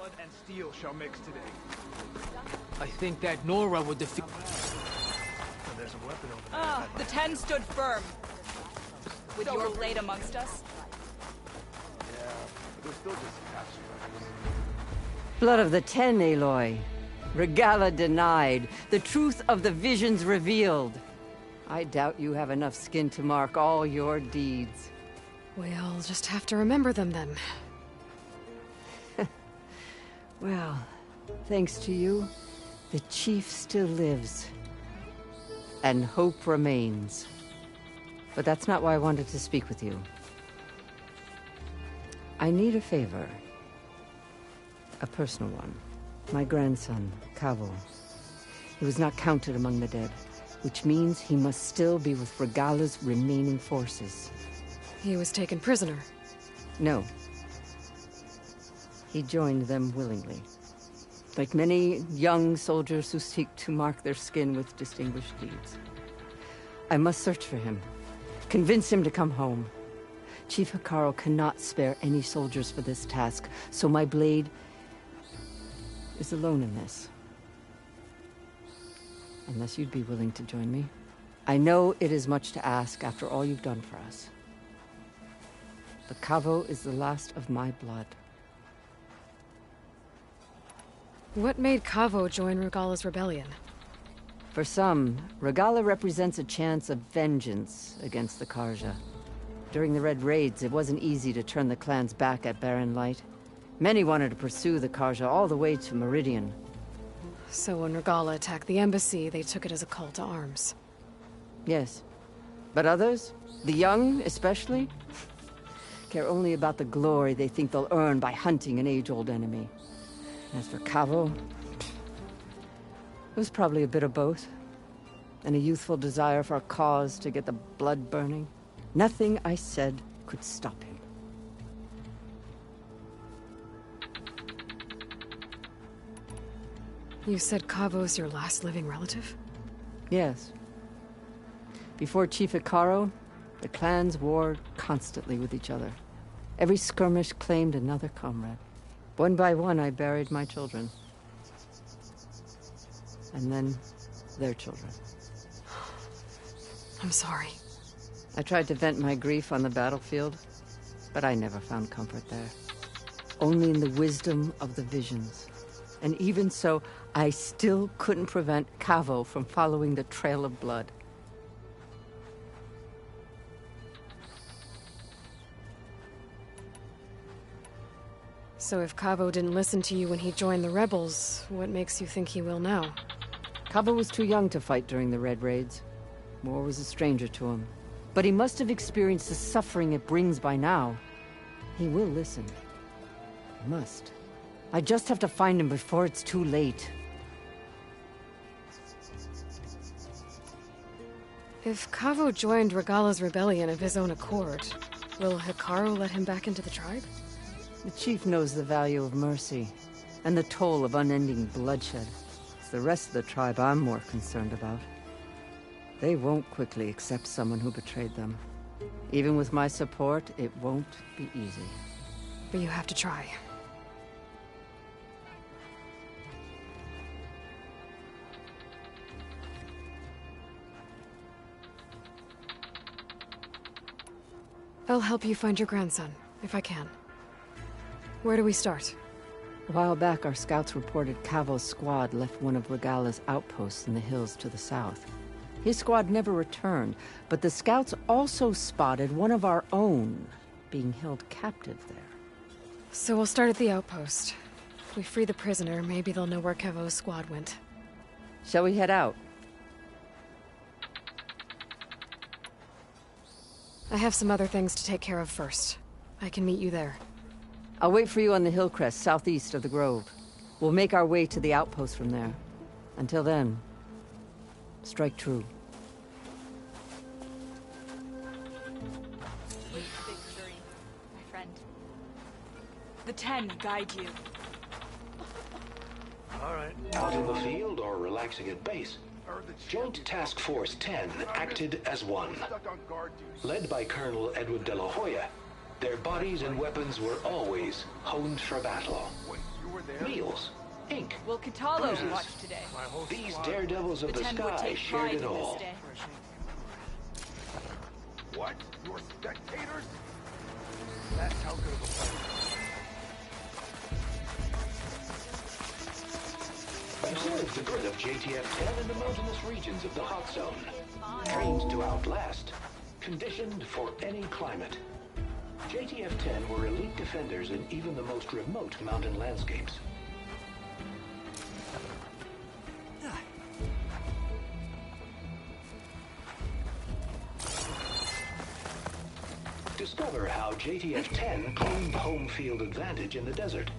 Blood and steel shall mix today. I think that Nora would defeat... There's a weapon over there. Ah, the Ten stood firm. With your blade amongst us. Yeah, but we're still just captured. Blood of the Ten, Aloy. Regalla denied. The truth of the visions revealed. I doubt you have enough skin to mark all your deeds. We'll just have to remember them then. Well, thanks to you, the Chief still lives. And hope remains. But that's not why I wanted to speak with you. I need a favor. A personal one. My grandson, Kavo. He was not counted among the dead, which means he must still be with Regalla's remaining forces. He was taken prisoner. No. He joined them willingly. Like many young soldiers who seek to mark their skin with distinguished deeds. I must search for him. Convince him to come home. Chief Hekarro cannot spare any soldiers for this task, so my blade is alone in this. Unless you'd be willing to join me. I know it is much to ask after all you've done for us. But Kavo is the last of my blood. What made Kavo join Regalla's rebellion? For some, Regalla represents a chance of vengeance against the Carja. During the Red Raids, it wasn't easy to turn the clans back at Barren Light. Many wanted to pursue the Carja all the way to Meridian. So when Regalla attacked the embassy, they took it as a call to arms. Yes. But others, the young especially, care only about the glory they think they'll earn by hunting an age-old enemy. As for Kavo, it was probably a bit of both. And a youthful desire for a cause to get the blood burning. Nothing I said could stop him. You said Kavo's your last living relative? Yes. Before Chief Hekarro, the clans warred constantly with each other. Every skirmish claimed another comrade. One by one, I buried my children. And then, their children. I'm sorry. I tried to vent my grief on the battlefield, but I never found comfort there. Only in the wisdom of the visions. And even so, I still couldn't prevent Kavo from following the trail of blood. So if Kavo didn't listen to you when he joined the rebels, what makes you think he will now? Kavo was too young to fight during the Red Raids. War was a stranger to him. But he must have experienced the suffering it brings by now. He will listen. He must. I just have to find him before it's too late. If Kavo joined Regalla's rebellion of his own accord, will Hekarro let him back into the tribe? The chief knows the value of mercy, and the toll of unending bloodshed. It's the rest of the tribe I'm more concerned about. They won't quickly accept someone who betrayed them. Even with my support, it won't be easy. But you have to try. I'll help you find your grandson, if I can. Where do we start? A while back, our scouts reported Kavo's squad left one of Regalla's outposts in the hills to the south. His squad never returned, but the scouts also spotted one of our own being held captive there. So we'll start at the outpost. If we free the prisoner, maybe they'll know where Kavo's squad went. Shall we head out? I have some other things to take care of first. I can meet you there. I'll wait for you on the hill crest southeast of the grove. We'll make our way to the outpost from there. Until then, strike true. Victory, my friend. The Ten guide you. All right. Out in the field or relaxing at base, Joint Task Force 10 acted as one. Led by Colonel Edward de la Hoya, their bodies and weapons were always honed for battle. meals, ink, Will Kitalo bruises. watch today? These daredevils of The the Ten would sky take shared pride it in all. this day. What? You're spectators? That's how good of a place. Observe the good of JTF-10 in the mountainous regions of the hot zone. Trained to outlast, conditioned for any climate. JTF-10 were elite defenders in even the most remote mountain landscapes. Discover how JTF-10 claimed home field advantage in the desert.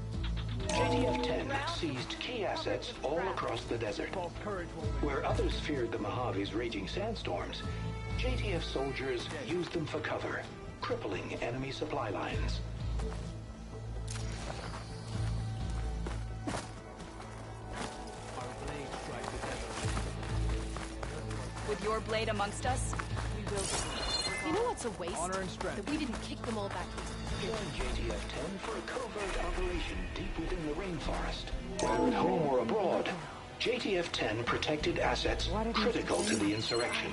JTF-10 seized key assets all across the desert. Where others feared the Mojave's raging sandstorms, JTF soldiers used them for cover, crippling enemy supply lines. With your blade amongst us, we will. You know what's a waste? Honor and strength. That we didn't kick them all back here. Join JTF-10 for a covert operation deep within the rainforest. Whether at home or abroad, JTF-10 protected assets critical to the insurrection.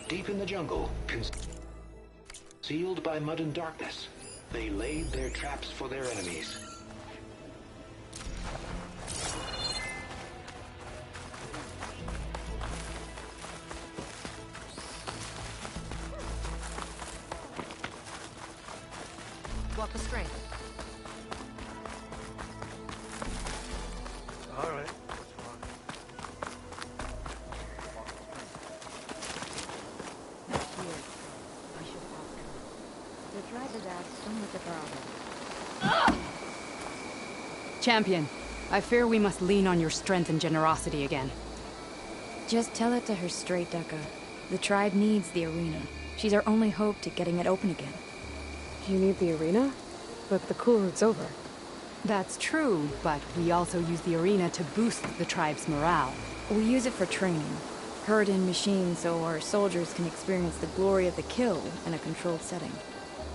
Deep in the jungle, concealed by mud and darkness, they laid their traps for their enemies. Walk the straight. All right. Champion, I fear we must lean on your strength and generosity again. Just tell it to her straight, Ducka. The tribe needs the arena. She's our only hope to getting it open again. You need the arena? But the cool root's over. That's true, but we also use the arena to boost the tribe's morale. We use it for training. Herd in machines so our soldiers can experience the glory of the kill in a controlled setting.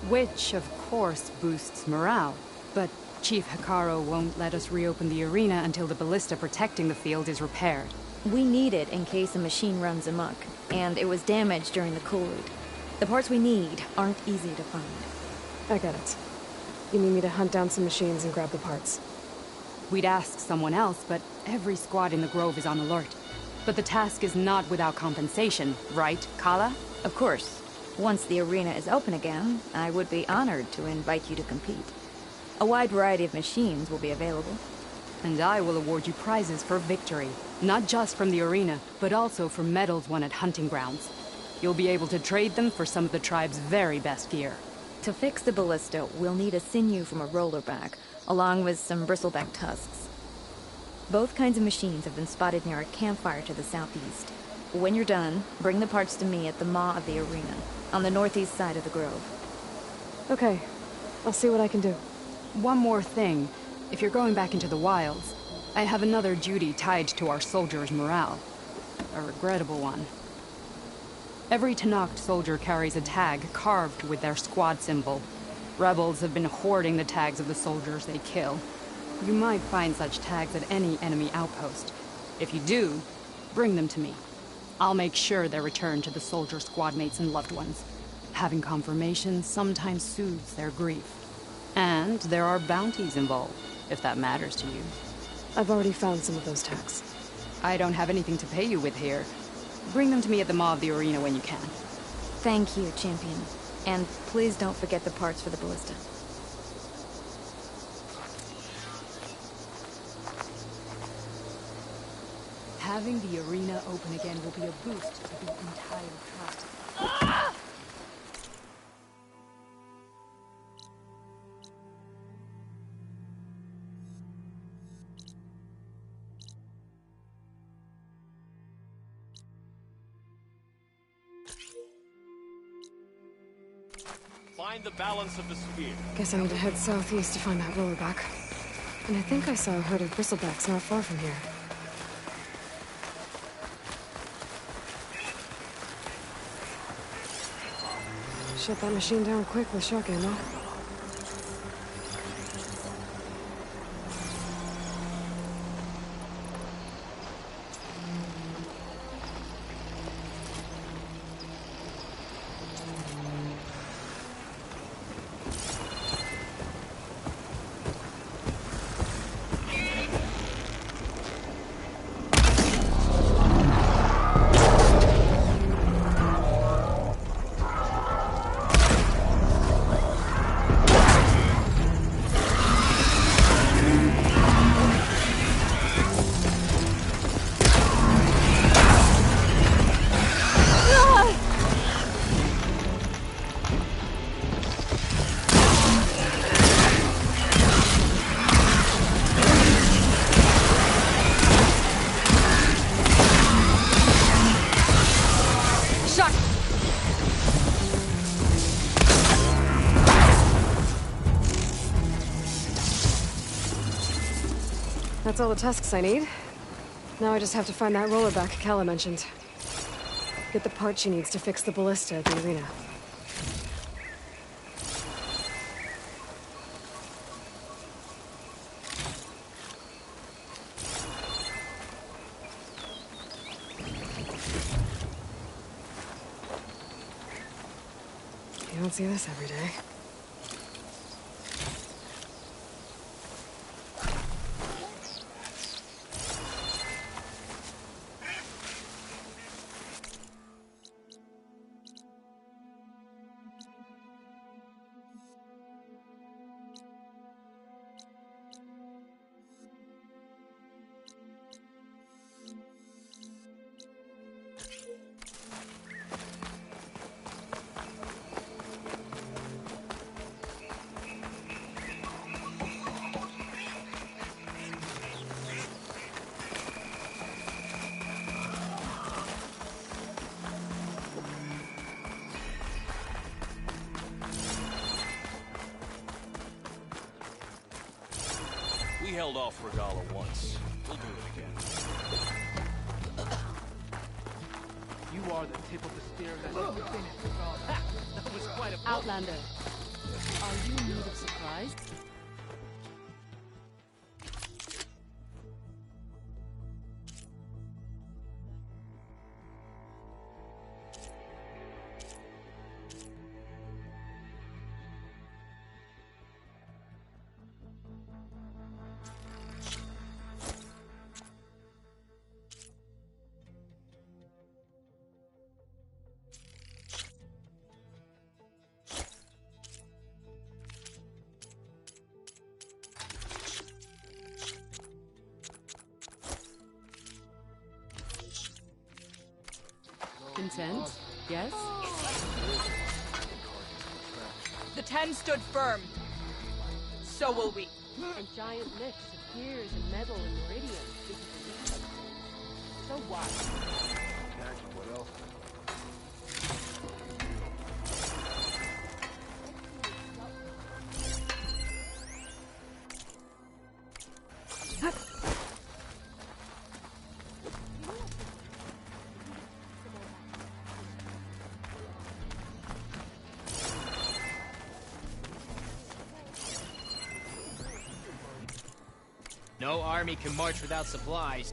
Which, of course, boosts morale. But Chief Hekarro won't let us reopen the arena until the ballista protecting the field is repaired. We need it in case a machine runs amok, and it was damaged during the cool root. The parts we need aren't easy to find. I get it. You need me to hunt down some machines and grab the parts. We'd ask someone else, but every squad in the Grove is on alert. But the task is not without compensation, right, Kala? Of course. Once the arena is open again, I would be honored to invite you to compete. A wide variety of machines will be available. And I will award you prizes for victory. Not just from the arena, but also for medals won at hunting grounds. You'll be able to trade them for some of the tribe's very best gear. To fix the ballista, we'll need a sinew from a rollerback, along with some bristleback tusks. Both kinds of machines have been spotted near a campfire to the southeast. When you're done, bring the parts to me at the maw of the arena, on the northeast side of the grove. Okay. I'll see what I can do. One more thing. If you're going back into the wilds, I have another duty tied to our soldiers' morale. A regrettable one. Every Tenakth soldier carries a tag carved with their squad symbol. Rebels have been hoarding the tags of the soldiers they kill. You might find such tags at any enemy outpost. If you do, bring them to me. I'll make sure they're returned to the soldier squad mates and loved ones. Having confirmation sometimes soothes their grief. And there are bounties involved, if that matters to you. I've already found some of those tags. I don't have anything to pay you with here. Bring them to me at the maw of the arena when you can. Thank you, Champion. And please don't forget the parts for the ballista. Having the arena open again will be a boost to the entire tribe. Find the balance of the sphere. Guess I need to head southeast to find that rollerback. And I think I saw a herd of bristlebacks not far from here. Shut that machine down quick with shock ammo. That's all the tusks I need. Now I just have to find that rollerback Kala mentioned. Get the part she needs to fix the ballista at the arena. You don't see this every day. We held off Regala once. We'll do it again. You are the tip of the spear that finished. Ha! That was quite a Outlander, are you in need of supplies? Content? Yes? The 10 stood firm. So will we. And giant lifts of gears and metal and meridian. So what? Imagine what else. No army can march without supplies.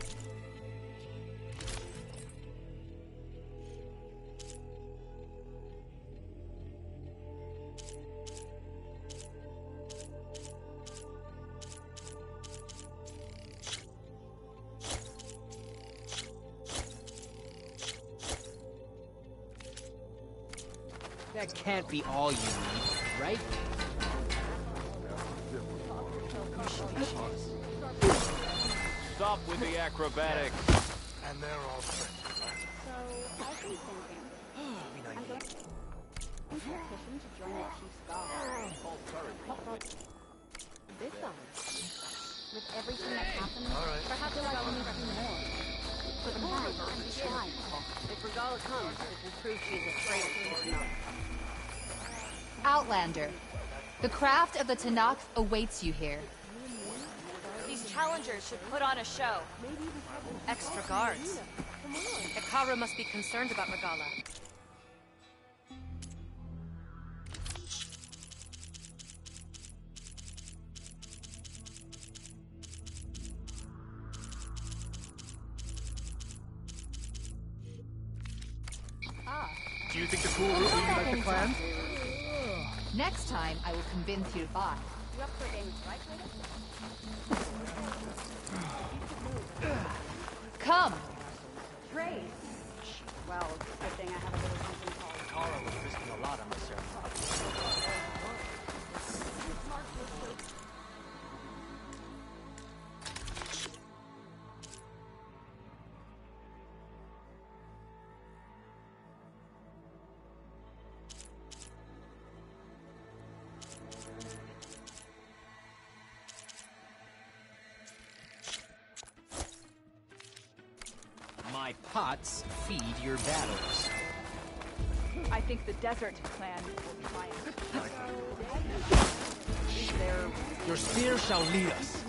That can't be all you need, right? Stop with the acrobatics. And they're all set. So, I've been thinking. I'm going to petition to join the Chief's Guard. This summer, with everything that's happened, perhaps Regala needs to do more. For the man and his life. If Regala comes, it will prove she is afraid of him. Outlander, the craft of the Tanakh awaits you here. These challengers should put on a show. Extra guards. Hikaru must be concerned about Regala. Do you think the cool route will unite the clan? Next time, I will convince you to buy. You up for a game of strike later? Come! Trade. Well, good thing I have a little something called... Hikaru was risking a lot on this server. My pots feed your battles. I think the desert clan will triumph. Your spear shall lead us.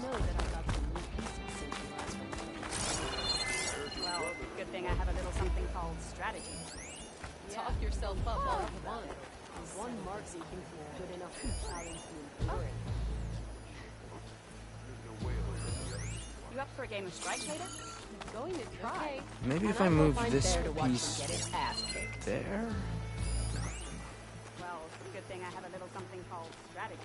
strategy. Talk yourself up all you want. One Marcy thinks he's good enough to challenge the Imperium. You up for a game of strike later? Going to try. Maybe if I move this piece there? Well, it's a good thing I have a little something called strategy.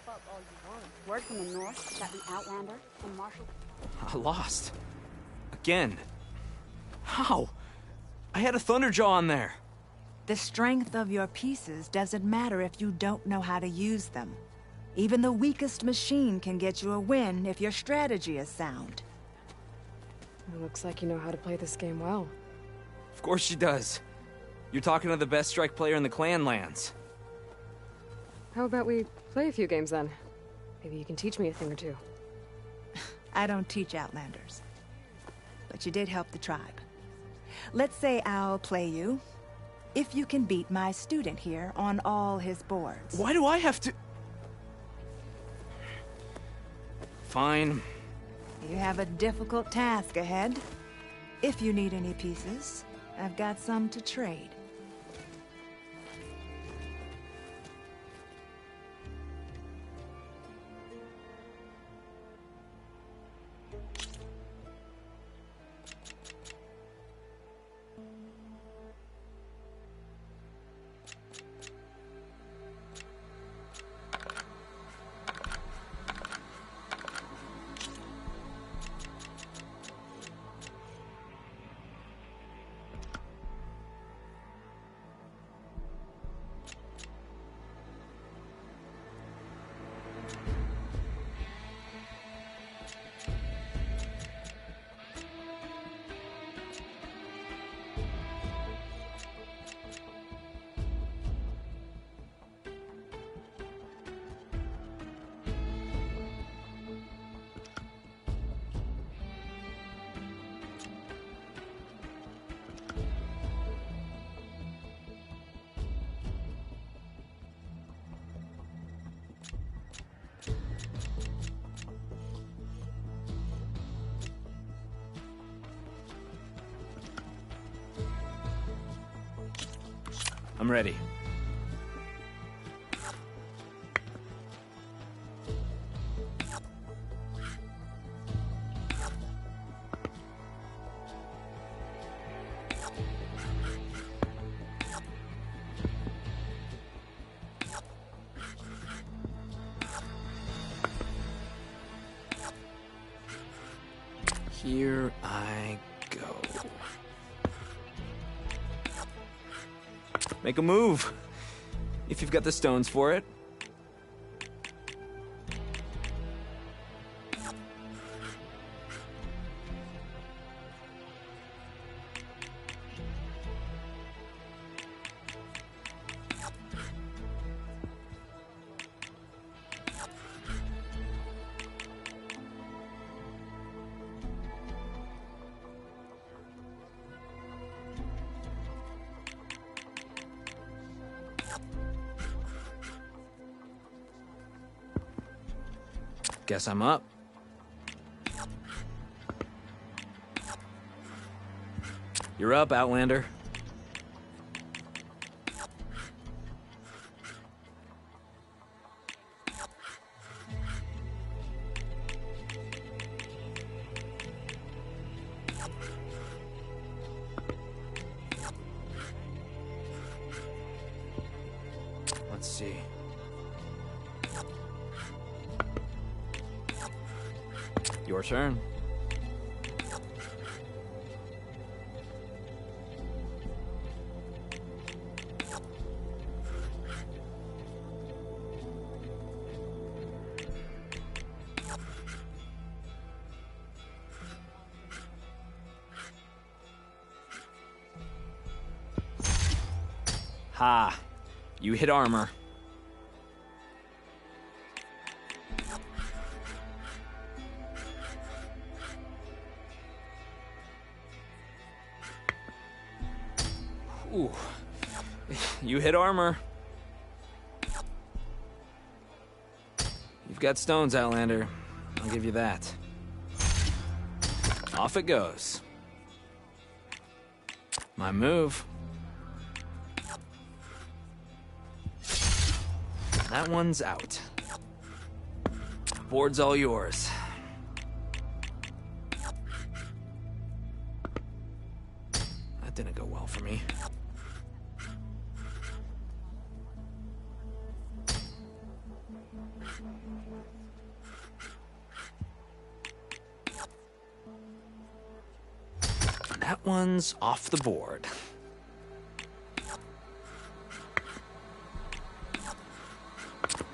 Up all you want. Word from the north is that the Outlander and Marshall... I lost. Again. How? I had a Thunderjaw on there. The strength of your pieces doesn't matter if you don't know how to use them. Even the weakest machine can get you a win if your strategy is sound. It looks like you know how to play this game well. Of course she does. You're talking to the best strike player in the clan lands. How about we play a few games then? Maybe you can teach me a thing or two. I don't teach Outlanders. But you did help the tribe. Let's say I'll play you, if you can beat my student here on all his boards. Why do I have to... Fine. You have a difficult task ahead. If you need any pieces, I've got some to trade. I'm ready. Here I go. Make a move, if you've got the stones for it. Guess I'm up. You're up, Outlander. Let's see. Your turn. Ha! You hit armor. Ooh. You hit armor. You've got stones, Outlander. I'll give you that. Off it goes. My move. That one's out. Board's all yours. That didn't go well for me. That one's off the board.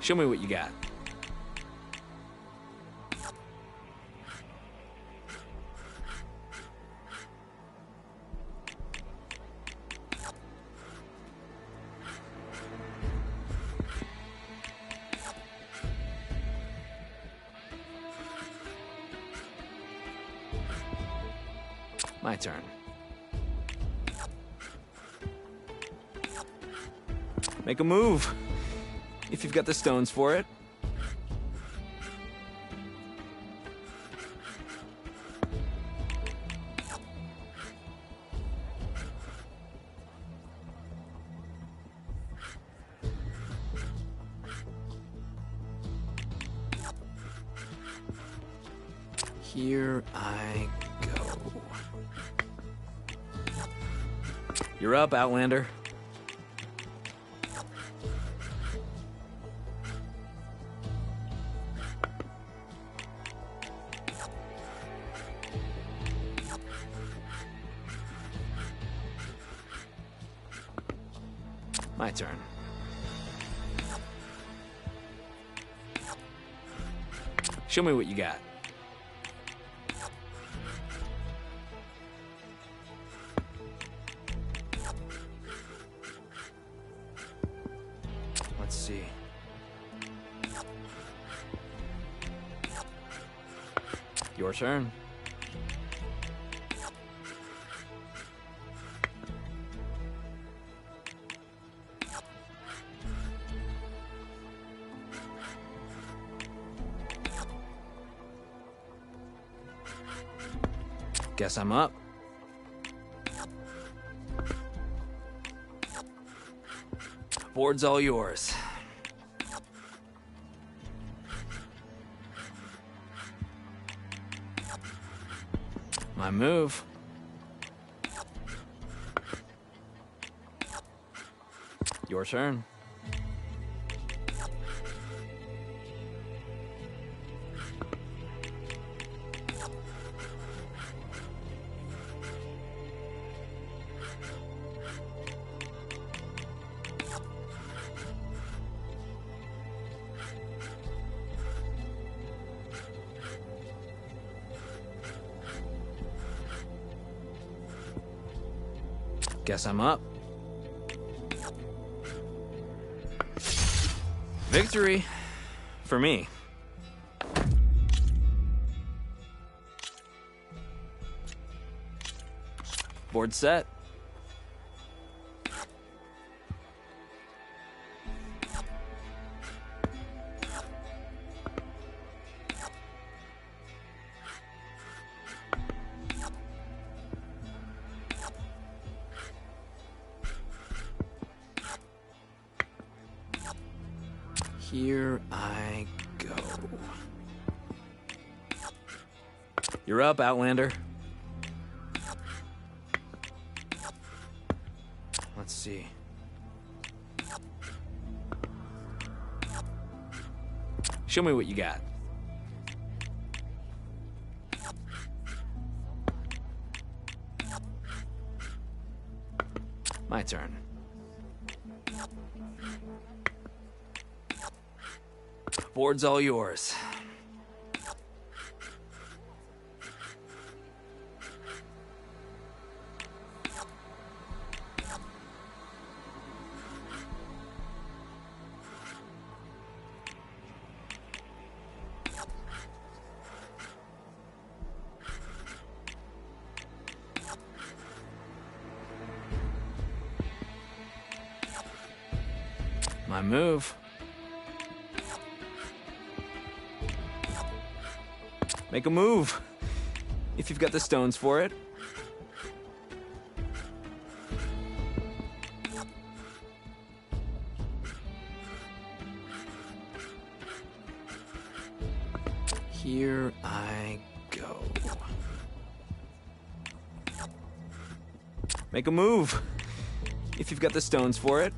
Show me what you got. My turn. Make a move, if you've got the stones for it. Here I go. You're up, Outlander. My turn. Show me what you got. Let's see. Your turn. Guess I'm up. Board's all yours. My move. Your turn. Guess I'm up. Victory for me. Board set. Here I go. You're up, Outlander. Let's see. Show me what you got. My turn. Board's all yours. My move. Make a move, if you've got the stones for it. Here I go. Make a move, if you've got the stones for it.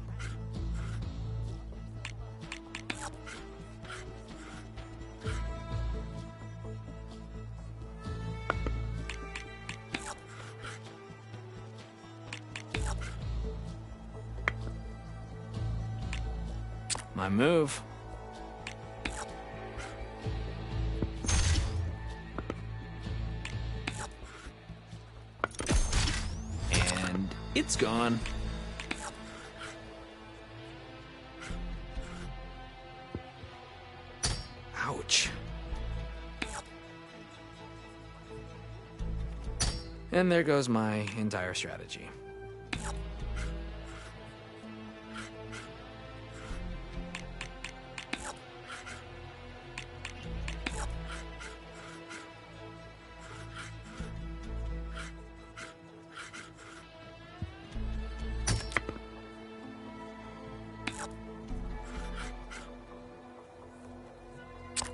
My move. And it's gone. Ouch. And there goes my entire strategy.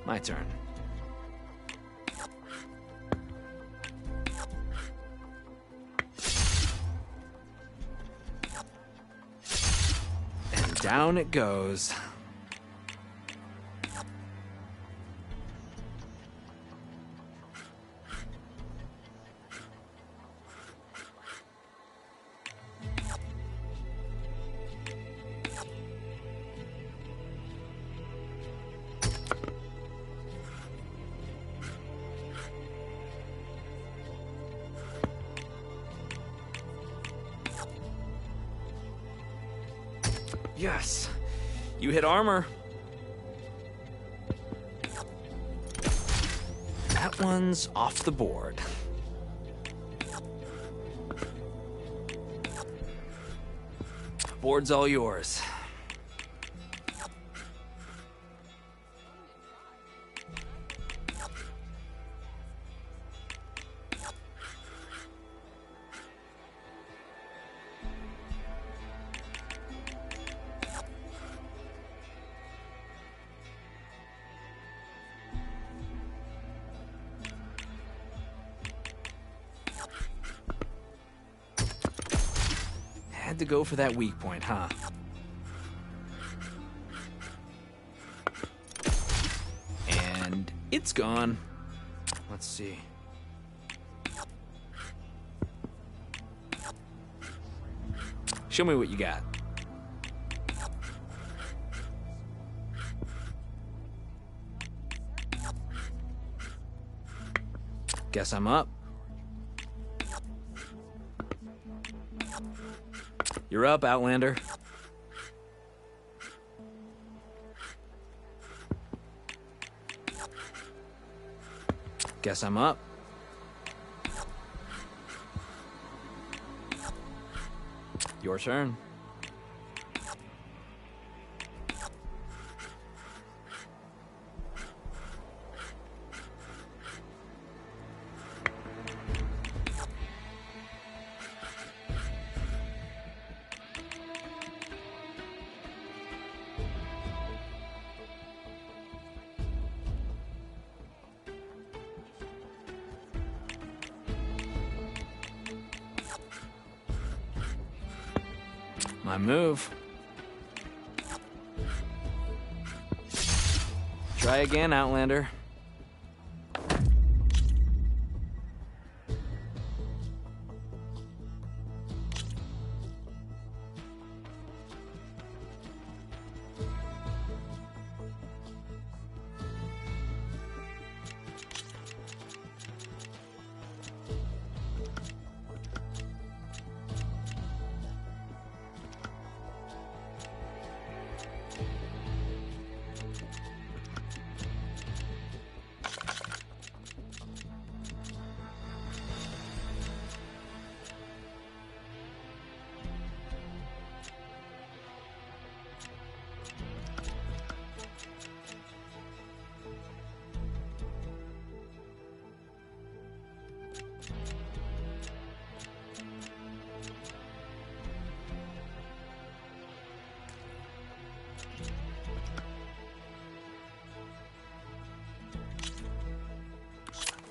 My turn. And down it goes. Yes, you hit armor. That one's off the board. Board's all yours. Had to go for that weak point, huh? And it's gone. Let's see. Show me what you got. Guess I'm up. You're up, Outlander. Guess I'm up. Your turn. My move. Try again, Outlander.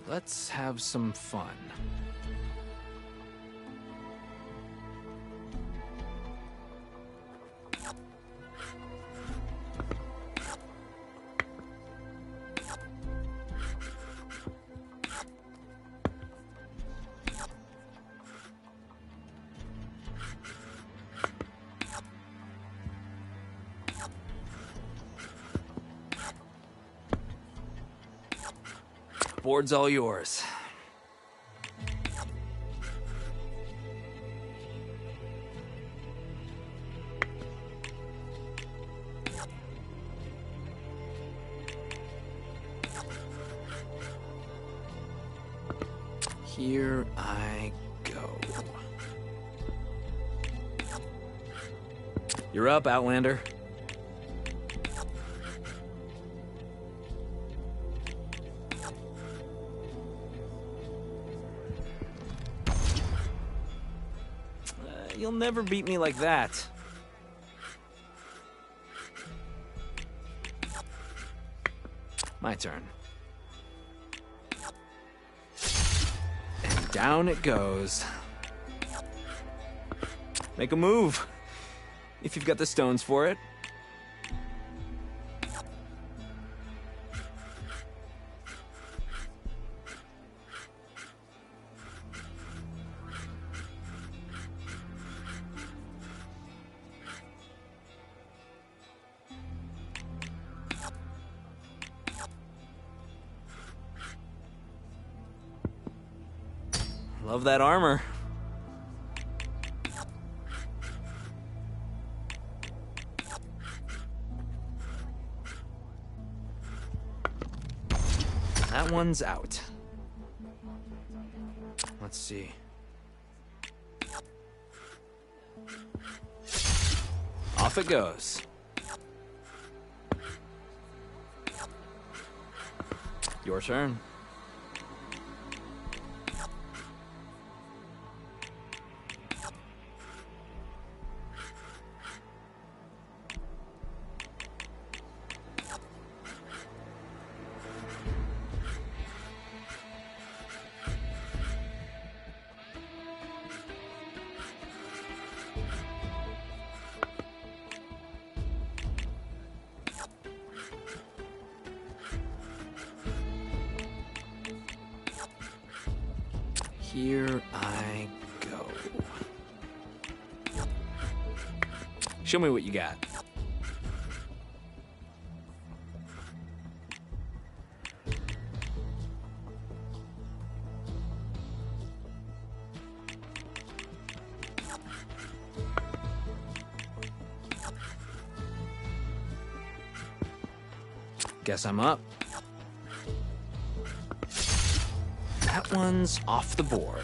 Let's have some fun. Board's all yours. Here I go. You're up, Outlander. You'll never beat me like that. My turn. And down it goes. Make a move, if you've got the stones for it. Love that armor. That one's out. Let's see. Off it goes. Your turn. Here I go. Show me what you got. Guess I'm up. That one's off the board.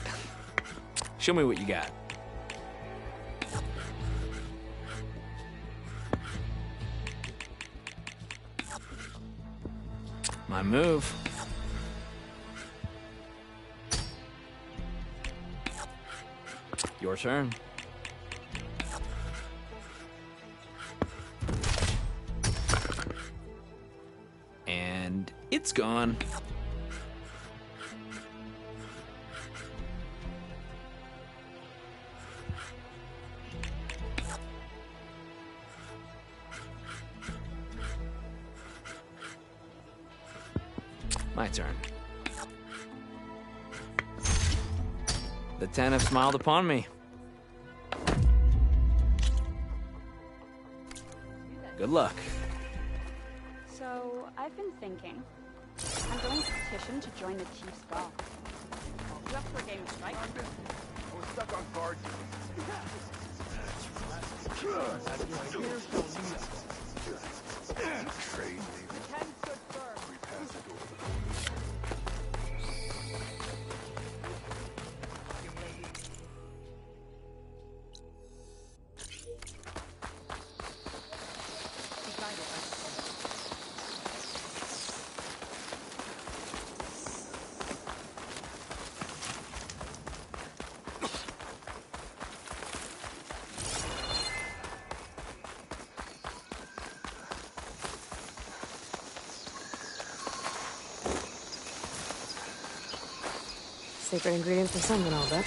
Show me what you got. My move. Your turn. And it's gone. My turn. The 10 have smiled upon me. Good luck. So, I've been thinking. I'm going to petition to join the Chief's Guard. You up for a game of strike? I was stuck on guard Trade, maybe. We passed it over. Secret ingredient for something, I'll bet.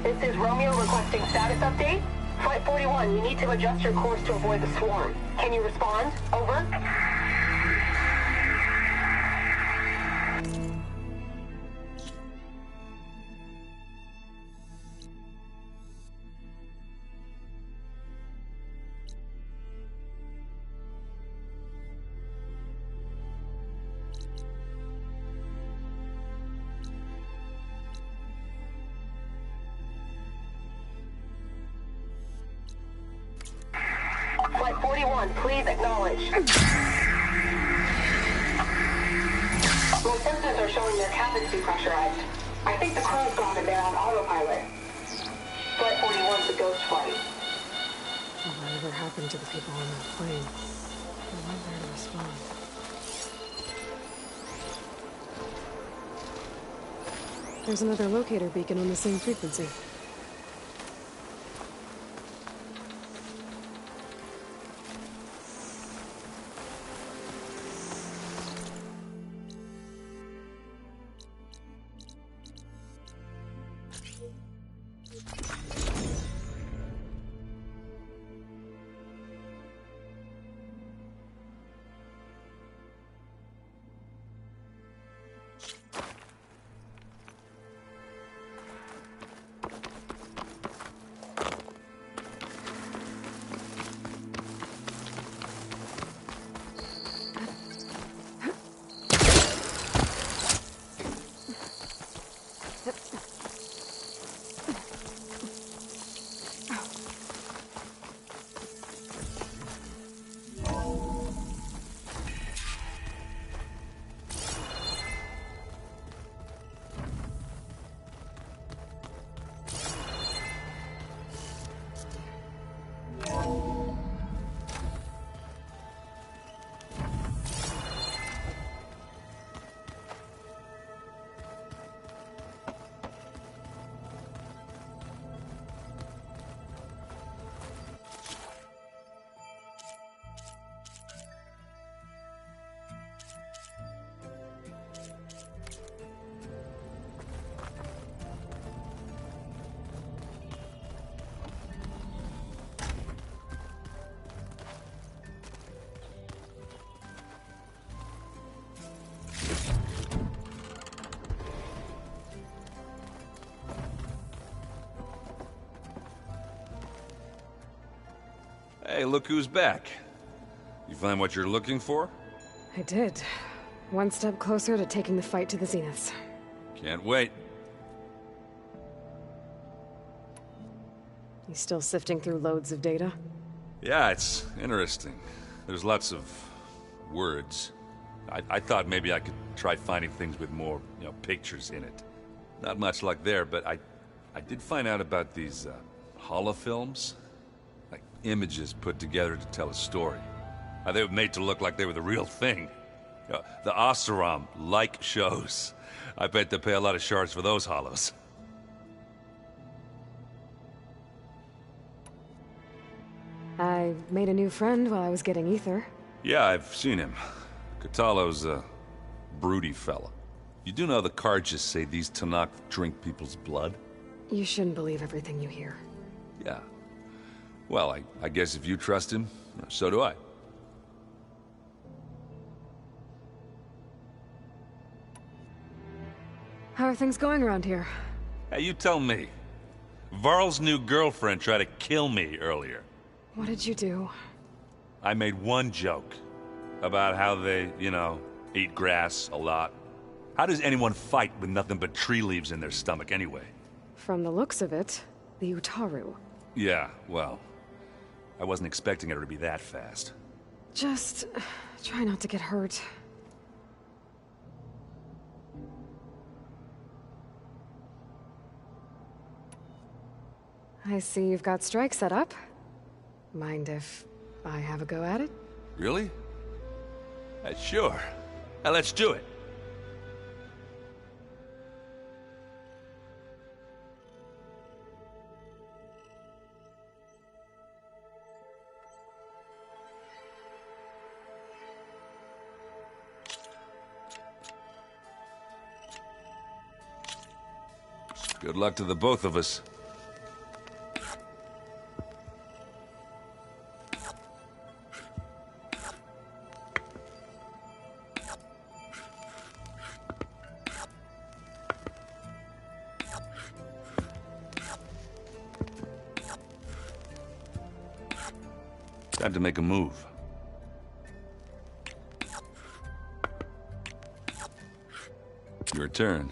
This is Romeo requesting status update. Flight 41, you need to adjust your course to avoid the swarm. Can you respond? Over. Flight 41, please acknowledge. My sensors are showing their cabins depressurized. I think the crew's got it there on autopilot. Flight 41's a ghost flight. Whatever happened to the people on that plane? They weren't there to respond. There's another locator beacon on the same frequency. Hey, look who's back. You find what you're looking for? I did. One step closer to taking the fight to the Zeniths. Can't wait. You still sifting through loads of data? Yeah, it's interesting. There's lots of words. I thought maybe I could try finding things with more, pictures in it. Not much luck there, but I did find out about these holofilms. Like images put together to tell a story. They were made to look like they were the real thing. The Oseram like shows. I bet they pay a lot of shards for those hollows. I made a new friend while I was getting ether. Yeah, I've seen him. Kotallo's a broody fella. You do know the Carjas say these Tenakth drink people's blood? You shouldn't believe everything you hear. Yeah. Well, I guess if you trust him, so do I. How are things going around here? Hey, you tell me. Varl's new girlfriend tried to kill me earlier. What did you do? I made one joke about how they, eat grass a lot. How does anyone fight with nothing but tree leaves in their stomach anyway? From the looks of it, the Utaru. Yeah, well, I wasn't expecting her to be that fast. Just try not to get hurt. I see you've got Strike set up. Mind if I have a go at it? Really? Sure. Let's do it. Good luck to the both of us. Time to make a move. Your turn.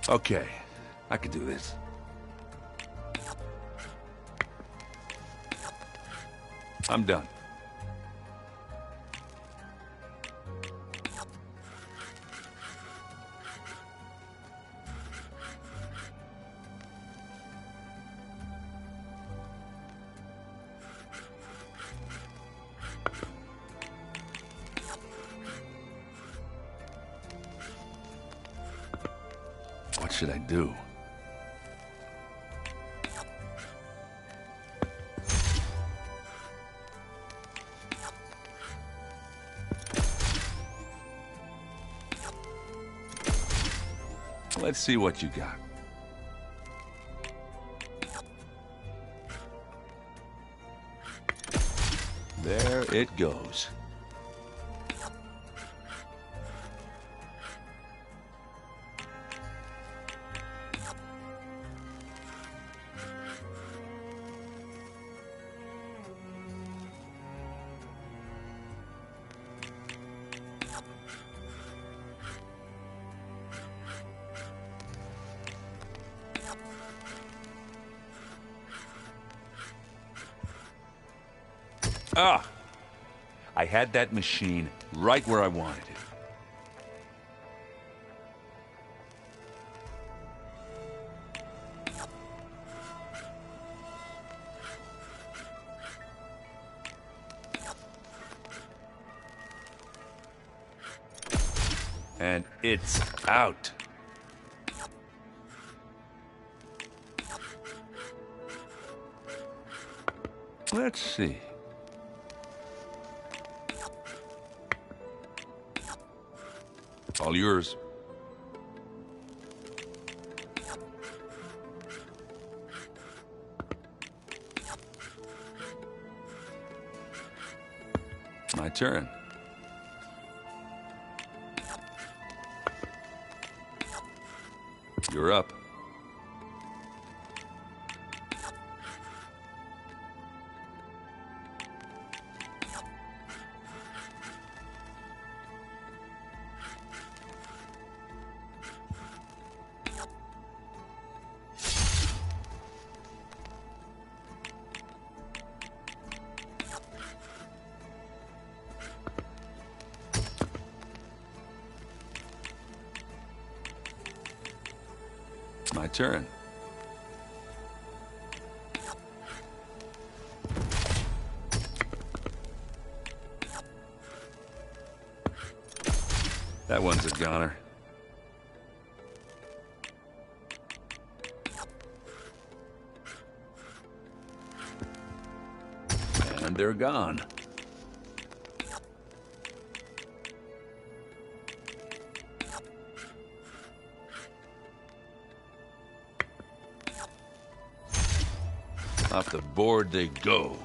Okay, I can do this. I'm done. What should I do? Let's see what you got. There it goes. Ah! I had that machine right where I wanted it. And it's out. Let's see. All yours. My turn. You're up. My turn. That one's a goner. And they're gone. Off the board they go.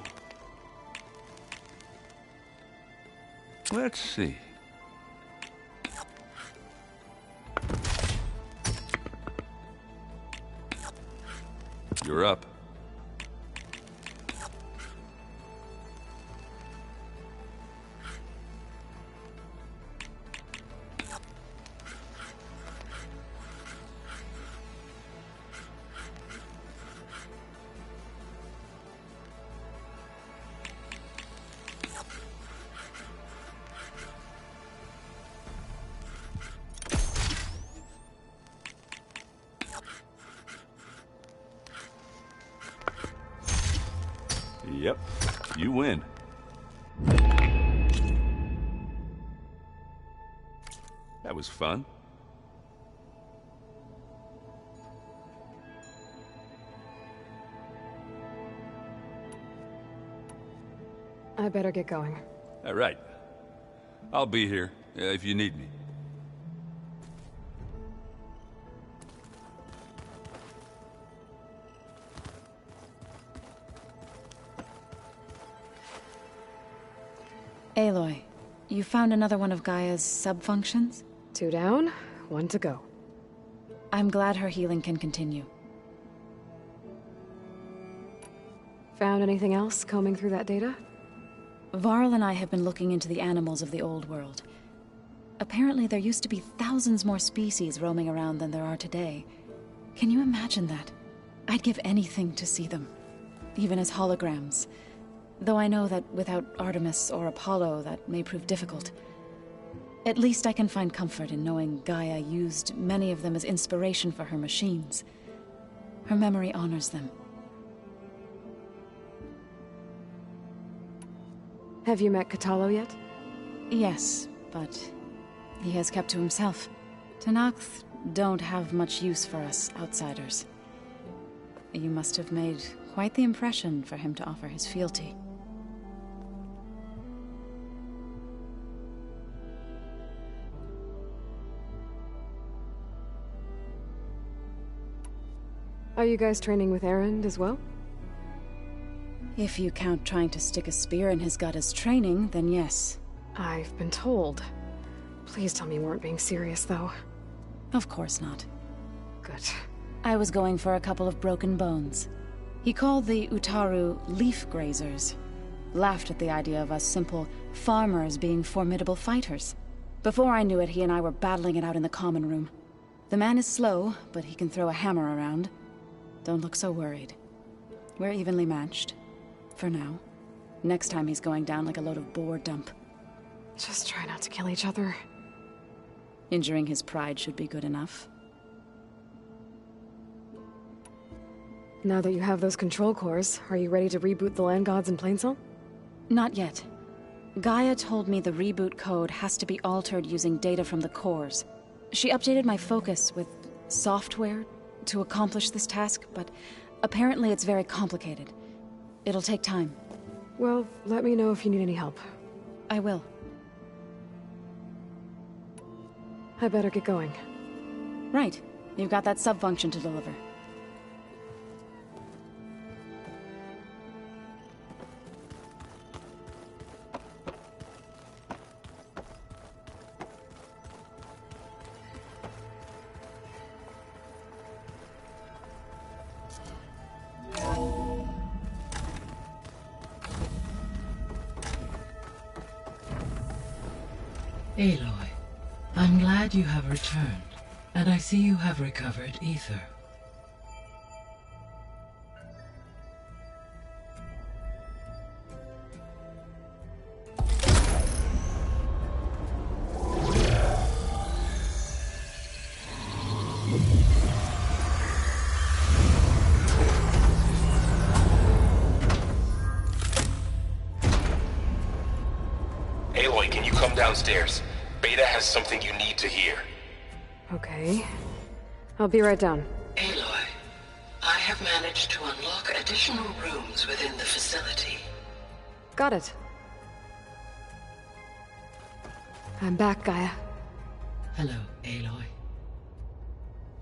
Let's see. You're up. Yep, you win. That was fun. I better get going. All right. I'll be here if you need me. Aloy, you found another one of Gaia's sub-functions? 2 down, 1 to go. I'm glad her healing can continue. Found anything else combing through that data? Varl and I have been looking into the animals of the old world. Apparently there used to be thousands more species roaming around than there are today. Can you imagine that? I'd give anything to see them, even as holograms. Though I know that without Artemis or Apollo, that may prove difficult. At least I can find comfort in knowing Gaia used many of them as inspiration for her machines. Her memory honors them. Have you met Kotallo yet? Yes, but he has kept to himself. Tenakth don't have much use for us outsiders. You must have made quite the impression for him to offer his fealty. Are you guys training with Erend as well? If you count trying to stick a spear in his gut as training, then yes. I've been told. Please tell me you weren't being serious, though. Of course not. Good. I was going for a couple of broken bones. He called the Utaru leaf grazers. Laughed at the idea of us simple farmers being formidable fighters. Before I knew it, he and I were battling it out in the common room. The man is slow, but he can throw a hammer around. Don't look so worried. We're evenly matched. For now. Next time he's going down like a load of boar dump. Just try not to kill each other. Injuring his pride should be good enough. Now that you have those control cores, are you ready to reboot the land gods in Plainsong? Not yet. Gaia told me the reboot code has to be altered using data from the cores. She updated my focus with software to accomplish this task, but apparently it's very complicated. It'll take time. Well, let me know if you need any help. I will. I better get going. Right. You've got that sub-function to deliver. Aloy, I'm glad you have returned, and I see you have recovered Ether. Aloy, can you come downstairs? Beta has something you need to hear. Okay. I'll be right down. Aloy, I have managed to unlock additional rooms within the facility. Got it. I'm back, Gaia. Hello, Aloy.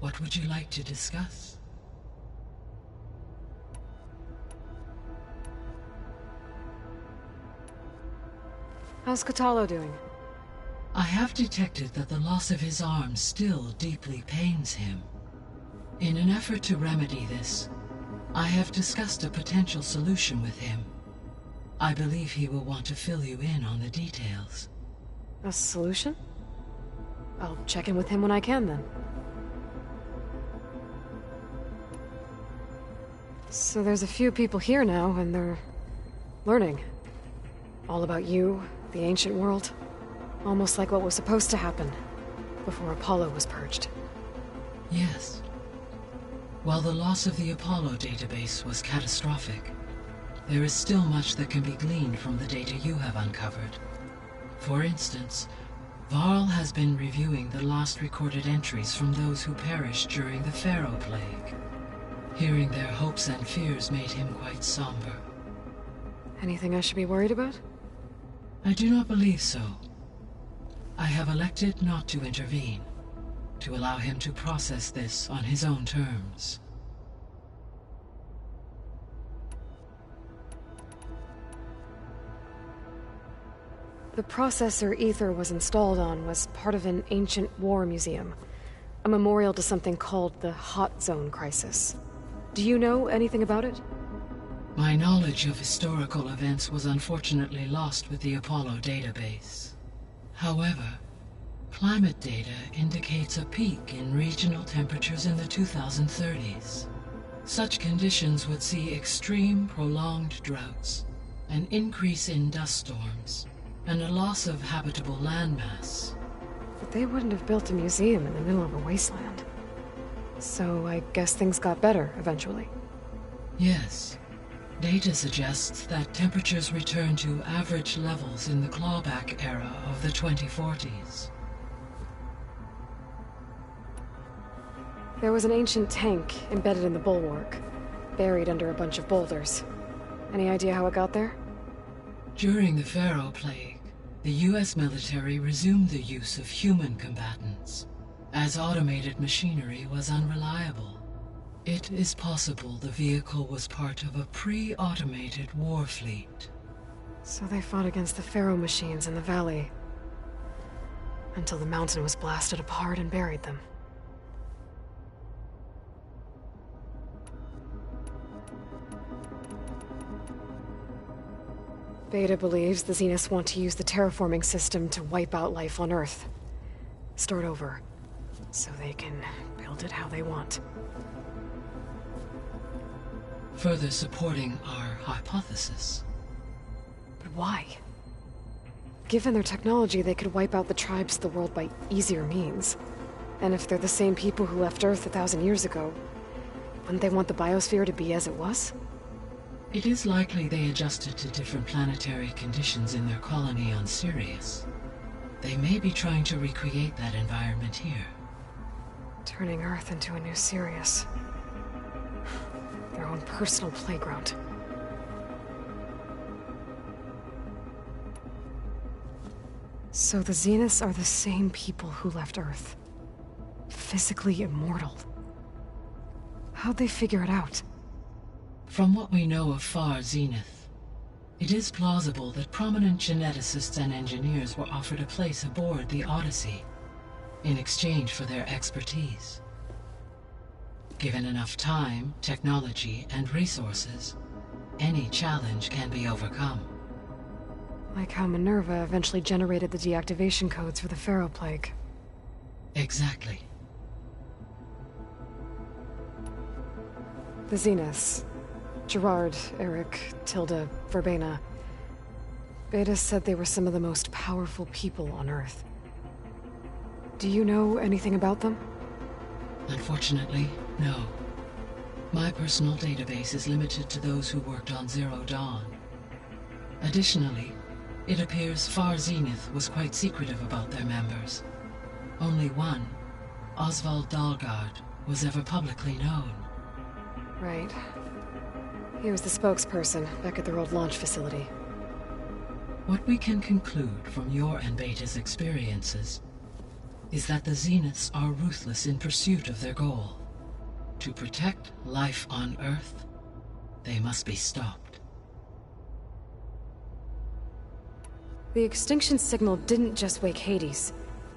What would you like to discuss? How's Kotallo doing? I have detected that the loss of his arm still deeply pains him. In an effort to remedy this, I have discussed a potential solution with him. I believe he will want to fill you in on the details. A solution? I'll check in with him when I can, then. So there's a few people here now, and they're learning. All about you, the ancient world. Almost like what was supposed to happen before Apollo was purged. Yes. While the loss of the Apollo database was catastrophic, there is still much that can be gleaned from the data you have uncovered. For instance, Varl has been reviewing the last recorded entries from those who perished during the Pharaoh Plague. Hearing their hopes and fears made him quite somber. Anything I should be worried about? I do not believe so. I have elected not to intervene, to allow him to process this on his own terms. The processor Ether was installed on was part of an ancient war museum, a memorial to something called the Hot Zone Crisis. Do you know anything about it? My knowledge of historical events was unfortunately lost with the Apollo database. However, climate data indicates a peak in regional temperatures in the 2030s. Such conditions would see extreme, prolonged droughts, an increase in dust storms, and a loss of habitable landmass. But they wouldn't have built a museum in the middle of a wasteland. So I guess things got better eventually. Yes. Data suggests that temperatures returned to average levels in the clawback era of the 2040s. There was an ancient tank embedded in the bulwark, buried under a bunch of boulders. Any idea how it got there? During the Pharaoh Plague, the US military resumed the use of human combatants, as automated machinery was unreliable. It is possible the vehicle was part of a pre-automated war fleet. So they fought against the Pharaoh machines in the valley, until the mountain was blasted apart and buried them. Beta believes the Zeniths want to use the terraforming system to wipe out life on Earth. Start over, so they can build it how they want. Further supporting our hypothesis. But why? Given their technology, they could wipe out the tribes of the world by easier means. And if they're the same people who left Earth 1,000 years ago, wouldn't they want the biosphere to be as it was? It is likely they adjusted to different planetary conditions in their colony on Sirius. They may be trying to recreate that environment here. Turning Earth into a new Sirius. Their own personal playground. So the Zeniths are the same people who left Earth. Physically immortal. How'd they figure it out? From what we know of Far Zenith, it is plausible that prominent geneticists and engineers were offered a place aboard the Odyssey in exchange for their expertise. Given enough time, technology, and resources, any challenge can be overcome. Like how Minerva eventually generated the deactivation codes for the Pharaoh Plague. Exactly. The Zeniths. Gerard, Eric, Tilda, Verbena. Beta said they were some of the most powerful people on Earth. Do you know anything about them? Unfortunately, no. My personal database is limited to those who worked on Zero Dawn. Additionally, it appears Far Zenith was quite secretive about their members. Only one, Oswald Dahlgard, was ever publicly known. Right. He was the spokesperson back at their old launch facility. What we can conclude from your and Beta's experiences is that the Zeniths are ruthless in pursuit of their goal. To protect life on Earth, they must be stopped. The extinction signal didn't just wake Hades.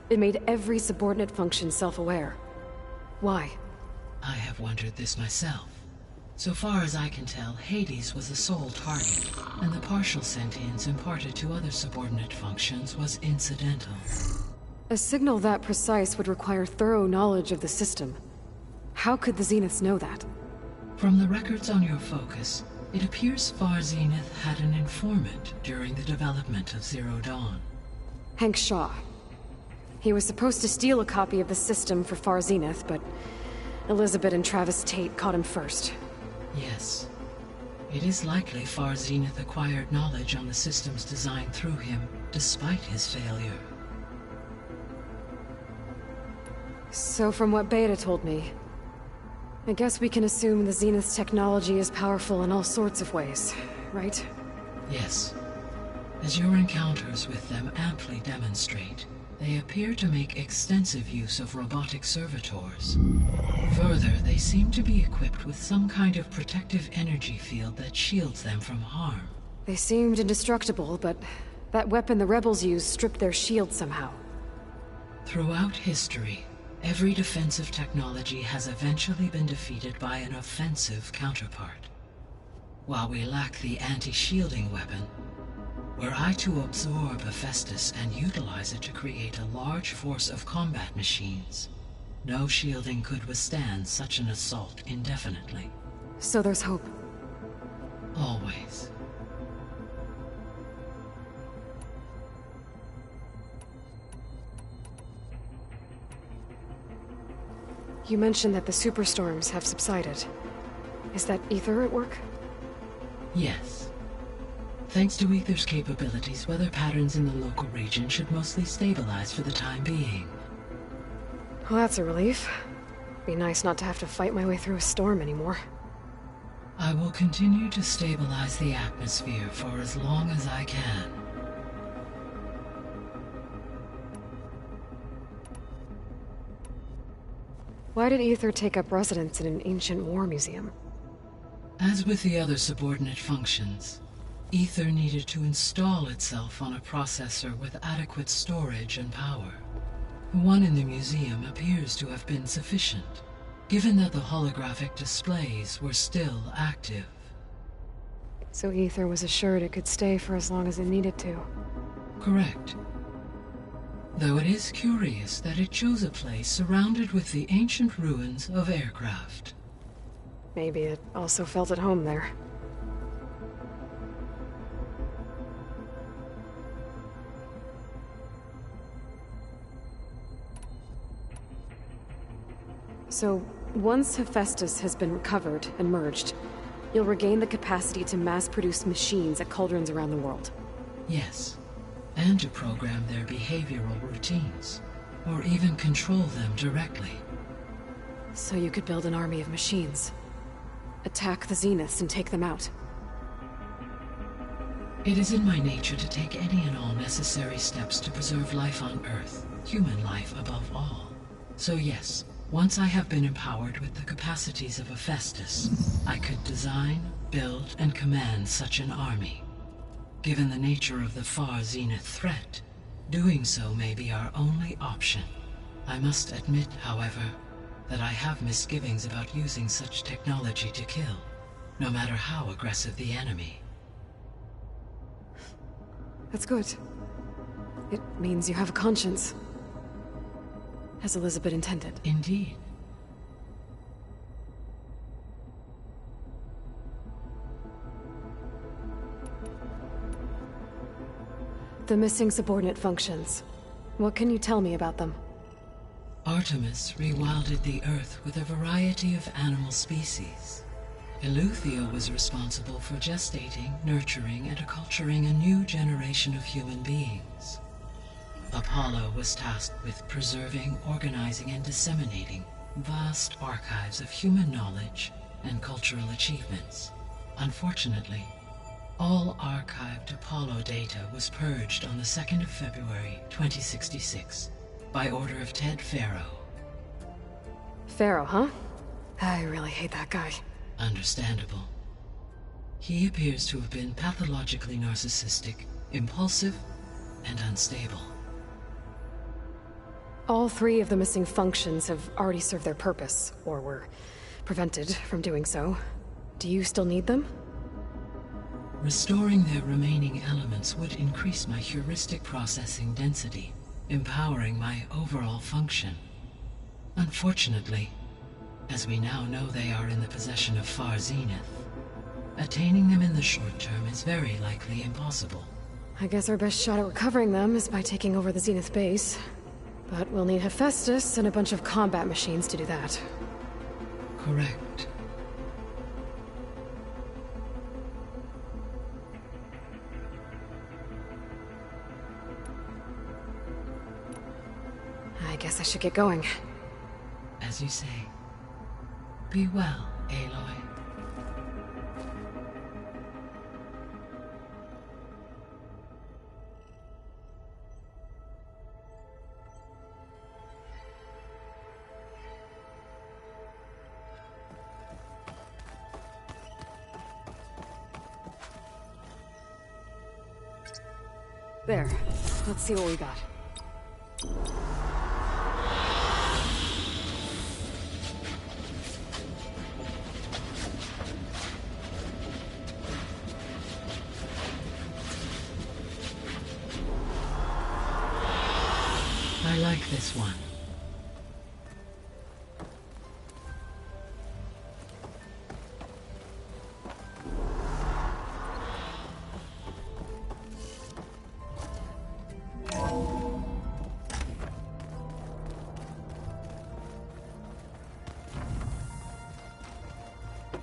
It made every subordinate function self-aware. Why? I have wondered this myself. So far as I can tell, Hades was the sole target, and the partial sentience imparted to other subordinate functions was incidental. A signal that precise would require thorough knowledge of the system. How could the Zeniths know that? From the records on your focus, it appears Far Zenith had an informant during the development of Zero Dawn. Hank Shaw. He was supposed to steal a copy of the system for Far Zenith, but Elizabeth and Travis Tate caught him first. Yes. It is likely Far Zenith acquired knowledge on the system's design through him, despite his failure. So from what Beta told me, I guess we can assume the Zenith's technology is powerful in all sorts of ways, right? Yes. As your encounters with them amply demonstrate, they appear to make extensive use of robotic servitors. Further, they seem to be equipped with some kind of protective energy field that shields them from harm. They seemed indestructible, but that weapon the rebels used stripped their shield somehow. Throughout history, every defensive technology has eventually been defeated by an offensive counterpart. While we lack the anti-shielding weapon, were I to absorb Hephaestus and utilize it to create a large force of combat machines, no shielding could withstand such an assault indefinitely. So there's hope. Always. You mentioned that the superstorms have subsided. Is that Ether at work? Yes. Thanks to Ether's capabilities, weather patterns in the local region should mostly stabilize for the time being. Well, that's a relief. Be nice not to have to fight my way through a storm anymore. I will continue to stabilize the atmosphere for as long as I can. Why did Ether take up residence in an ancient war museum? As with the other subordinate functions, Ether needed to install itself on a processor with adequate storage and power. The one in the museum appears to have been sufficient, given that the holographic displays were still active. So Ether was assured it could stay for as long as it needed to. Correct. Though it is curious that it chose a place surrounded with the ancient ruins of aircraft. Maybe it also felt at home there. So, once Hephaestus has been recovered and merged, you'll regain the capacity to mass-produce machines at cauldrons around the world. Yes, and to program their behavioral routines, or even control them directly. So you could build an army of machines. Attack the Zeniths and take them out. It is in my nature to take any and all necessary steps to preserve life on Earth, human life above all. So yes, once I have been empowered with the capacities of Hephaestus, I could design, build, and command such an army. Given the nature of the Far Zenith threat, doing so may be our only option. I must admit, however, that I have misgivings about using such technology to kill, no matter how aggressive the enemy. That's good. It means you have a conscience. As Elizabeth intended. Indeed. The missing subordinate functions. What can you tell me about them? Artemis rewilded the Earth with a variety of animal species. Eleuthia was responsible for gestating, nurturing, and acculturating a new generation of human beings. Apollo was tasked with preserving, organizing, and disseminating vast archives of human knowledge and cultural achievements. Unfortunately, all archived Apollo data was purged on the 2nd of February, 2066, by order of Ted Faro. Faro, huh? I really hate that guy. Understandable. He appears to have been pathologically narcissistic, impulsive, and unstable. All 3 of the missing functions have already served their purpose, or were prevented from doing so. Do you still need them? Restoring their remaining elements would increase my heuristic processing density, empowering my overall function. Unfortunately, as we now know they are in the possession of Far Zenith, attaining them in the short term is very likely impossible. I guess our best shot at recovering them is by taking over the Zenith base. But we'll need Hephaestus and a bunch of combat machines to do that. Correct. I guess I should get going. As you say. Be well, Aloy. There. Let's see what we got. I like this one.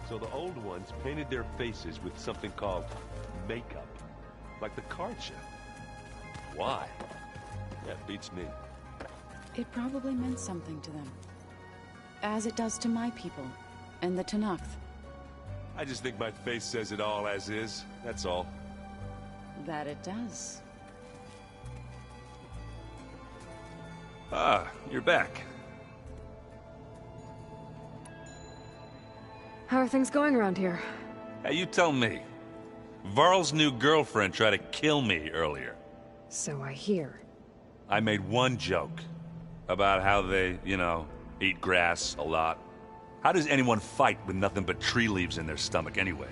So the old ones painted their faces with something called makeup. Like the card show. Why? That beats me. It probably meant something to them. As it does to my people, and the Tenakth. I just think my face says it all as is, that's all. That it does. Ah, you're back. How are things going around here? Hey, you tell me. Varl's new girlfriend tried to kill me earlier. So I hear. I made one joke. About how they, eat grass a lot. How does anyone fight with nothing but tree leaves in their stomach anyway?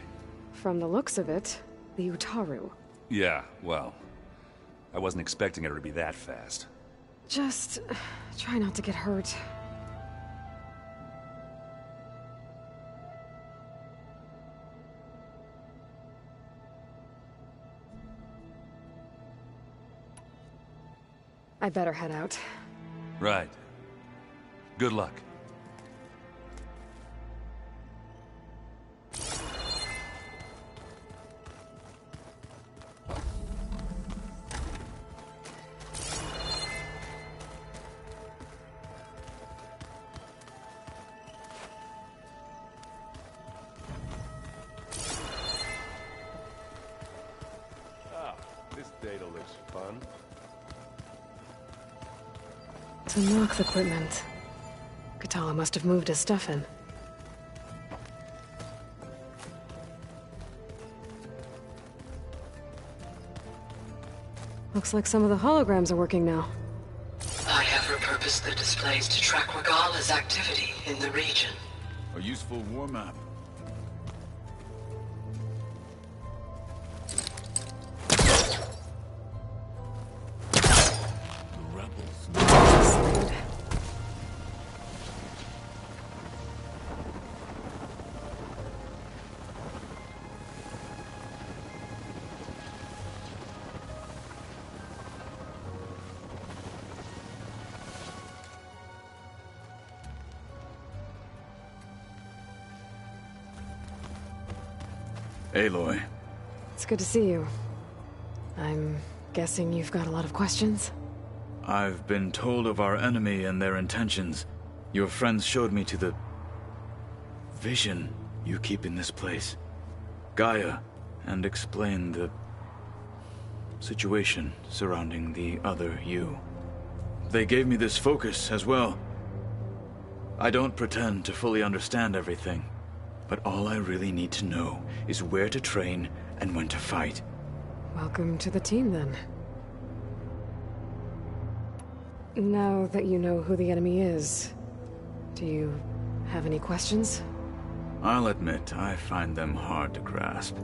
From the looks of it, the Utaru. Yeah, well, I wasn't expecting her to be that fast. Just try not to get hurt. I better head out. Right. Good luck. Ah, this data looks fun. Tenakth equipment. Katala must have moved his stuff in. Looks like some of the holograms are working now. I have repurposed the displays to track Regala's activity in the region. A useful warm-up. Aloy. It's good to see you. I'm guessing you've got a lot of questions? I've been told of our enemy and their intentions. Your friends showed me to the vision you keep in this place, Gaia, and explained the situation surrounding the other you. They gave me this focus as well. I don't pretend to fully understand everything, but all I really need to know is where to train and when to fight. Welcome to the team, then. Now that you know who the enemy is, do you have any questions? I'll admit, I find them hard to grasp.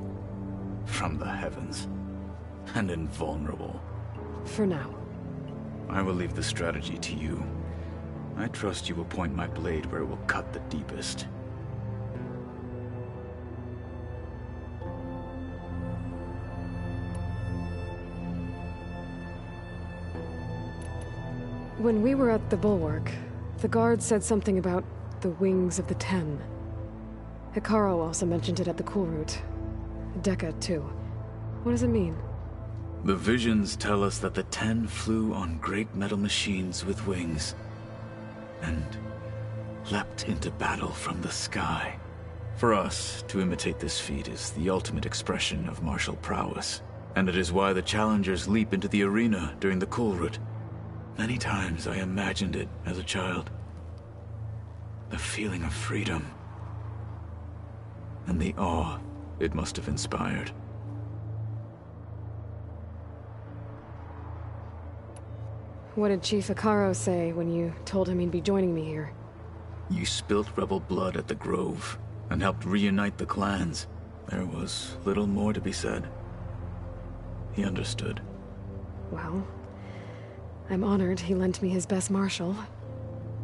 From the heavens. And invulnerable. For now. I will leave the strategy to you. I trust you will point my blade where it will cut the deepest. When we were at the Bulwark, the guard said something about the Wings of the Ten. Hekarro also mentioned it at the Cool Route. Dekka, too. What does it mean? The visions tell us that the Ten flew on great metal machines with wings, and leapt into battle from the sky. For us, to imitate this feat is the ultimate expression of martial prowess, and it is why the challengers leap into the arena during the Cool Route. Many times I imagined it as a child. The feeling of freedom, and the awe it must have inspired. What did Chief Hekarro say when you told him he'd be joining me here? You spilt rebel blood at the Grove, and helped reunite the clans. There was little more to be said. He understood. Well, I'm honored he lent me his best martial.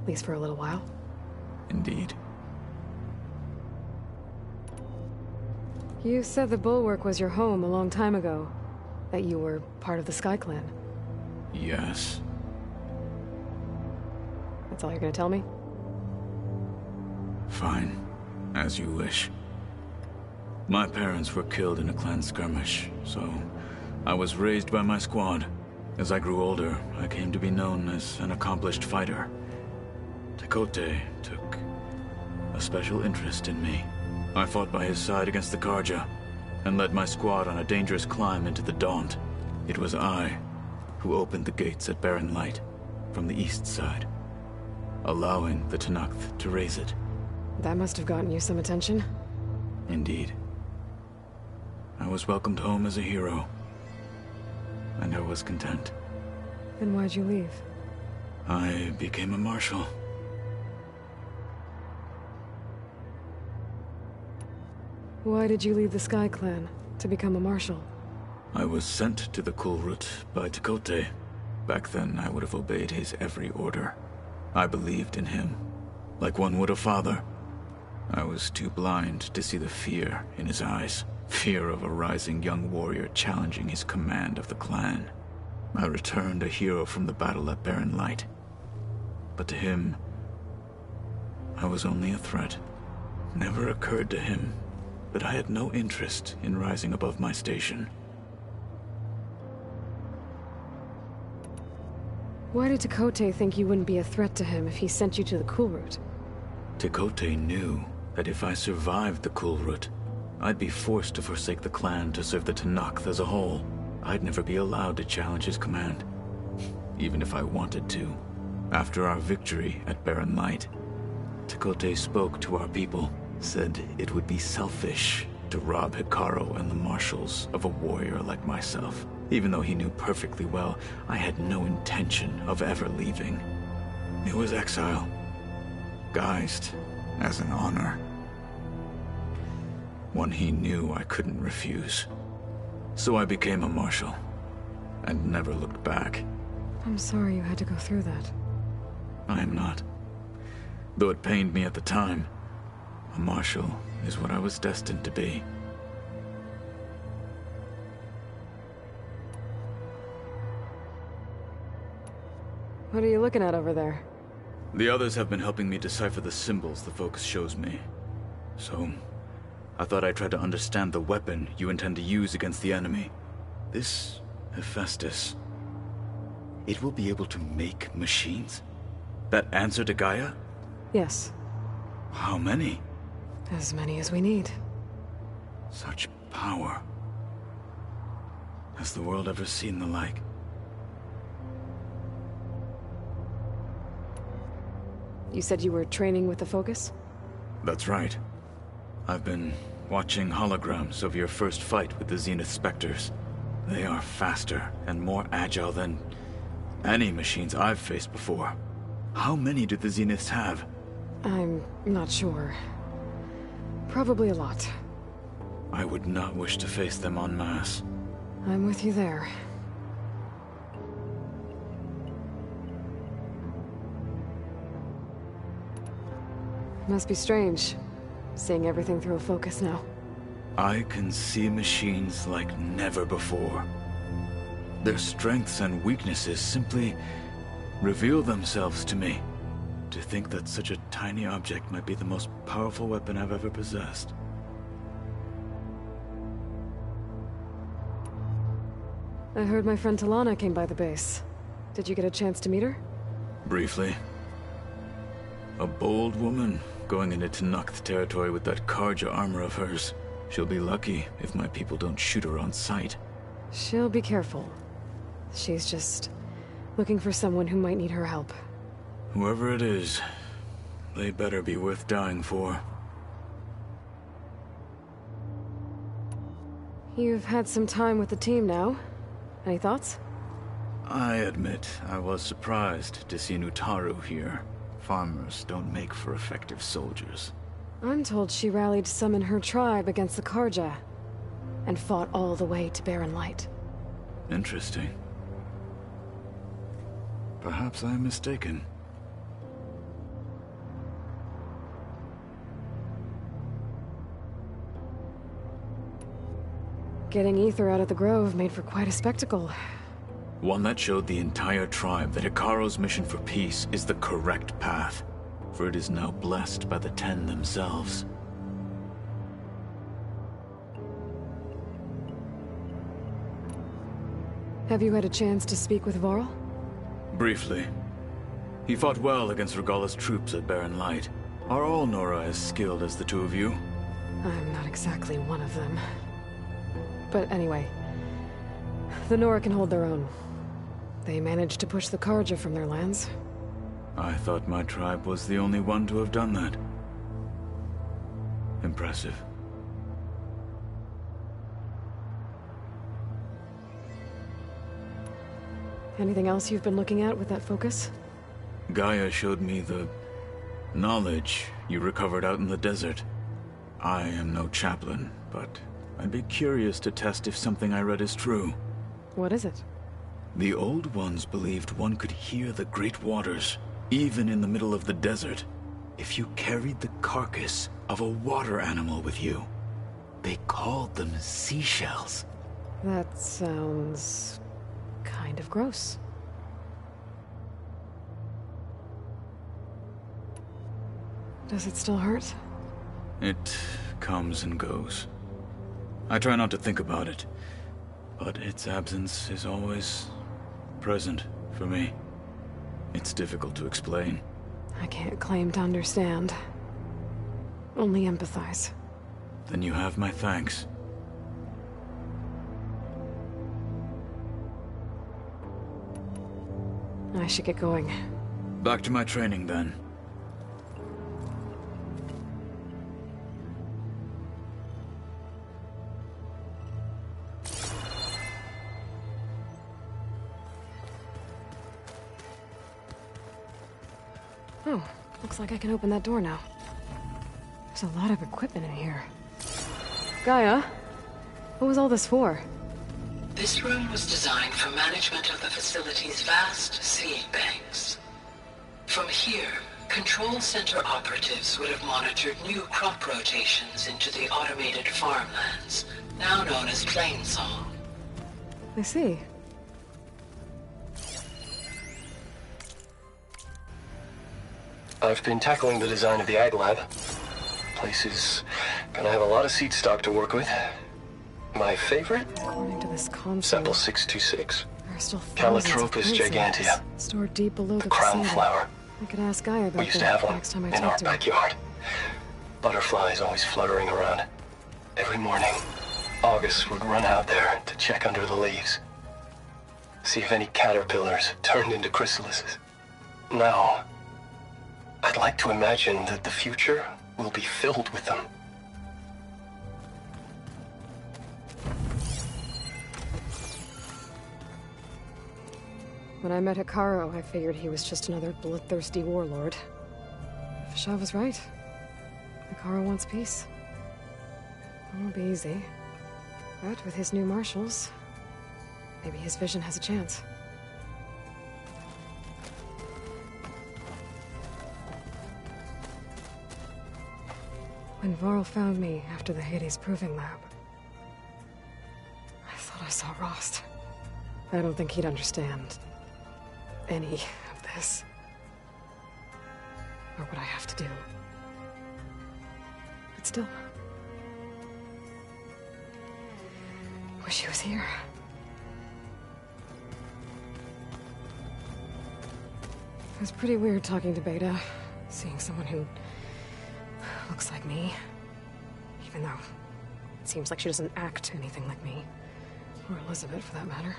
At least for a little while. Indeed. You said the Bulwark was your home a long time ago. That you were part of the Sky Clan. Yes. That's all you're gonna tell me? Fine. As you wish. My parents were killed in a clan skirmish, so I was raised by my squad. As I grew older, I came to be known as an accomplished fighter. Tekotteh took a special interest in me. I fought by his side against the Carja, and led my squad on a dangerous climb into the Daunt. It was I who opened the gates at Barren Light, from the east side, allowing the Tenakth to raise it. That must have gotten you some attention. Indeed. I was welcomed home as a hero, and I was content. Then why'd you leave? I became a marshal. Why did you leave the Sky Clan to become a marshal? I was sent to the Cool Route by Tekotteh. Back then, I would have obeyed his every order. I believed in him, like one would a father. I was too blind to see the fear in his eyes. Fear of a rising young warrior challenging his command of the clan. I returned a hero from the battle at Barren Light. But to him, I was only a threat. Never occurred to him that I had no interest in rising above my station. Why did Tekotteh think you wouldn't be a threat to him if he sent you to the Cool Route? Tekotteh knew that if I survived the Cool Route, I'd be forced to forsake the clan to serve the Tenakth as a whole. I'd never be allowed to challenge his command, even if I wanted to. After our victory at Barren Light, Tekotteh spoke to our people, said it would be selfish to rob Hekarro and the marshals of a warrior like myself, even though he knew perfectly well I had no intention of ever leaving. It was exile, guised as an honor. One he knew I couldn't refuse. So I became a marshal, and never looked back. I'm sorry you had to go through that. I am not. Though it pained me at the time, a marshal is what I was destined to be. What are you looking at over there? The others have been helping me decipher the symbols the Focus shows me. So, I thought I'd try to understand the weapon you intend to use against the enemy. This Hephaestus, it will be able to make machines? That answer to Gaia? Yes. How many? As many as we need. Such power. Has the world ever seen the like? You said you were training with the Focus? That's right. I've been watching holograms of your first fight with the Zenith Spectres. They are faster and more agile than any machines I've faced before. How many do the Zeniths have? I'm not sure. Probably a lot. I would not wish to face them en masse. I'm with you there. Must be strange, seeing everything through a Focus now. I can see machines like never before. Their strengths and weaknesses simply reveal themselves to me. To think that such a tiny object might be the most powerful weapon I've ever possessed. I heard my friend Talana came by the base. Did you get a chance to meet her? Briefly. A bold woman going into Tenakth territory with that Karja armor of hers. She'll be lucky if my people don't shoot her on sight. She'll be careful. She's just looking for someone who might need her help. Whoever it is, they better be worth dying for. You've had some time with the team now. Any thoughts? I admit I was surprised to see Nutaru here. Farmers don't make for effective soldiers. I'm told she rallied some in her tribe against the Karja, and fought all the way to Barren Light. Interesting. Perhaps I'm mistaken. Getting Ether out of the Grove made for quite a spectacle. One that showed the entire tribe that Hekarro's mission for peace is the correct path, for it is now blessed by the Ten themselves. Have you had a chance to speak with Varl? Briefly. He fought well against Regalla's troops at Barren Light. Are all Nora as skilled as the two of you? I'm not exactly one of them. But anyway, the Nora can hold their own. They managed to push the Karja from their lands. I thought my tribe was the only one to have done that. Impressive. Anything else you've been looking at with that Focus? Gaia showed me the knowledge you recovered out in the desert. I am no chaplain, but I'd be curious to test if something I read is true. What is it? The Old Ones believed one could hear the great waters, even in the middle of the desert, if you carried the carcass of a water animal with you. They called them seashells. That sounds kind of gross. Does it still hurt? It comes and goes. I try not to think about it, but its absence is always present for me. It's difficult to explain. I can't claim to understand. Only empathize. Then you have my thanks. I should get going. Back to my training, then. Oh, looks like I can open that door now. There's a lot of equipment in here. Gaia, what was all this for? This room was designed for management of the facility's vast seed banks. From here, Control Center operatives would have monitored new crop rotations into the automated farmlands, now known as Plainsong. I see. I've been tackling the design of the Ag Lab. Place is gonna have a lot of seed stock to work with. My favorite? According to this console, Sample 626. there are still thousands of Calotropis plant gigantea. samples stored deep below the Crown facility. flower. I could ask Gaia about We used to have that one next time I in our talk to her. backyard. Butterflies always fluttering around. Every morning, August would run out there to check under the leaves. See if any caterpillars turned into chrysalises. Now, I'd like to imagine that the future will be filled with them. When I met Hikaru, I figured he was just another bloodthirsty warlord. Fashaw was right. Hikaru wants peace. It won't be easy. But with his new marshals, maybe his vision has a chance. When Varl found me after the Hades Proving Lab, I thought I saw Rost. I don't think he'd understand any of this. Or what I have to do. But still, wish he was here. It was pretty weird talking to Beta, seeing someone who looks like me. Even though it seems like she doesn't act anything like me. Or Elizabeth, for that matter.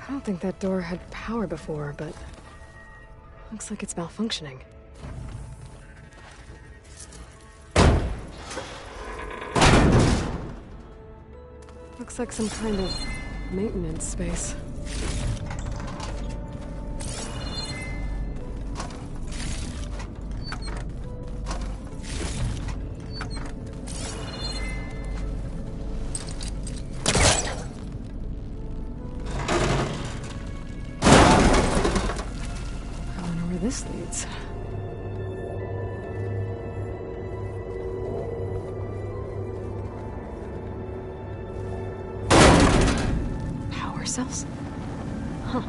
I don't think that door had power before, but looks like it's malfunctioning. Looks like some kind of maintenance space. This leads. Power cells? Huh.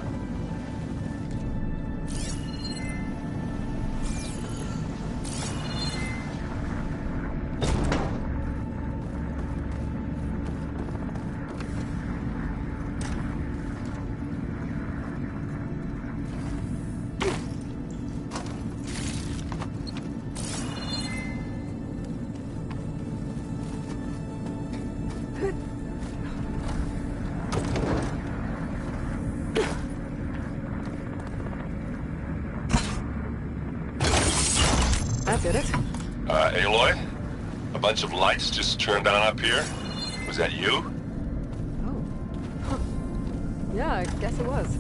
That did it. Aloy? A bunch of lights just turned on up here? Was that you? Oh. Huh. Yeah, I guess it was.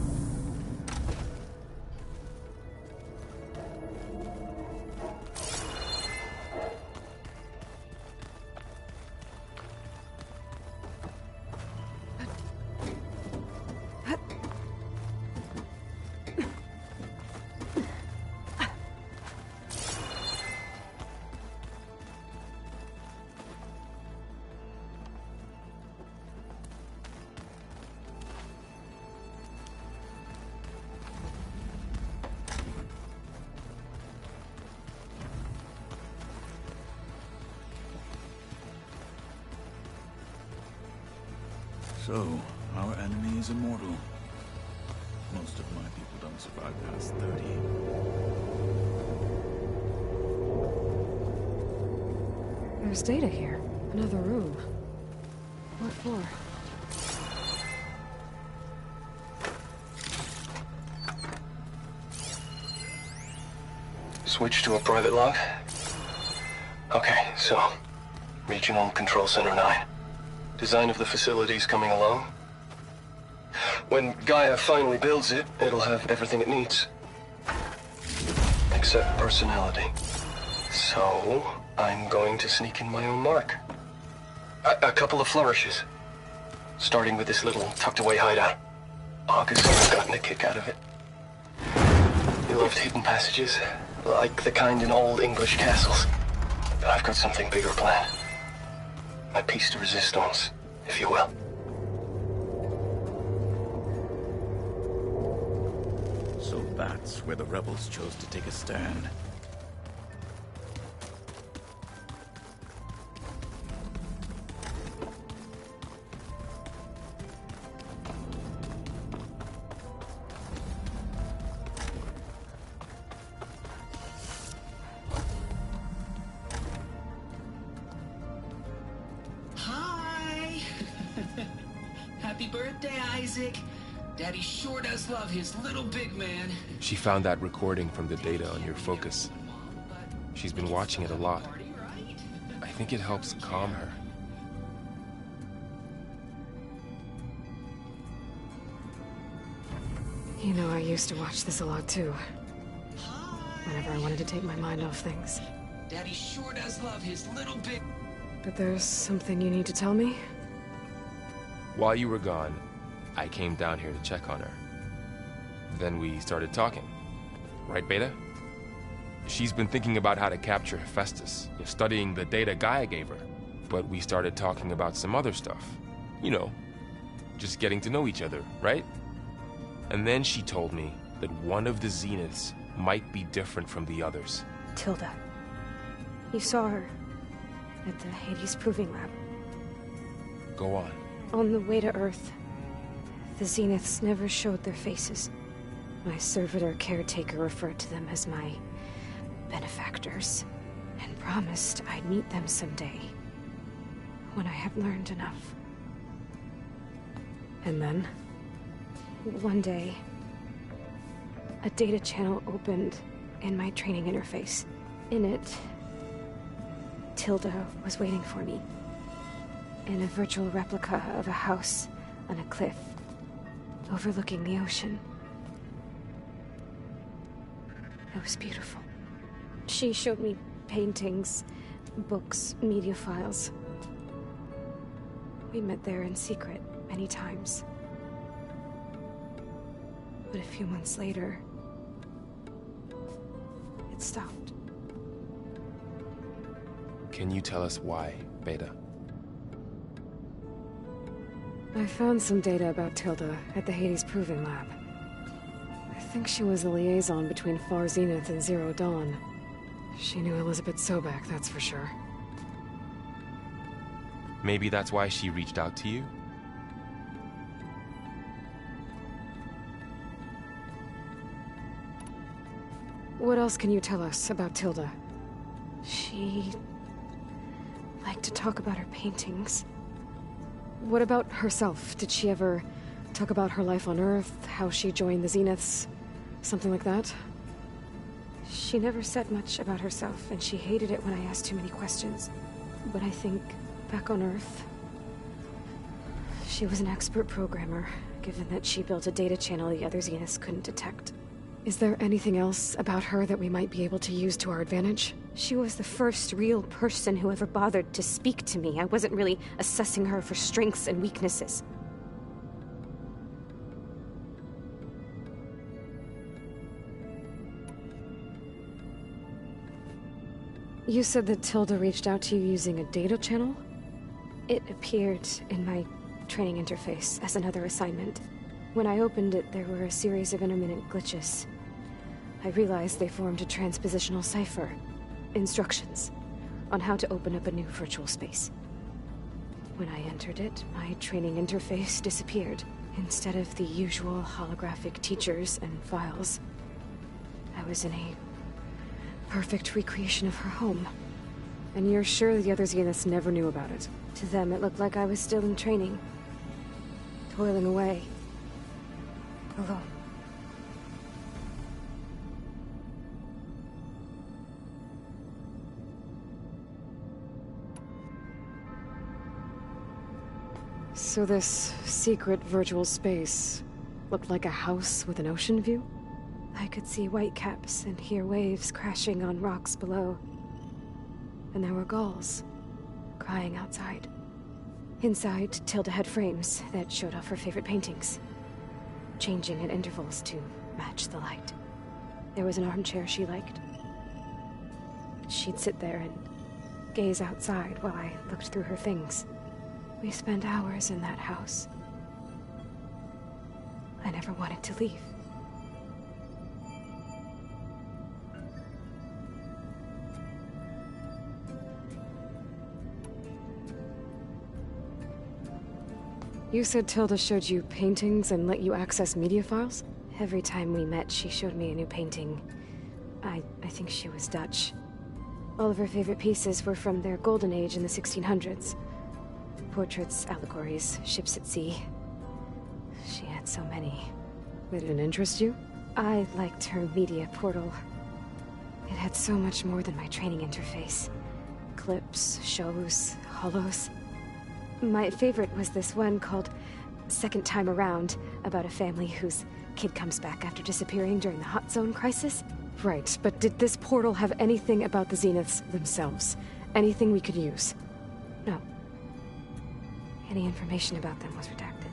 So, our enemy is immortal. Most of my people don't survive past 30. There's data here. Another room. What for? Switch to a private log? Okay, so... Regional Control Center 9. Design of the facility's coming along. When Gaia finally builds it, it'll have everything it needs. Except personality. So, I'm going to sneak in my own mark. A couple of flourishes. Starting with this little tucked-away hideout. August has gotten a kick out of it. He loved hidden passages, like the kind in old English castles. But I've got something bigger planned. My piece de resistance, if you will. So that's where the rebels chose to take a stand. Hi! Happy birthday, Isaac. Daddy sure does love his little big man. She found that recording from the data on your focus. She's been watching it a lot. I think it helps calm her. You know, I used to watch this a lot too. Whenever I wanted to take my mind off things. Daddy sure does love his little big... But there's something you need to tell me? While you were gone, I came down here to check on her. Then we started talking. Right, Beta? She's been thinking about how to capture Hephaestus, studying the data Gaia gave her. But we started talking about some other stuff. You know, just getting to know each other, right? And then she told me that one of the Zeniths might be different from the others. Tilda. You saw her at the Hades Proving Lab. Go on. On the way to Earth, the Zeniths never showed their faces. My servitor caretaker referred to them as my benefactors, and promised I'd meet them someday, when I had learned enough. And then, one day, a data channel opened in my training interface. In it, Tilda was waiting for me, in a virtual replica of a house on a cliff, overlooking the ocean. It was beautiful. She showed me paintings, books, media files. We met there in secret many times. But a few months later, it stopped. Can you tell us why, Beta? I found some data about Tilda at the Hades Proving Lab. I think she was a liaison between Far Zenith and Zero Dawn. She knew Elizabeth Sobek, that's for sure. Maybe that's why she reached out to you? What else can you tell us about Tilda? She liked to talk about her paintings. What about herself? Did she ever talk about her life on Earth, how she joined the Zeniths, something like that? She never said much about herself, and she hated it when I asked too many questions. But I think, back on Earth, she was an expert programmer, given that she built a data channel the other Zeniths couldn't detect. Is there anything else about her that we might be able to use to our advantage? She was the first real person who ever bothered to speak to me. I wasn't really assessing her for strengths and weaknesses. You said that Tilda reached out to you using a data channel? It appeared in my training interface as another assignment. When I opened it, there were a series of intermittent glitches. I realized they formed a transpositional cipher. Instructions on how to open up a new virtual space. When I entered it, my training interface disappeared. Instead of the usual holographic teachers and files, I was in a perfect recreation of her home. And you're sure the other Zeniths never knew about it? To them, it looked like I was still in training, toiling away, alone. So this secret virtual space looked like a house with an ocean view? I could see whitecaps and hear waves crashing on rocks below. And there were gulls crying outside. Inside, Tilda had frames that showed off her favorite paintings, changing at intervals to match the light. There was an armchair she liked. She'd sit there and gaze outside while I looked through her things. We spent hours in that house. I never wanted to leave. You said Tilda showed you paintings and let you access media files? Every time we met, she showed me a new painting. I think she was Dutch. All of her favorite pieces were from their golden age in the 1600s. Portraits, allegories, ships at sea. She had so many. Did it interest you? I liked her media portal. It had so much more than my training interface. Clips, shows, holos. My favorite was this one called Second Time Around, about a family whose kid comes back after disappearing during the Hot Zone crisis. Right, but did this portal have anything about the Zeniths themselves? Anything we could use? No. Any information about them was redacted.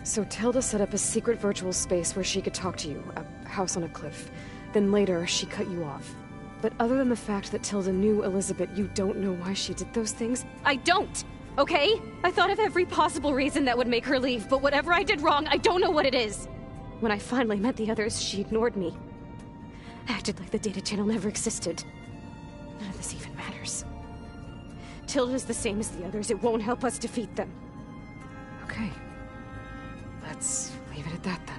So Tilda set up a secret virtual space where she could talk to you, a house on a cliff. Then later, she cut you off. But other than the fact that Tilda knew Elizabeth, you don't know why she did those things? I don't! Okay? I thought of every possible reason that would make her leave, but whatever I did wrong, I don't know what it is. When I finally met the others, she ignored me. Acted like the data channel never existed. None of this even matters. Tilda's the same as the others. It won't help us defeat them. Okay. Let's leave it at that, then.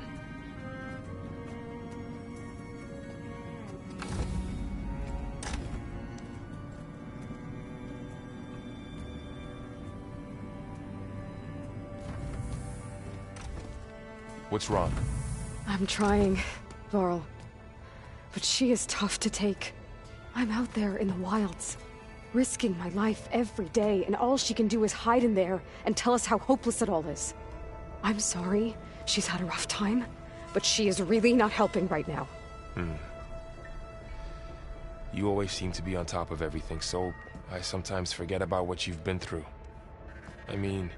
What's wrong? I'm trying, Varl. But she is tough to take. I'm out there in the wilds, risking my life every day, and all she can do is hide in there and tell us how hopeless it all is. I'm sorry, she's had a rough time, but she is really not helping right now. You always seem to be on top of everything, so I sometimes forget about what you've been through. I mean,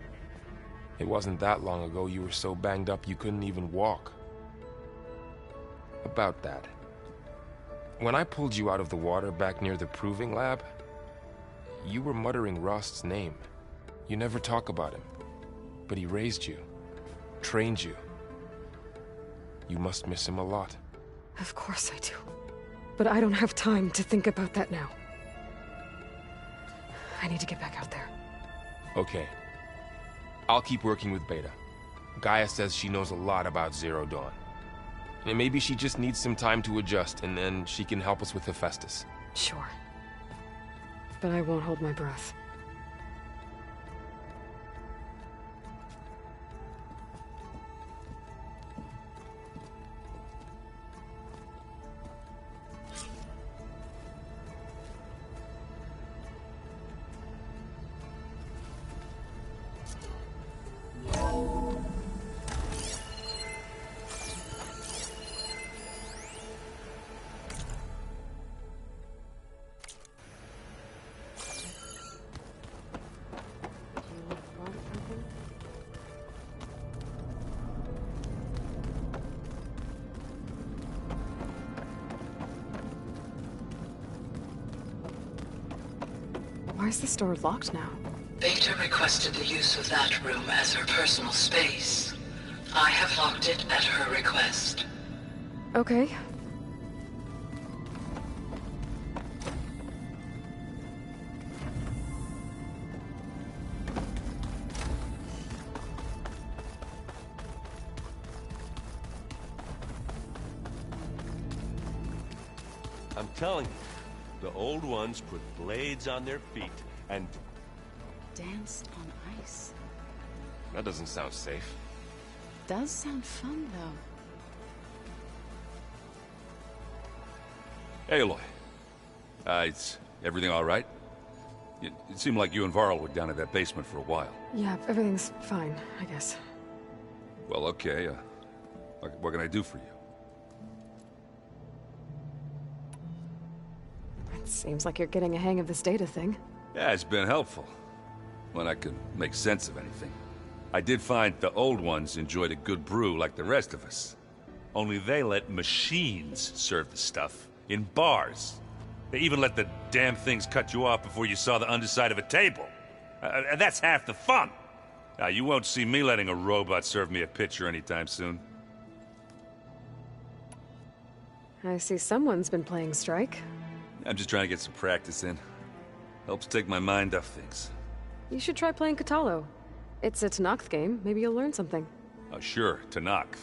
it wasn't that long ago you were so banged up you couldn't even walk. About that. When I pulled you out of the water back near the proving lab, you were muttering Rost's name. You never talk about him. But he raised you, trained you. You must miss him a lot. Of course I do. But I don't have time to think about that now. I need to get back out there. Okay. I'll keep working with Beta. Gaia says she knows a lot about Zero Dawn. And maybe she just needs some time to adjust, and then she can help us with Hephaestus. Sure. But I won't hold my breath. Why is this door locked now? Beta requested the use of that room as her personal space. I have locked it at her request. Okay. I'm telling you, the old ones put blades on their feet and... Danced on ice. That doesn't sound safe. Does sound fun, though. Aloy. Is everything all right? It seemed like you and Varl were down in that basement for a while. Yeah, everything's fine, I guess. Well, okay. What can I do for you? It seems like you're getting a hang of this data thing. Yeah, it's been helpful. When I could make sense of anything. I did find the old ones enjoyed a good brew like the rest of us. Only they let machines serve the stuff in bars. They even let the damn things cut you off before you saw the underside of a table. And that's half the fun. Now, you won't see me letting a robot serve me a pitcher anytime soon. I see someone's been playing Strike. I'm just trying to get some practice in. Helps take my mind off things. You should try playing Kotallo. It's a Tenakth game. Maybe you'll learn something. Oh, sure, Tenakth.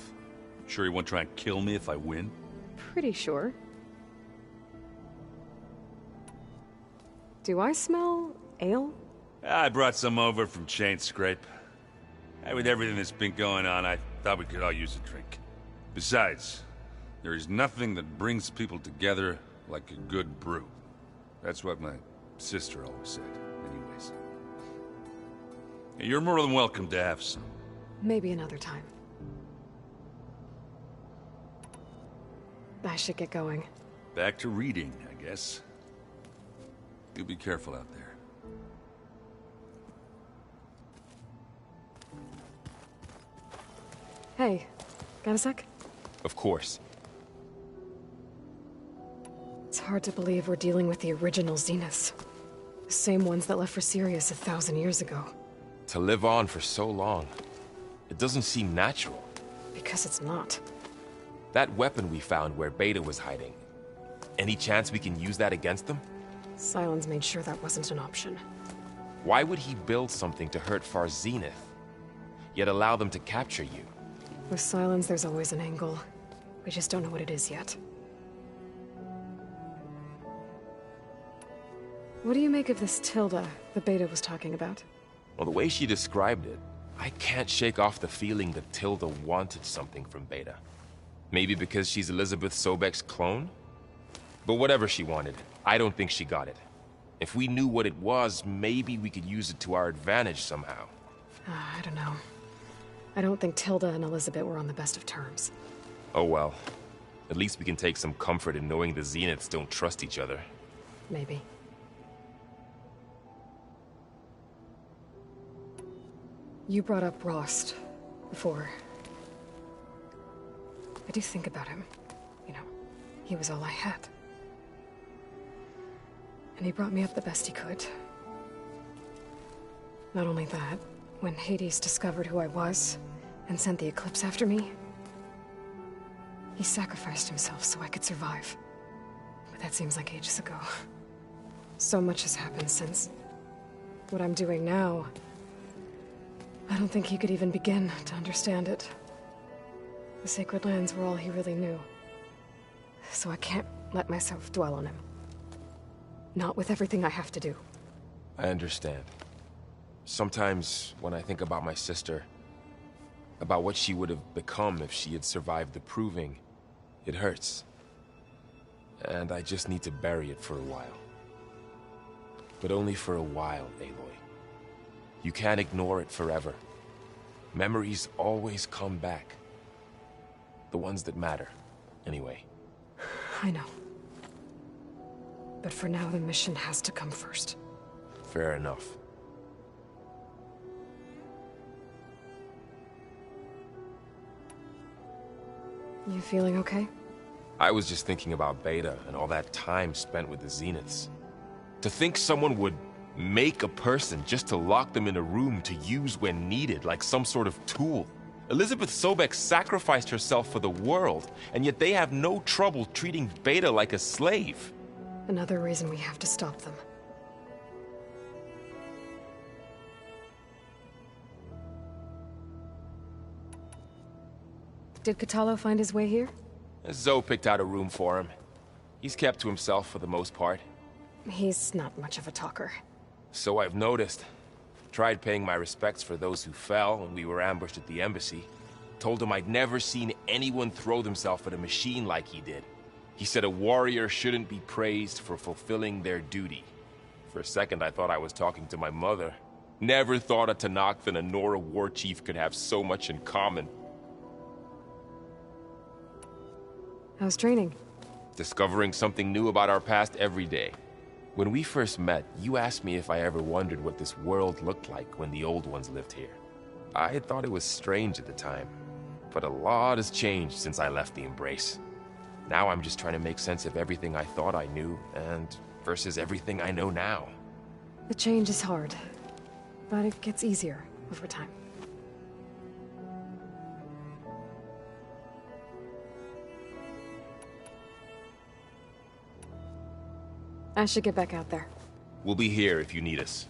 Sure he won't try and kill me if I win? Pretty sure. Do I smell ale? I brought some over from Chain Scrape. With everything that's been going on, I thought we could all use a drink. Besides, there is nothing that brings people together like a good brew. That's what my sister always said, anyways. You're more than welcome to have some. Maybe another time. I should get going. Back to reading, I guess. You be careful out there. Hey, got a sec? Of course. It's hard to believe we're dealing with the original Zeniths. The same ones that left for Sirius 1,000 years ago. To live on for so long, it doesn't seem natural. Because it's not. That weapon we found where Beta was hiding, any chance we can use that against them? Sylens made sure that wasn't an option. Why would he build something to hurt Far Zenith, yet allow them to capture you? With Sylens, there's always an angle. We just don't know what it is yet. What do you make of this Tilda the Beta was talking about? Well, the way she described it, I can't shake off the feeling that Tilda wanted something from Beta. Maybe because she's Elizabeth Sobek's clone? But whatever she wanted, I don't think she got it. If we knew what it was, maybe we could use it to our advantage somehow. I don't know. I don't think Tilda and Elizabeth were on the best of terms. Oh well. At least we can take some comfort in knowing the Zeniths don't trust each other. Maybe. You brought up Rost before. I do think about him. You know, he was all I had. And he brought me up the best he could. Not only that, when Hades discovered who I was and sent the Eclipse after me, he sacrificed himself so I could survive. But that seems like ages ago. So much has happened since. What I'm doing now, I don't think he could even begin to understand it. The Sacred Lands were all he really knew. So I can't let myself dwell on him. Not with everything I have to do. I understand. Sometimes, when I think about my sister, about what she would have become if she had survived the Proving, it hurts. And I just need to bury it for a while. But only for a while, Aloy. You can't ignore it forever. Memories always come back. The ones that matter, anyway. I know. But for now, the mission has to come first. Fair enough. You feeling okay? I was just thinking about Beta and all that time spent with the Zeniths. To think someone would make a person just to lock them in a room to use when needed, like some sort of tool. Elizabeth Sobek sacrificed herself for the world, and yet they have no trouble treating Beta like a slave. Another reason we have to stop them. Did Kotallo find his way here? Zoe picked out a room for him. He's kept to himself for the most part. He's not much of a talker. So I've noticed. Tried paying my respects for those who fell when we were ambushed at the embassy. Told him I'd never seen anyone throw themselves at a machine like he did. He said a warrior shouldn't be praised for fulfilling their duty. For a second I thought I was talking to my mother. Never thought a Tenakth and a Nora war chief could have so much in common. How's training? Discovering something new about our past every day. When we first met, you asked me if I ever wondered what this world looked like when the old ones lived here. I thought it was strange at the time. But a lot has changed since I left the Embrace. Now I'm just trying to make sense of everything I thought I knew, and versus everything I know now. The change is hard, but it gets easier over time. I should get back out there. We'll be here if you need us.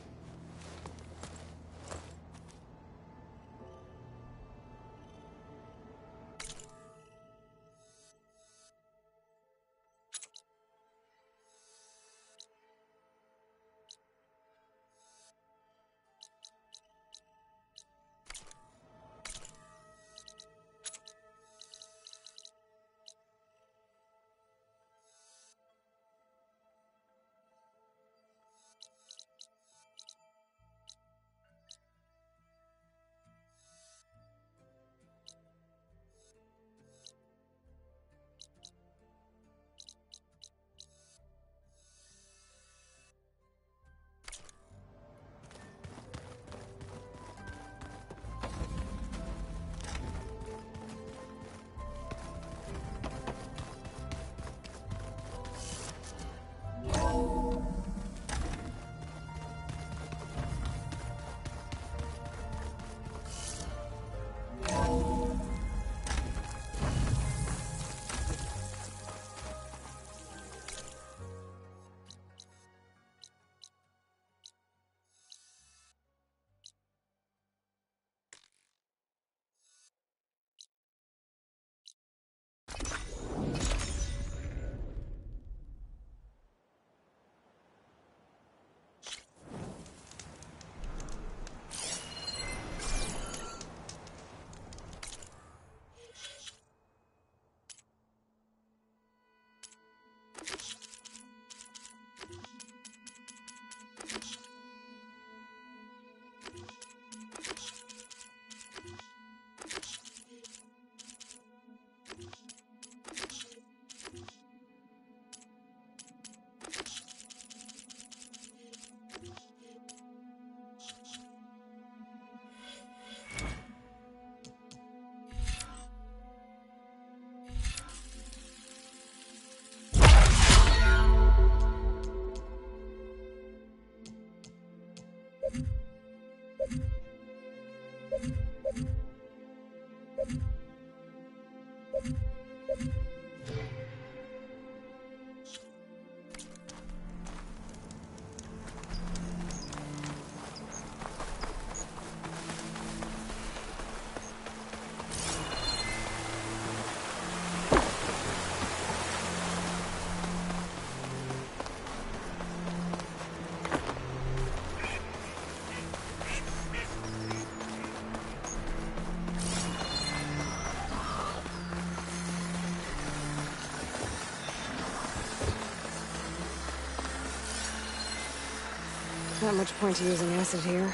Not much point to using acid here.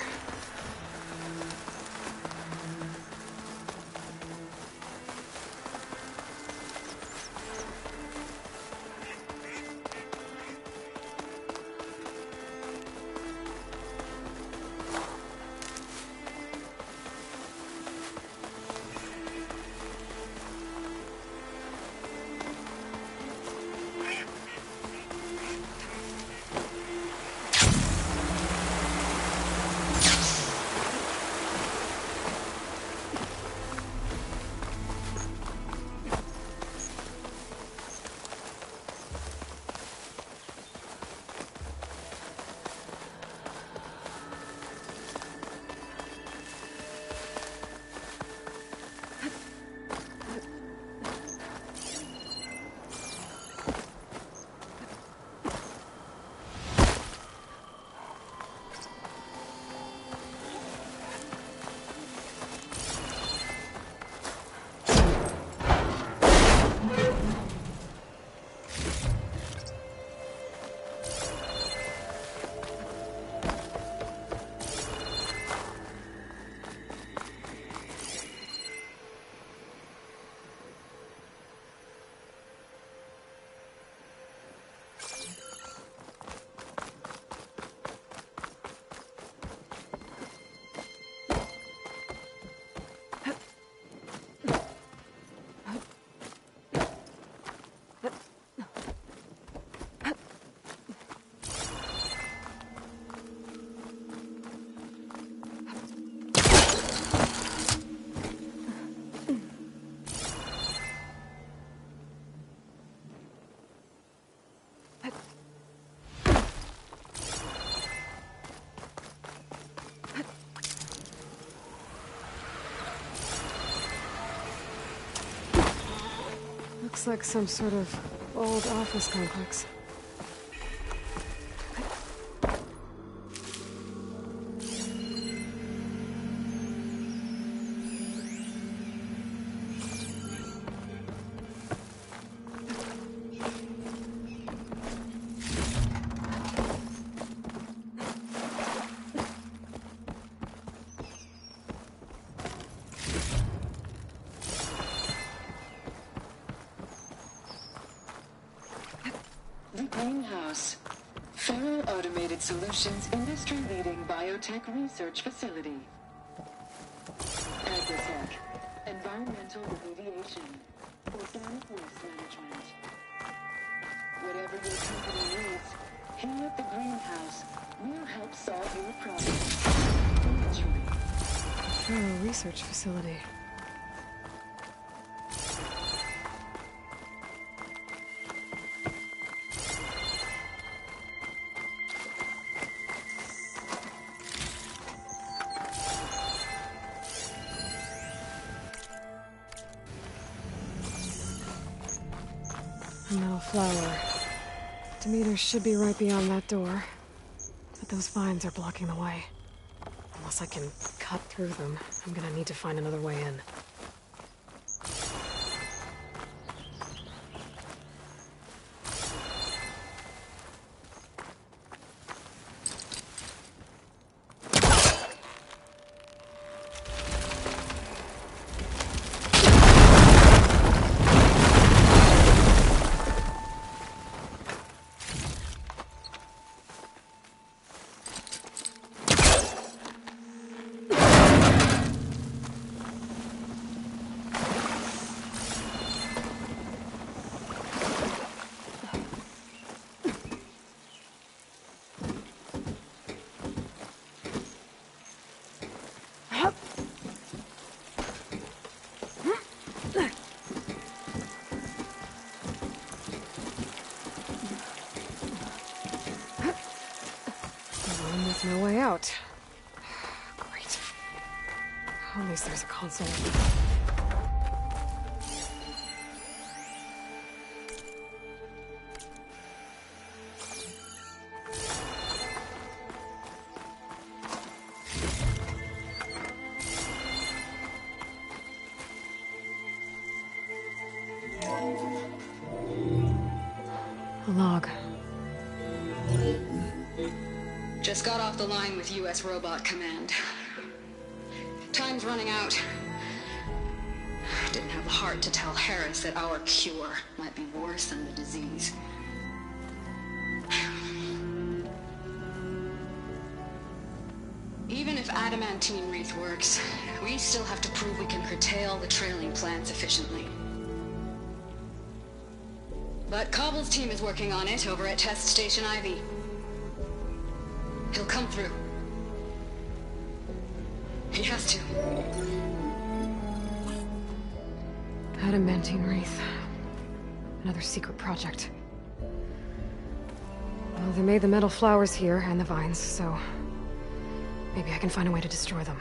Looks like some sort of old office complex. The Greenhouse. Faro Automated Solutions industry-leading biotech research facility. Agritech. Environmental remediation. Organic waste management. Whatever your company needs, here at the Greenhouse, we'll help solve your problems. Naturally. Faro research facility. A metal flower. Demeter should be right beyond that door. But those vines are blocking the way. Unless I can cut through them, I'm gonna need to find another way in. There's no way out. Great. At least there's a console. A log. Just got off the line with U.S. Robot Command. Time's running out. Didn't have the heart to tell Harris that our cure might be worse than the disease. Even if adamantine wreath works, we still have to prove we can curtail the trailing plants efficiently. But Cobble's team is working on it over at Test Station Ivy. He'll come through. He has to. Adamantine wreath. Another secret project. Well, they made the metal flowers here and the vines, so maybe I can find a way to destroy them.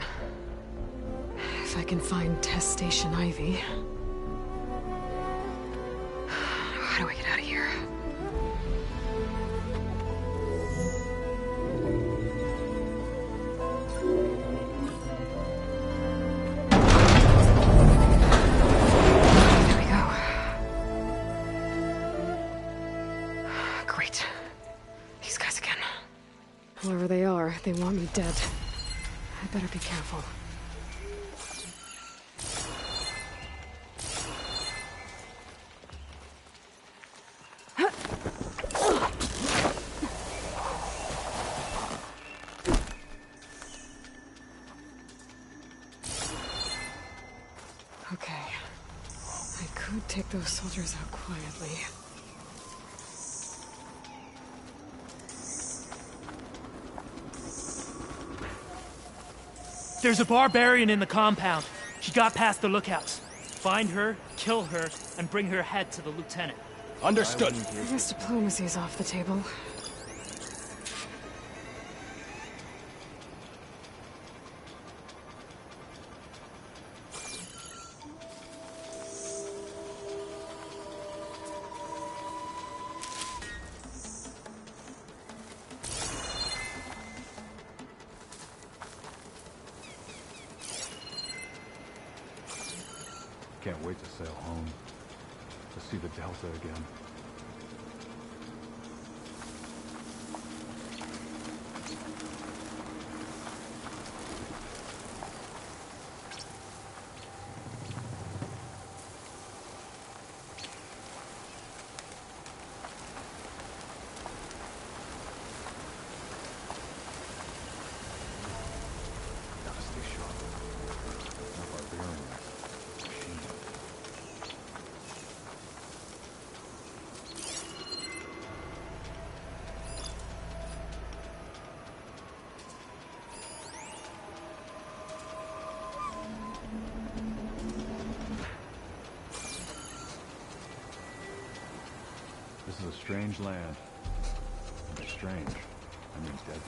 If I can find Test Station Ivy. How do I get out of here? There we go. Great. These guys again. Whoever they are, they want me dead. I better be careful. Okay. I could take those soldiers out quietly. There's a barbarian in the compound. She got past the lookouts. Find her, kill her, and bring her head to the lieutenant. Understood. I guess diplomacy's off the table. can't wait to sail home. To see the Delta again. This is a strange land. And by strange, I mean deadly.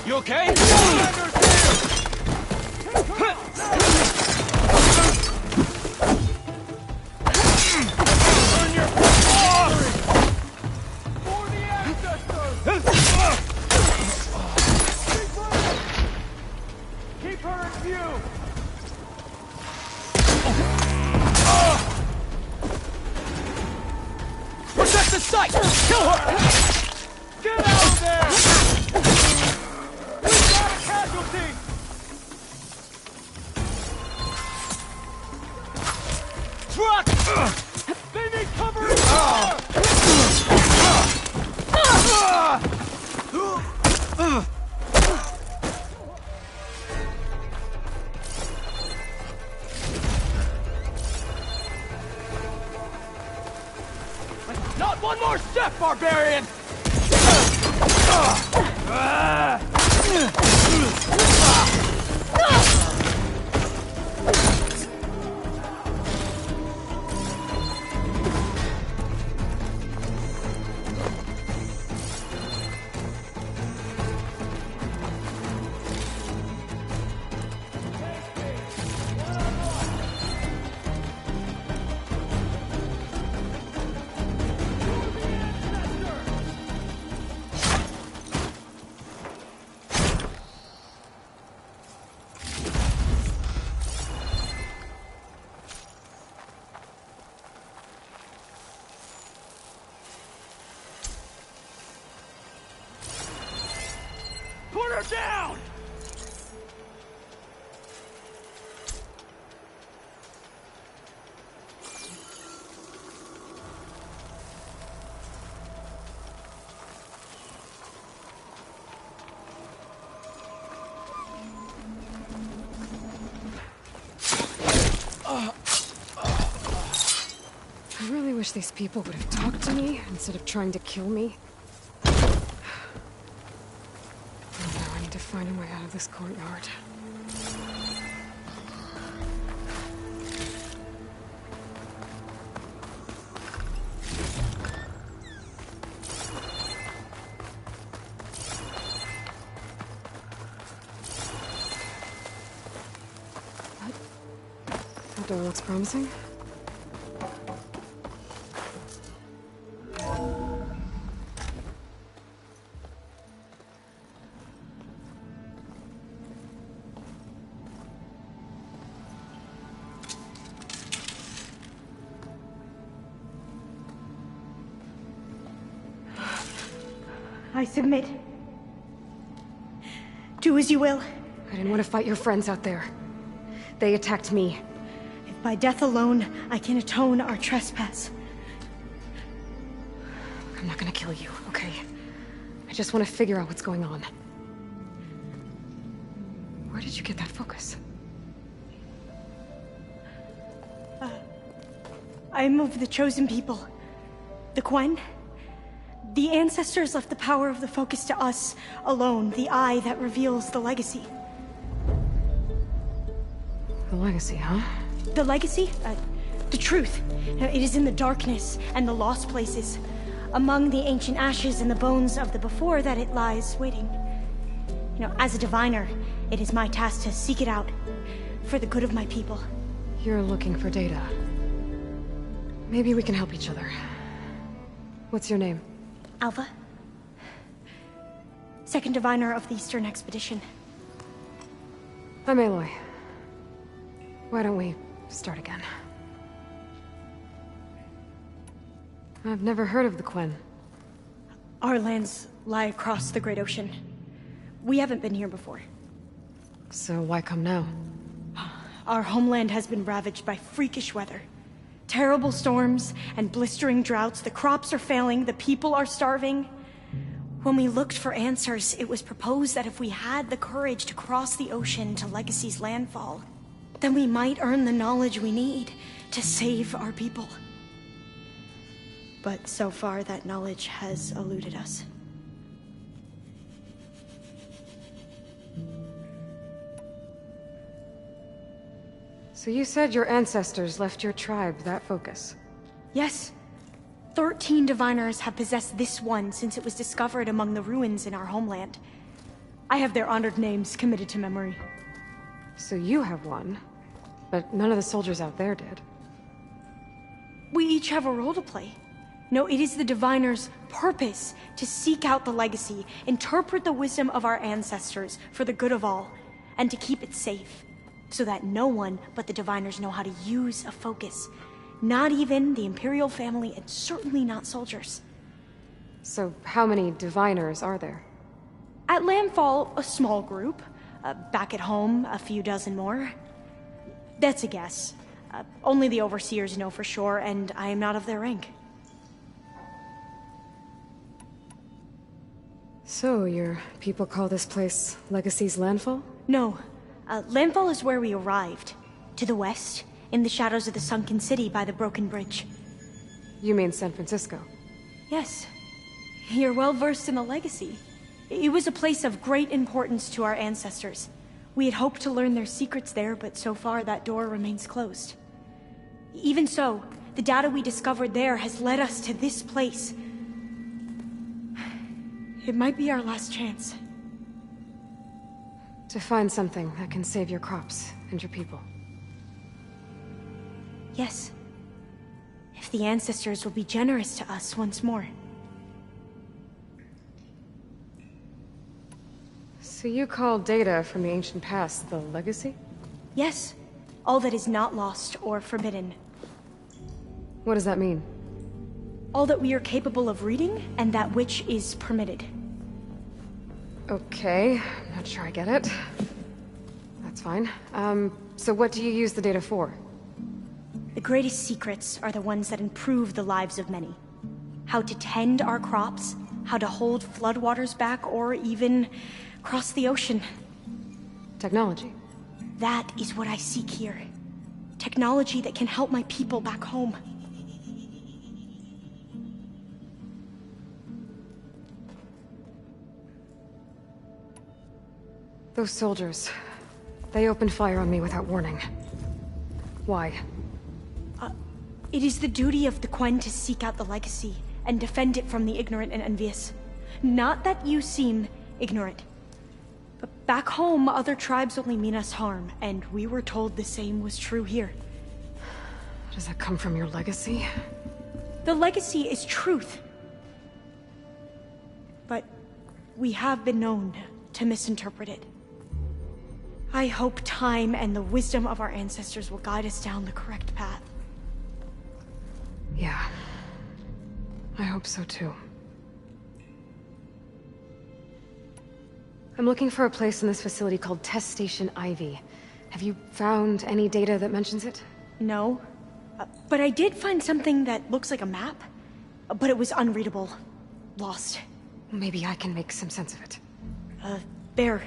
You okay? Not one more step, barbarian! Put her down! I really wish these people would have talked to me instead of trying to kill me. Now I need to find a way out of this courtyard. That door looks promising. I submit. Do as you will. I didn't want to fight your friends out there. They attacked me. If by death alone I can atone our trespass. I'm not gonna kill you, okay? I just want to figure out what's going on. Where did you get that focus? I am of the chosen people. The Quen. The ancestors left the power of the focus to us alone, the eye that reveals the legacy. The legacy, huh? The legacy? The truth. It is in the darkness and the lost places. Among the ancient ashes and the bones of the before that it lies waiting. You know, as a diviner, it is my task to seek it out for the good of my people. You're looking for data. Maybe we can help each other. What's your name? Alva. second diviner of the Eastern Expedition. I'm Aloy. Why don't we start again? I've never heard of the Quen. Our lands lie across the Great Ocean. We haven't been here before. So why come now? Our homeland has been ravaged by freakish weather. Terrible storms and blistering droughts. The crops are failing, the people are starving. When we looked for answers, it was proposed that if we had the courage to cross the ocean to Legacy's landfall, then we might earn the knowledge we need to save our people. But so far, that knowledge has eluded us. So you said your ancestors left your tribe that focus? Yes. 13 diviners have possessed this one since it was discovered among the ruins in our homeland. I have their honored names committed to memory. So you have one, but none of the soldiers out there did. We each have a role to play. No, it is the diviner's purpose to seek out the legacy, interpret the wisdom of our ancestors for the good of all, and to keep it safe, so that no one but the diviners know how to use a focus. Not even the Imperial family, and certainly not soldiers. So how many diviners are there? At landfall, a small group. Back at home, a few dozen more. That's a guess. Only the overseers know for sure, and I am not of their rank. So, your people call this place Legacy's Landfall? No. Landfall is where we arrived. To the west, in the shadows of the sunken city by the broken bridge. You mean San Francisco? Yes. You're well versed in the legacy. It was a place of great importance to our ancestors. We had hoped to learn their secrets there, but so far that door remains closed. Even so, the data we discovered there has led us to this place. It might be our last chance. To find something that can save your crops and your people. Yes. If the ancestors will be generous to us once more. So you call data from the ancient past the legacy? Yes. All that is not lost or forbidden. What does that mean? All that we are capable of reading, and that which is permitted. Okay, I'm not sure I get it. That's fine. So what do you use the data for? The greatest secrets are the ones that improve the lives of many. How to tend our crops, how to hold floodwaters back, or even cross the ocean. Technology. That is what I seek here. Technology that can help my people back home. Those soldiers, they opened fire on me without warning. Why? It is the duty of the Quen to seek out the legacy and defend it from the ignorant and envious. Not that you seem ignorant. But back home, other tribes only mean us harm, and we were told the same was true here. Does that come from your legacy? The legacy is truth. But we have been known to misinterpret it. I hope time and the wisdom of our ancestors will guide us down the correct path. Yeah. I hope so too. I'm looking for a place in this facility called Test Station Ivy. Have you found any data that mentions it? No. But I did find something that looks like a map. But it was unreadable. Lost. Maybe I can make some sense of it. Bear.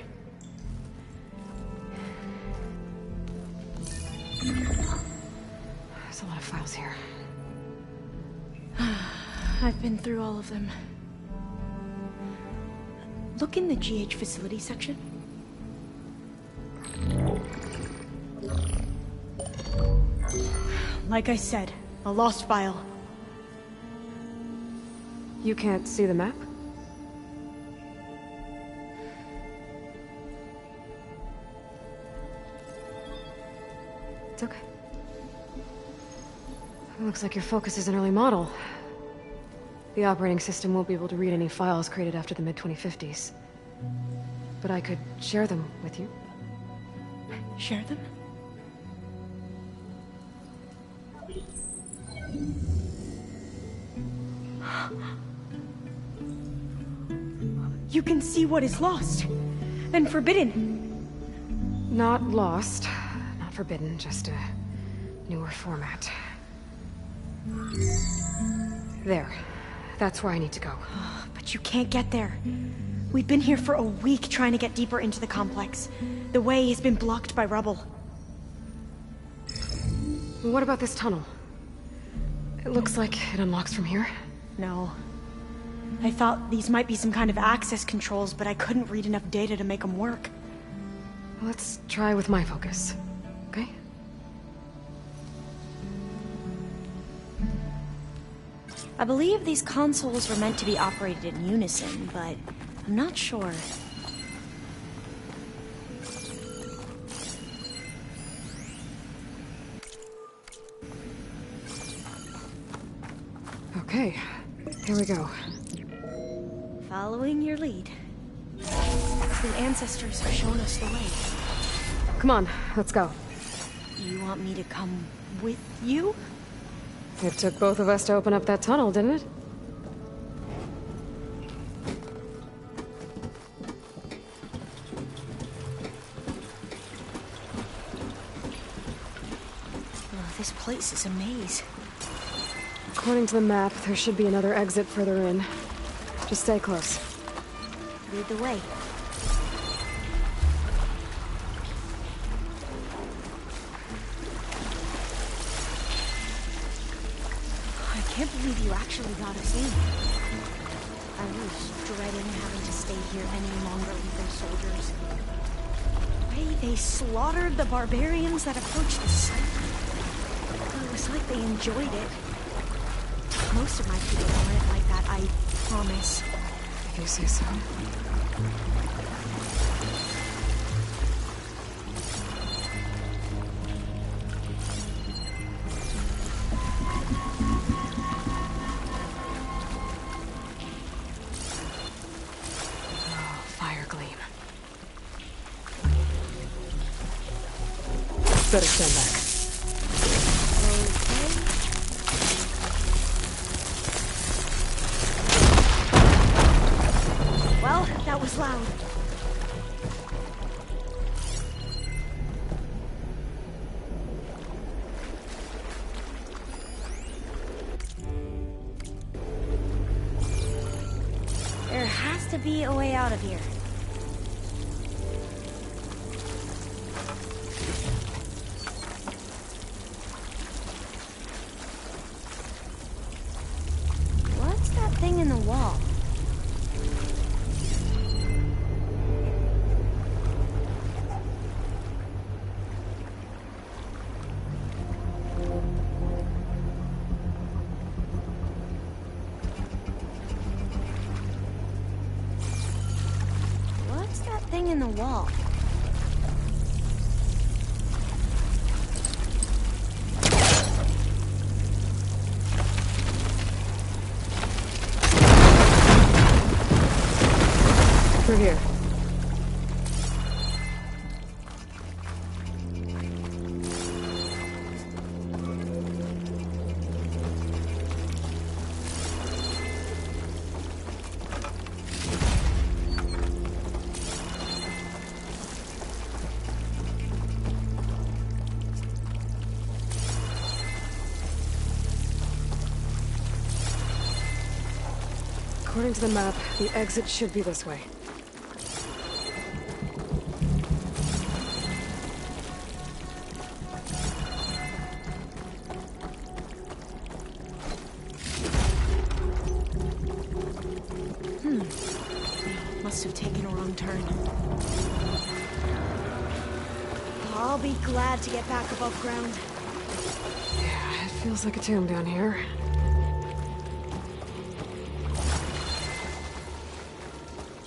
There's a lot of files here. I've been through all of them. Look in the GH facility section. Like I said, a lost file. You can't see the map? It's okay. It looks like your focus is an early model. The operating system won't be able to read any files created after the mid-2050s. But I could share them with you. Share them? You can see what is lost and forbidden. Not lost, not forbidden, just a newer format. There. That's where I need to go. But you can't get there. We've been here for a week trying to get deeper into the complex. The way has been blocked by rubble. What about this tunnel? It looks like it unlocks from here. No. I thought these might be some kind of access controls, but I couldn't read enough data to make them work. Let's try with my focus, okay? I believe these consoles were meant to be operated in unison, but I'm not sure. Okay, here we go. Following your lead. The ancestors have shown us the way. Come on, let's go. You want me to come with you? It took both of us to open up that tunnel, didn't it? Oh, this place is a maze. According to the map, there should be another exit further in. Just stay close. Lead the way. I can't believe you actually got us in. I was dreading having to stay here any longer with those soldiers. The way they slaughtered the barbarians that approached the site. It was like they enjoyed it. Most of my people aren't like that, I promise. If you say so. Better stand back. Okay. Well, that was loud. There has to be a way out of here. In the wall. What's that thing in the wall? Through here. According to the map, the exit should be this way. Must have taken a wrong turn. I'll be glad to get back above ground. Yeah, it feels like a tomb down here.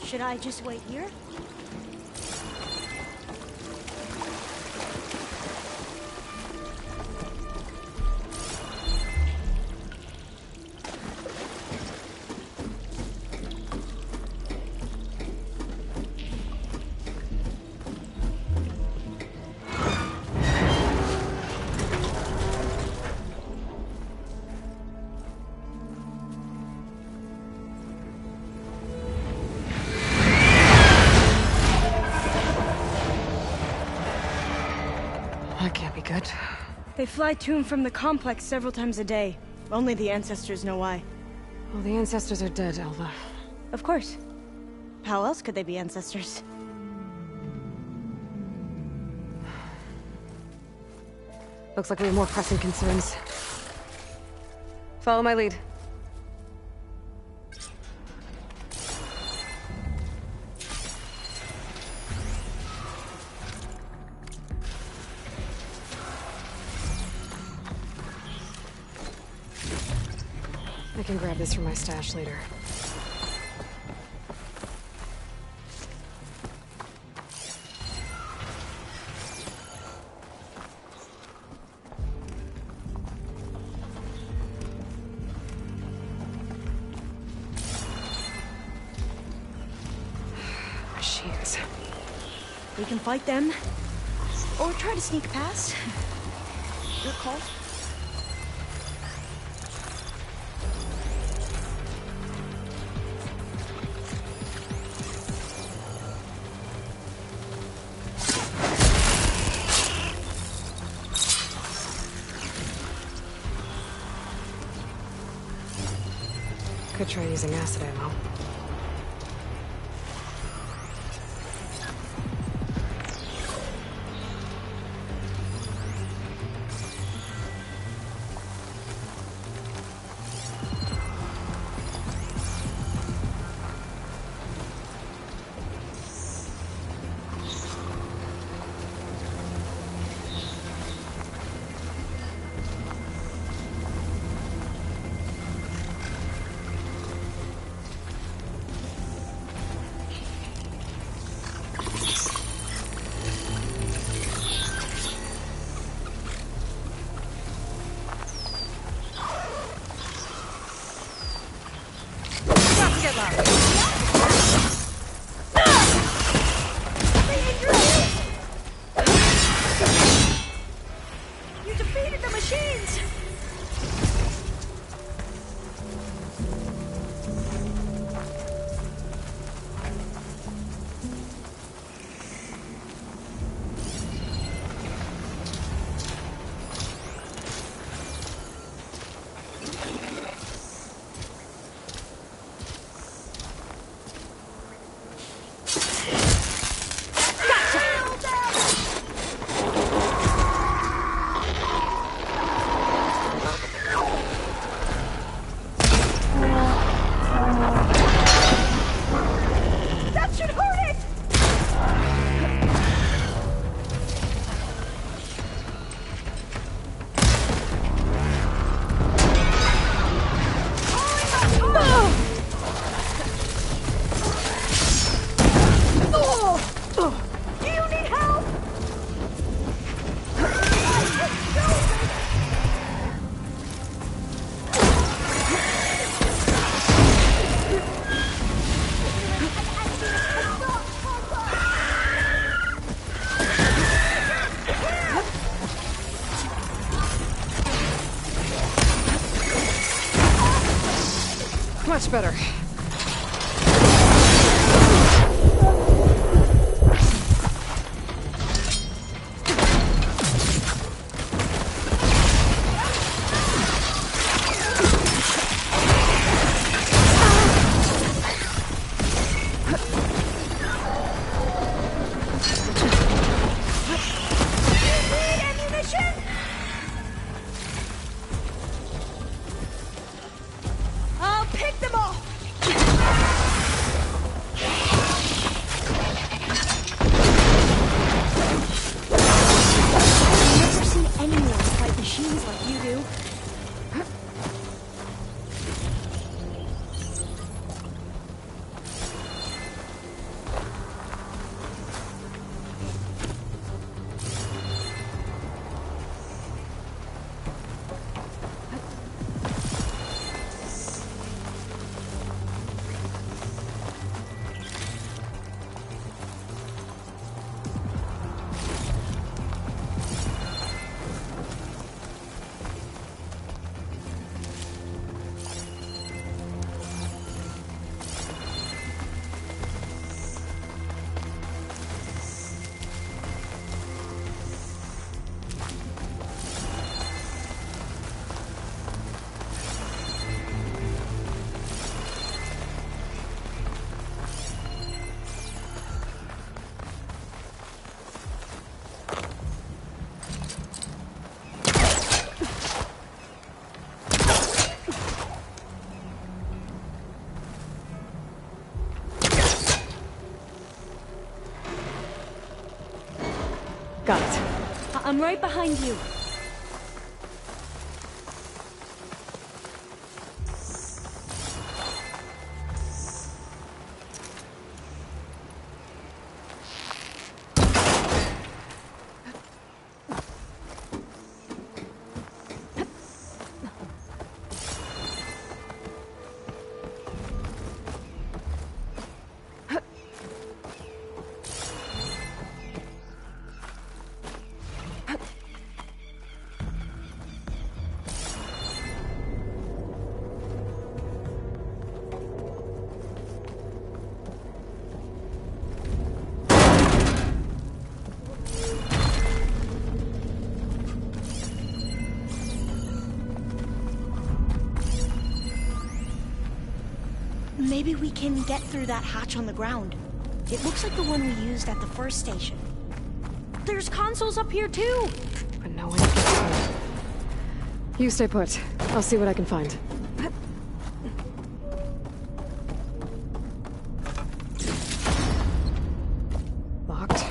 Should I just wait here? They fly to and from the complex several times a day. Only the ancestors know why. Well, the ancestors are dead, Elva. Of course. How else could they be ancestors? Looks like we have more pressing concerns. Follow my lead. I can grab this from my stash later. Machines. We can fight them, or try to sneak past. Your call. Could try using acid ammo. You defeated the machines! That should hurt it! Do you need help? Much better. Need ammunition? I'll pick them off! Got it. I'm right behind you. Maybe we can get through that hatch on the ground. It looks like the one we used at the first station. There's consoles up here too! But no one gets through. You stay put. I'll see what I can find. Locked.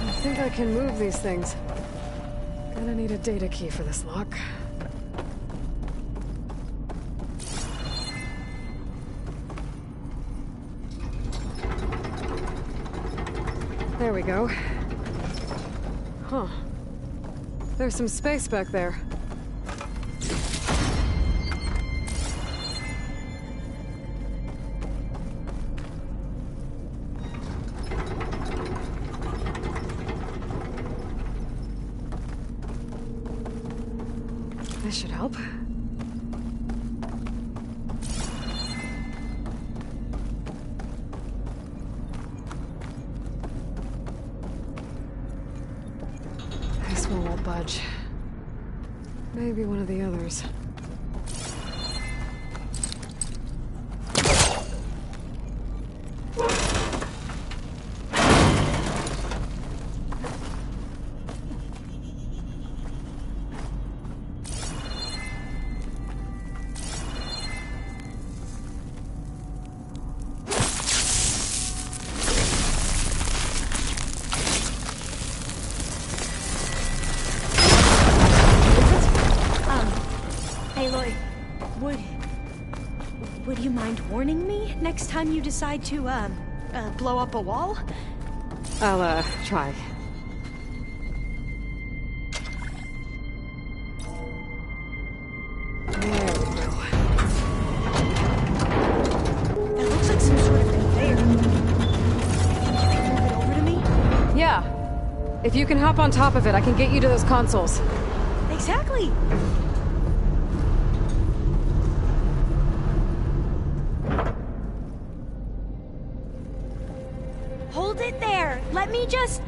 I think I can move these things. Gonna need a data key for this lock. There we go. Huh. There's some space back there. This should help. This one won't budge. Maybe one of the others. Aloy, would you mind warning me next time you decide to, blow up a wall? I'll, try. There we go. That looks like some sort of conveyor. Think you can move it over to me? Yeah. If you can hop on top of it, I can get you to those consoles. Exactly! Hold it there! Let me just...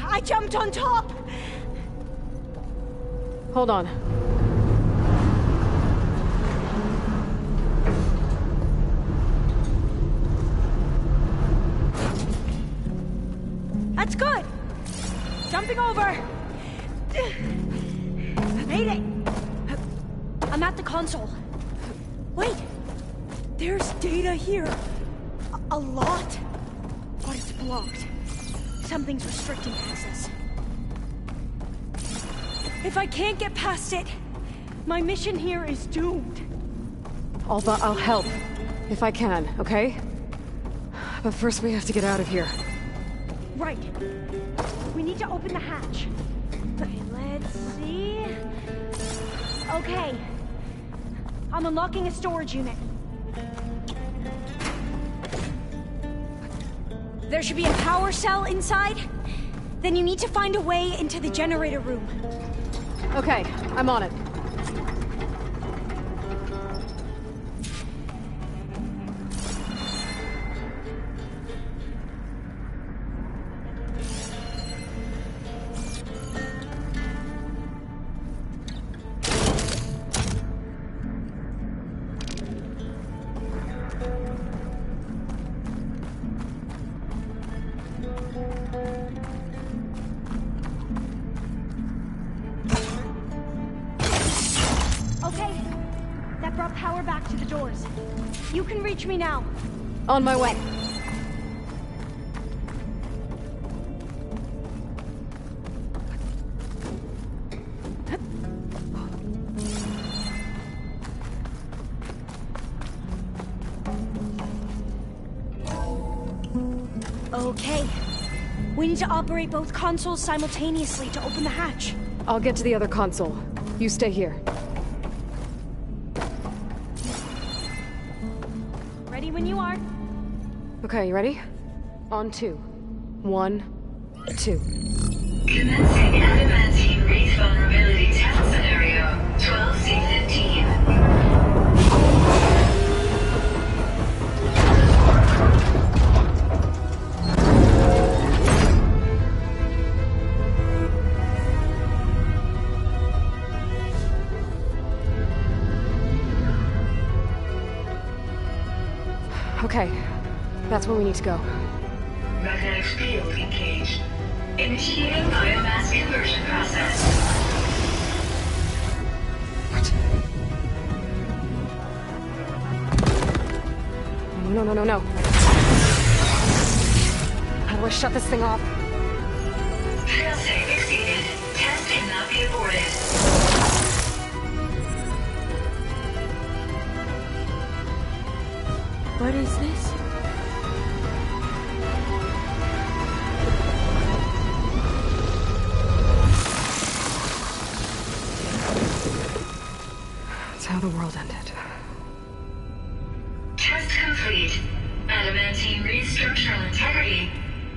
I jumped on top! Hold on. That's good! Jumping over! Made it! I'm at the console. Wait! There's data here. A lot. But it's blocked. Something's restricting access. If I can't get past it, my mission here is doomed. Alba, I'll help. If I can, okay? But first we have to get out of here. Right. We need to open the hatch. Okay, let's see... Okay. I'm unlocking a storage unit. There should be a power cell inside. Then you need to find a way into the generator room. Okay, I'm on it. brought power back to the doors. You can reach me now. On my way. Okay. We need to operate both consoles simultaneously to open the hatch. I'll get to the other console. You stay here. Ready when you are. Okay, you ready? On 2. 1, 2. Commencing adamantine wraith vulnerability test scenario 12C15. Okay, that's where we need to go. Magnetic field engaged. Initiating biomass conversion process. No. How do I shut this thing off? Failsafe exceeded. Test cannot be aborted. What is this? That's how the world ended. Test complete. Adamantine wraith structural integrity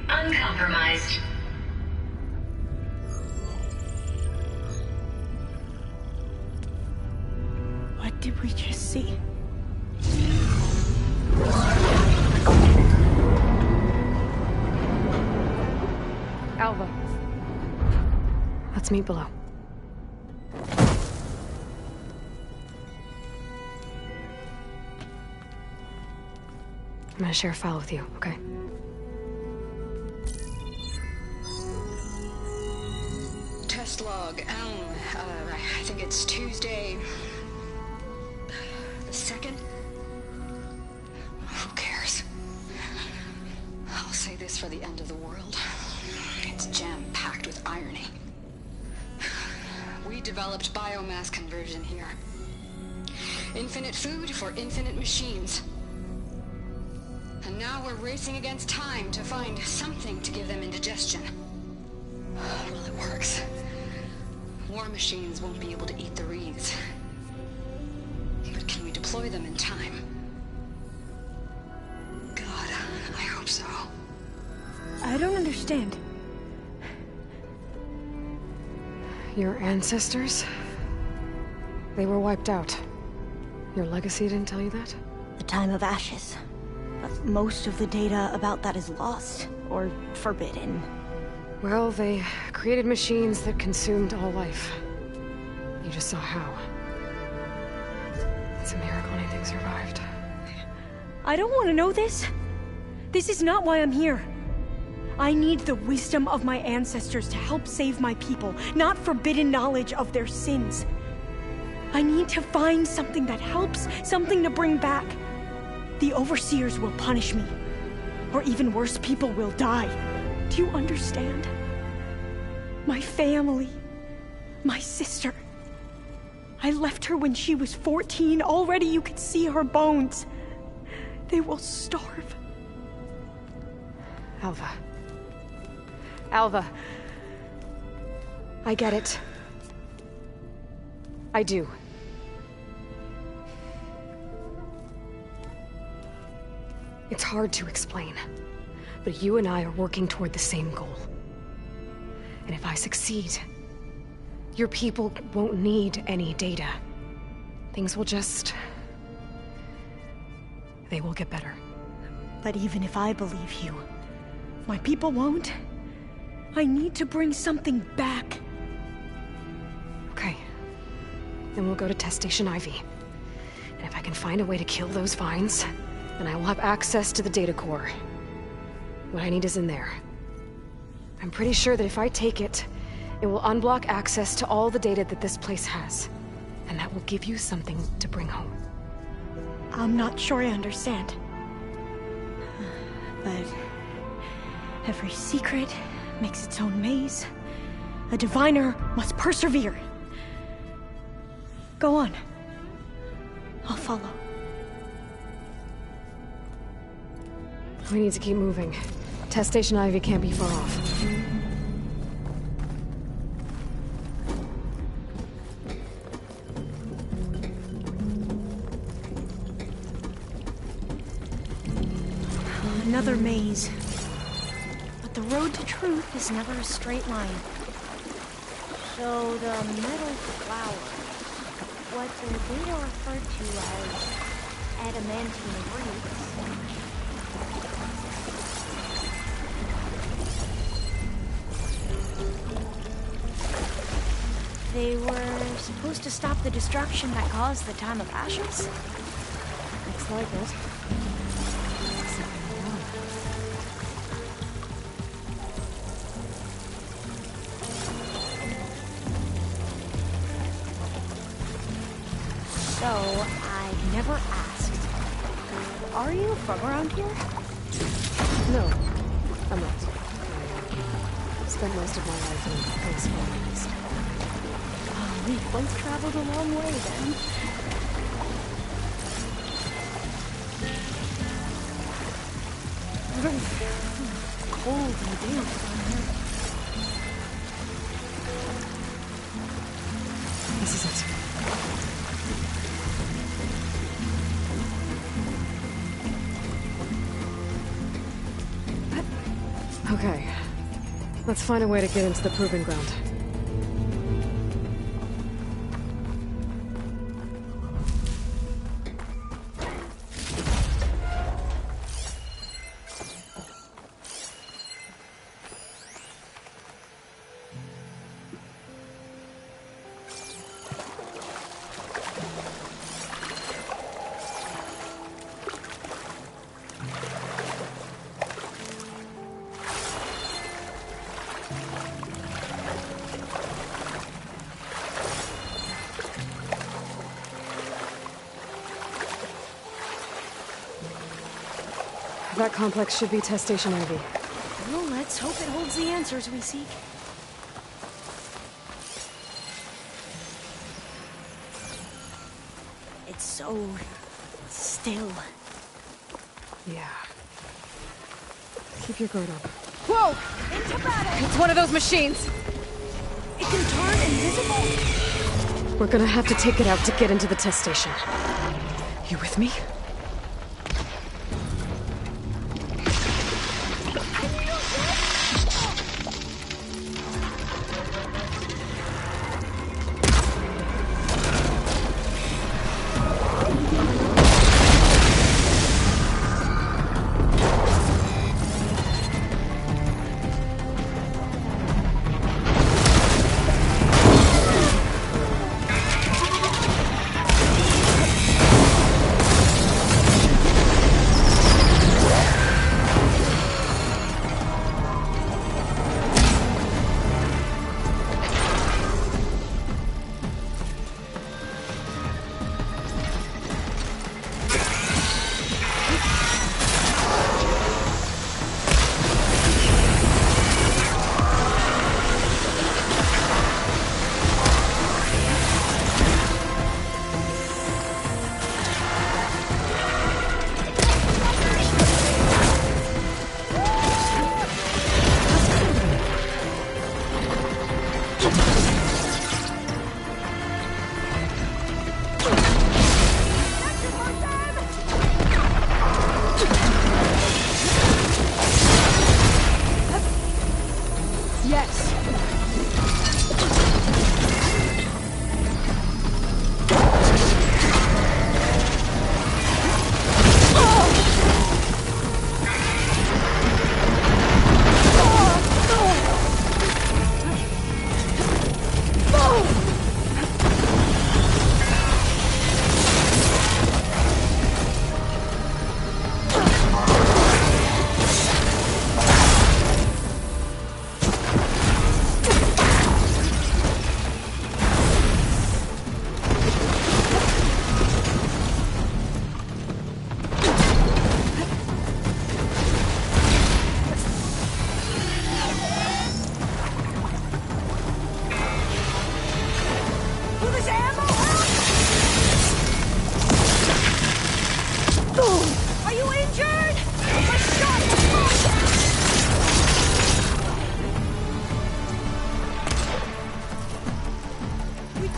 uncompromised. What did we just see? Alva. Let's meet below. I'm gonna share a file with you, okay? Test log, I think it's Tuesday the 2nd? Who cares? I'll say this for the end of the world. It's jam-packed with irony. We developed biomass conversion here. Infinite food for infinite machines. And now we're racing against time to find something to give them indigestion. Well, it works. War machines won't be able to eat the wreaths. But can we deploy them in time? God, I hope so. I don't understand. Your ancestors? They were wiped out. Your legacy didn't tell you that? The time of ashes. But most of the data about that is lost, or forbidden. Well, they created machines that consumed all life. You just saw how. It's a miracle anything survived. I don't want to know this. This is not why I'm here. I need the wisdom of my ancestors to help save my people, not forbidden knowledge of their sins. I need to find something that helps, something to bring back. The Overseers will punish me. Or even worse, people will die. Do you understand? My family. My sister. I left her when she was 14. Already you could see her bones. They will starve. Alva. Alva. I get it. I do. It's hard to explain, but you and I are working toward the same goal. And if I succeed, your people won't need any data. Things will just... they will get better. But even if I believe you, my people won't. I need to bring something back. Okay. Then we'll go to Test Station Ivy. And if I can find a way to kill those vines, then I will have access to the data core. What I need is in there. I'm pretty sure that if I take it, it will unblock access to all the data that this place has. And that will give you something to bring home. I'm not sure I understand. But every secret makes its own maze. A diviner must persevere. Go on. I'll follow. We need to keep moving. Test Station Ivy can't be far off. Another maze. But the road to truth is never a straight line. So the metal flower, what Beta referred to as adamantine roots. They were supposed to stop the destruction that caused the Time of Ashes? Looks like it. So, I never asked. Are you from around here? No, I'm not. I spent most of my life in California. Oh, we've both traveled a long way then. Cold and damp down here. This is it. Okay. Let's find a way to get into the proving ground. That complex should be Test Station Ivy. Well, let's hope it holds the answers we seek. It's so still. Yeah. Keep your guard up. Whoa! Into battle! It's one of those machines! It can turn invisible! We're gonna have to take it out to get into the test station. You with me?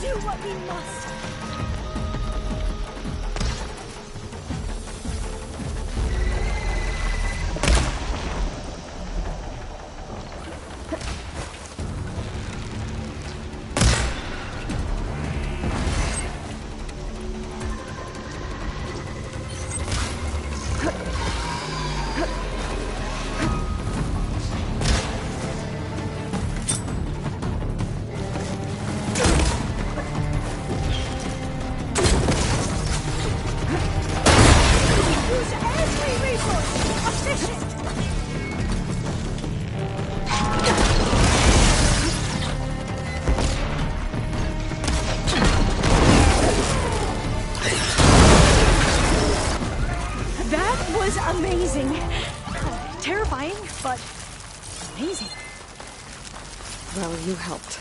do what we must. Amazing. Terrifying, but amazing. Well, you helped.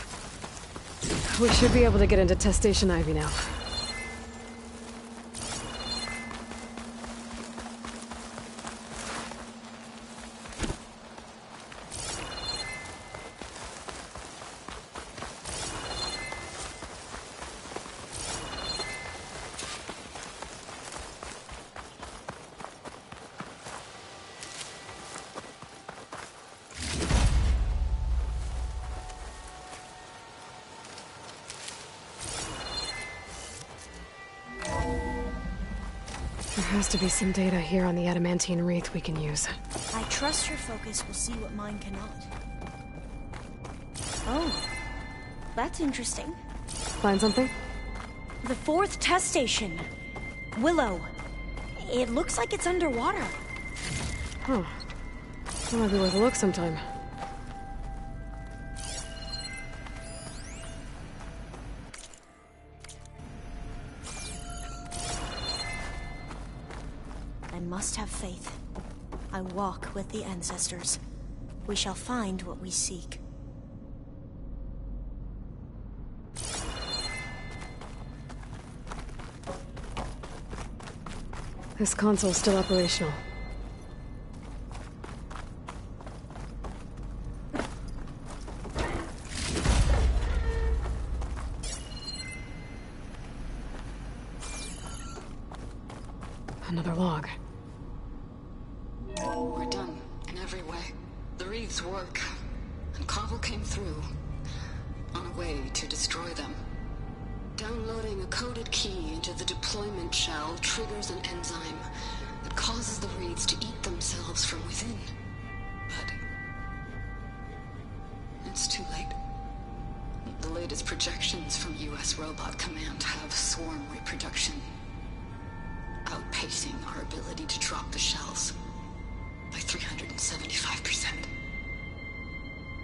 We should be able to get into Test Station Ivy now. There has to be some data here on the adamantine wreath we can use. I trust your focus will see what mine cannot. Oh, that's interesting. Find something? The 4th test station. Willow. It looks like it's underwater. Huh. That might be worth a look sometime. I must have faith. I walk with the ancestors. We shall find what we seek. This console's still operational. Another log. We're done in every way. The wreaths work, and Cobble came through on a way to destroy them. Downloading a coded key into the deployment shell triggers an enzyme that causes the wreaths to eat themselves from within. But it's too late. The latest projections from US Robot Command have swarm reproduction, outpacing our ability to drop the shells by 375%.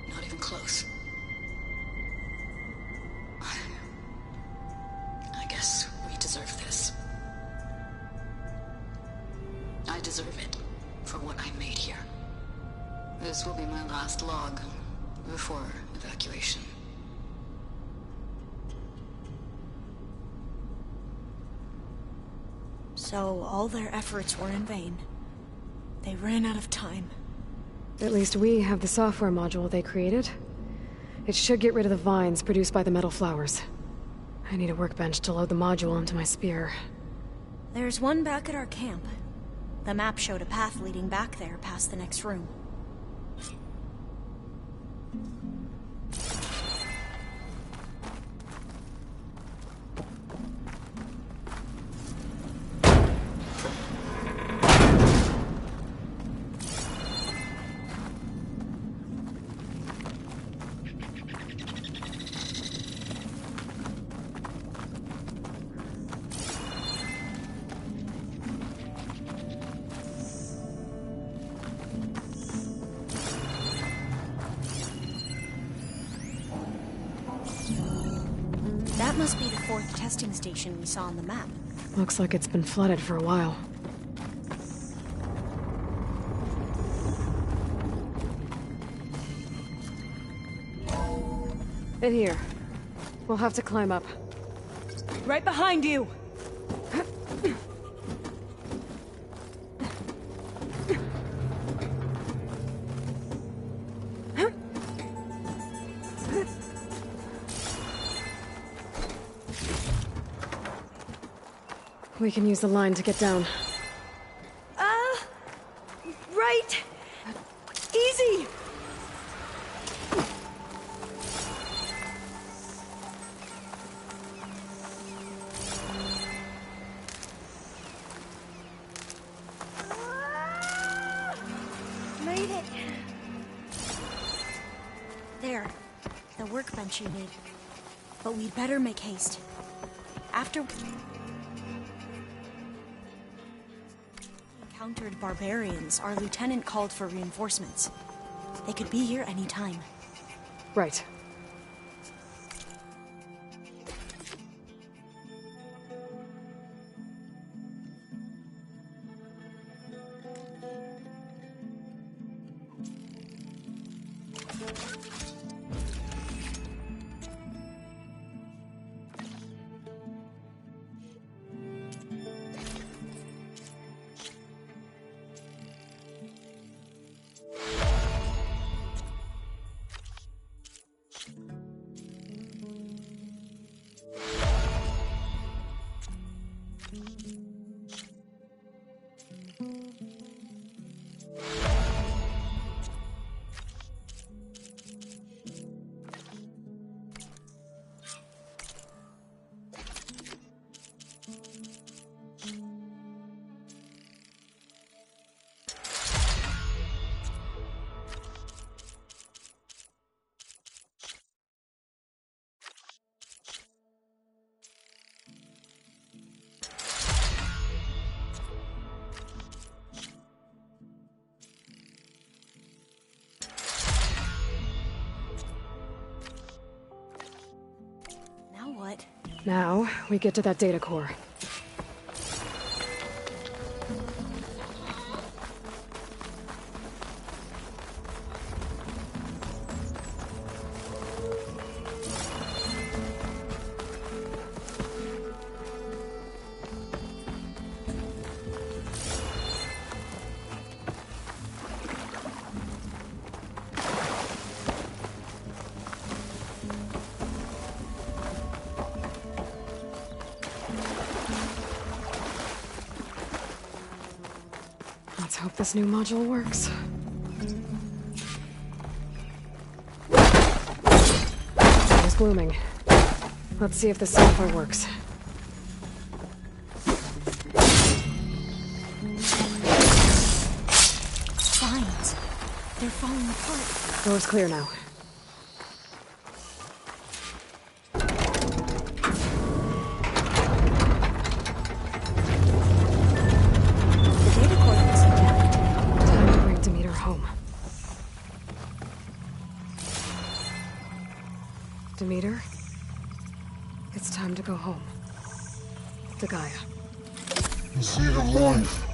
Not even close. I guess we deserve this. I deserve it for what I made here. This will be my last log before evacuation. So all their efforts were in vain. They ran out of time. At least we have the software module they created. It should get rid of the vines produced by the metal flowers. I need a workbench to load the module into my spear. There's one back at our camp. The map showed a path leading back there past the next room. That must be the 4th testing station we saw on the map. Looks like it's been flooded for a while. In here. We'll have to climb up. Right behind you! We can use the line to get down. Right. Easy. Made it. There. The workbench you need. But we'd better make haste. After we encountered barbarians, our lieutenant called for reinforcements. They could be here any time. Right. Now, we get to that data core. Let's hope this new module works. It's blooming. Let's see if the software works. Vines. They're falling apart. Door's clear now. Demeter, it's time to go home. To Gaia. The seed of life.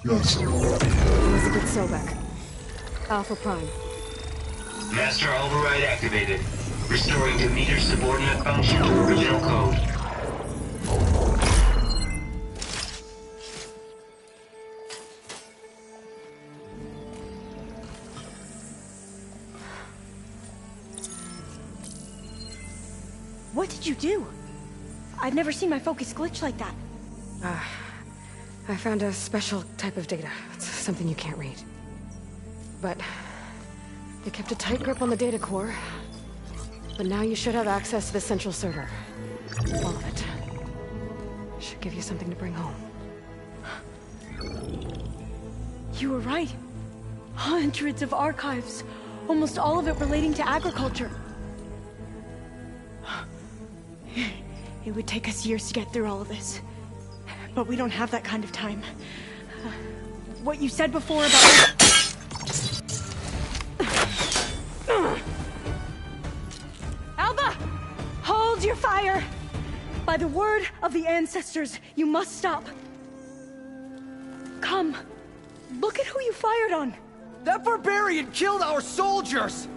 Yes. Elizabeth Sobek. Alpha Prime. Master override activated. Restoring Demeter subordinate function to original code. What did you do? I've never seen my focus glitch like that. I found a special type of data. It's something you can't read. But they kept a tight grip on the data core. But now you should have access to the central server. All of it. Should give you something to bring home. You were right. Hundreds of archives. Almost all of it relating to agriculture. It would take us years to get through all of this. But we don't have that kind of time. What you said before about... Alba! Hold your fire! By the word of the ancestors, you must stop. Come. Look at who you fired on. That barbarian killed our soldiers!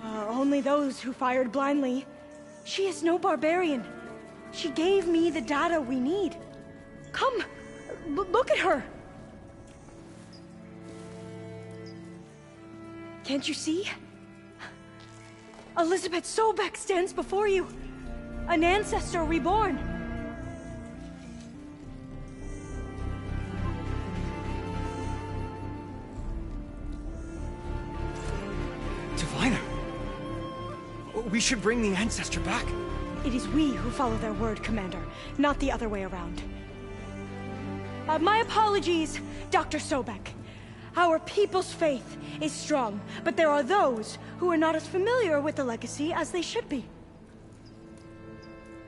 Only those who fired blindly. She is no barbarian. She gave me the data we need. Come, look at her. Can't you see? Elizabeth Sobek stands before you. An ancestor reborn. We should bring the Ancestor back. It is we who follow their word, Commander, not the other way around. My apologies, Dr. Sobek. Our people's faith is strong, but there are those who are not as familiar with the legacy as they should be.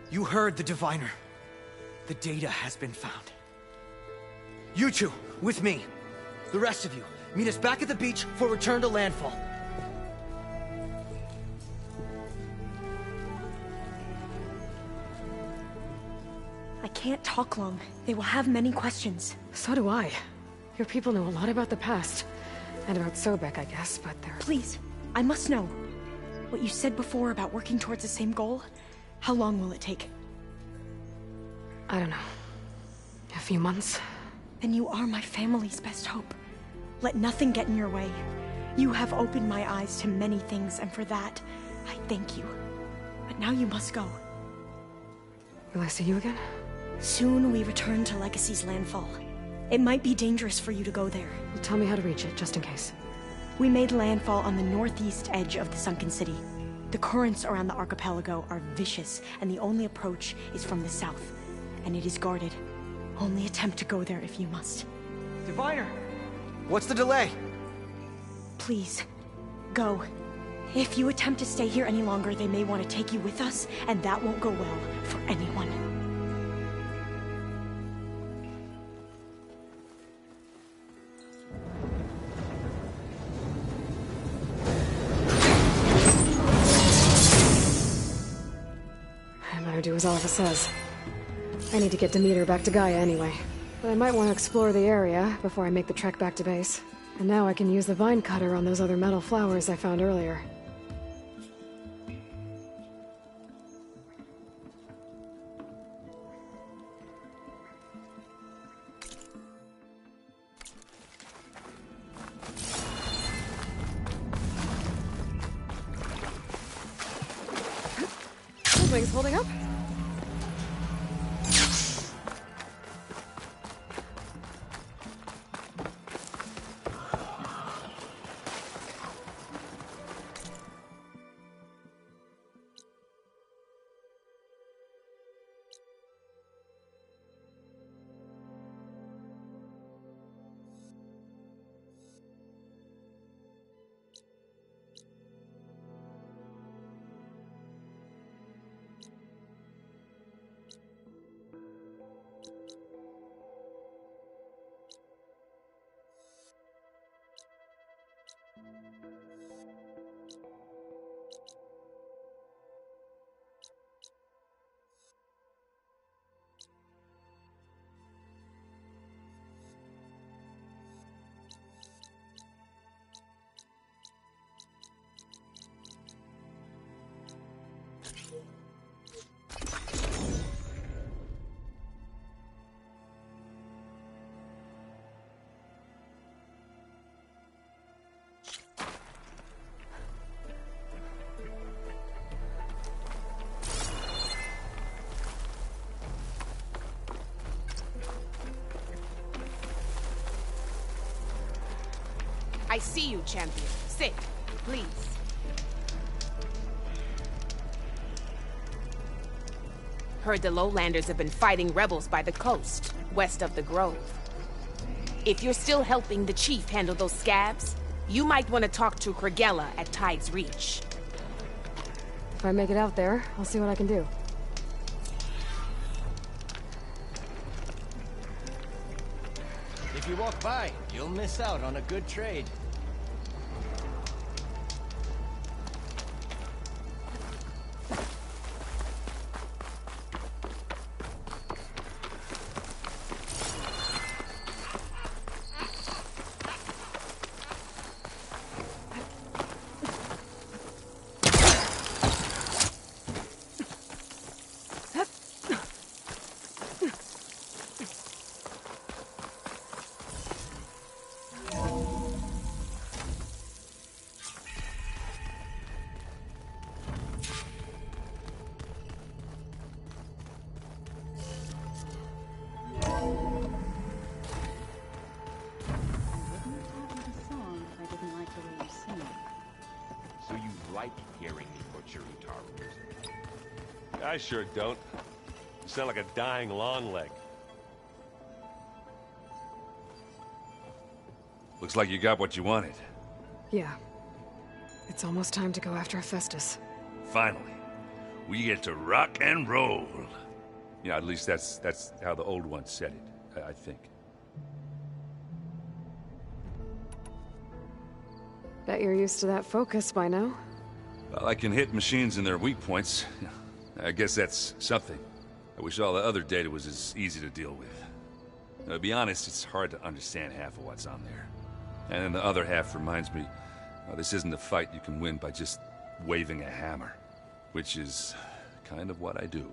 You heard the Diviner. The data has been found. You two, with me. The rest of you, meet us back at the beach for return to landfall. I can't talk long. They will have many questions. So do I. Your people know a lot about the past. And about Sobek, I guess, but they're... Please, I must know. What you said before about working towards the same goal, how long will it take? I don't know. A few months? Then you are my family's best hope. Let nothing get in your way. You have opened my eyes to many things, and for that, I thank you. But now you must go. Will I see you again? Soon we return to Legacy's landfall. It might be dangerous for you to go there. Well, tell me how to reach it, just in case. We made landfall on the northeast edge of the sunken city. The currents around the archipelago are vicious, and the only approach is from the south. And it is guarded. Only attempt to go there if you must. Diviner! What's the delay? Please, go. If you attempt to stay here any longer, they may want to take you with us, and that won't go well for anyone. I better do as Alva says. I need to get Demeter back to Gaia anyway. But I might want to explore the area before I make the trek back to base. And now I can use the vine cutter on those other metal flowers I found earlier. Wings holding up? I see you, champion. Sit, please. Heard the Lowlanders have been fighting rebels by the coast, west of the Grove. If you're still helping the chief handle those scabs, you might want to talk to Kragella at Tide's Reach. If I make it out there, I'll see what I can do. If you walk by, you'll miss out on a good trade. I sure don't. You sound like a dying Longleg. Looks like you got what you wanted. Yeah. It's almost time to go after Hephaestus. Finally. We get to rock and roll. Yeah, at least that's how the old one said it, I think. Bet you're used to that focus by now. Well, I can hit machines in their weak points. I guess that's something. I wish all the other data was as easy to deal with. Now, to be honest, it's hard to understand half of what's on there. And then the other half reminds me, this isn't a fight you can win by just waving a hammer. Which is kind of what I do.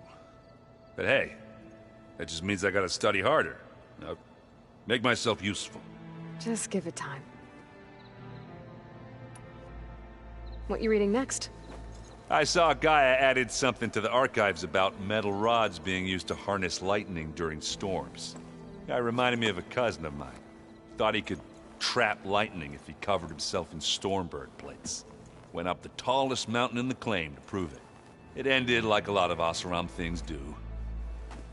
But hey, that just means I gotta study harder. Now, make myself useful. Just give it time. What you reading next? I saw Gaia added something to the archives about metal rods being used to harness lightning during storms. Guy reminded me of a cousin of mine. Thought he could trap lightning if he covered himself in Stormbird plates. Went up the tallest mountain in the claim to prove it. It ended like a lot of Oseram things do.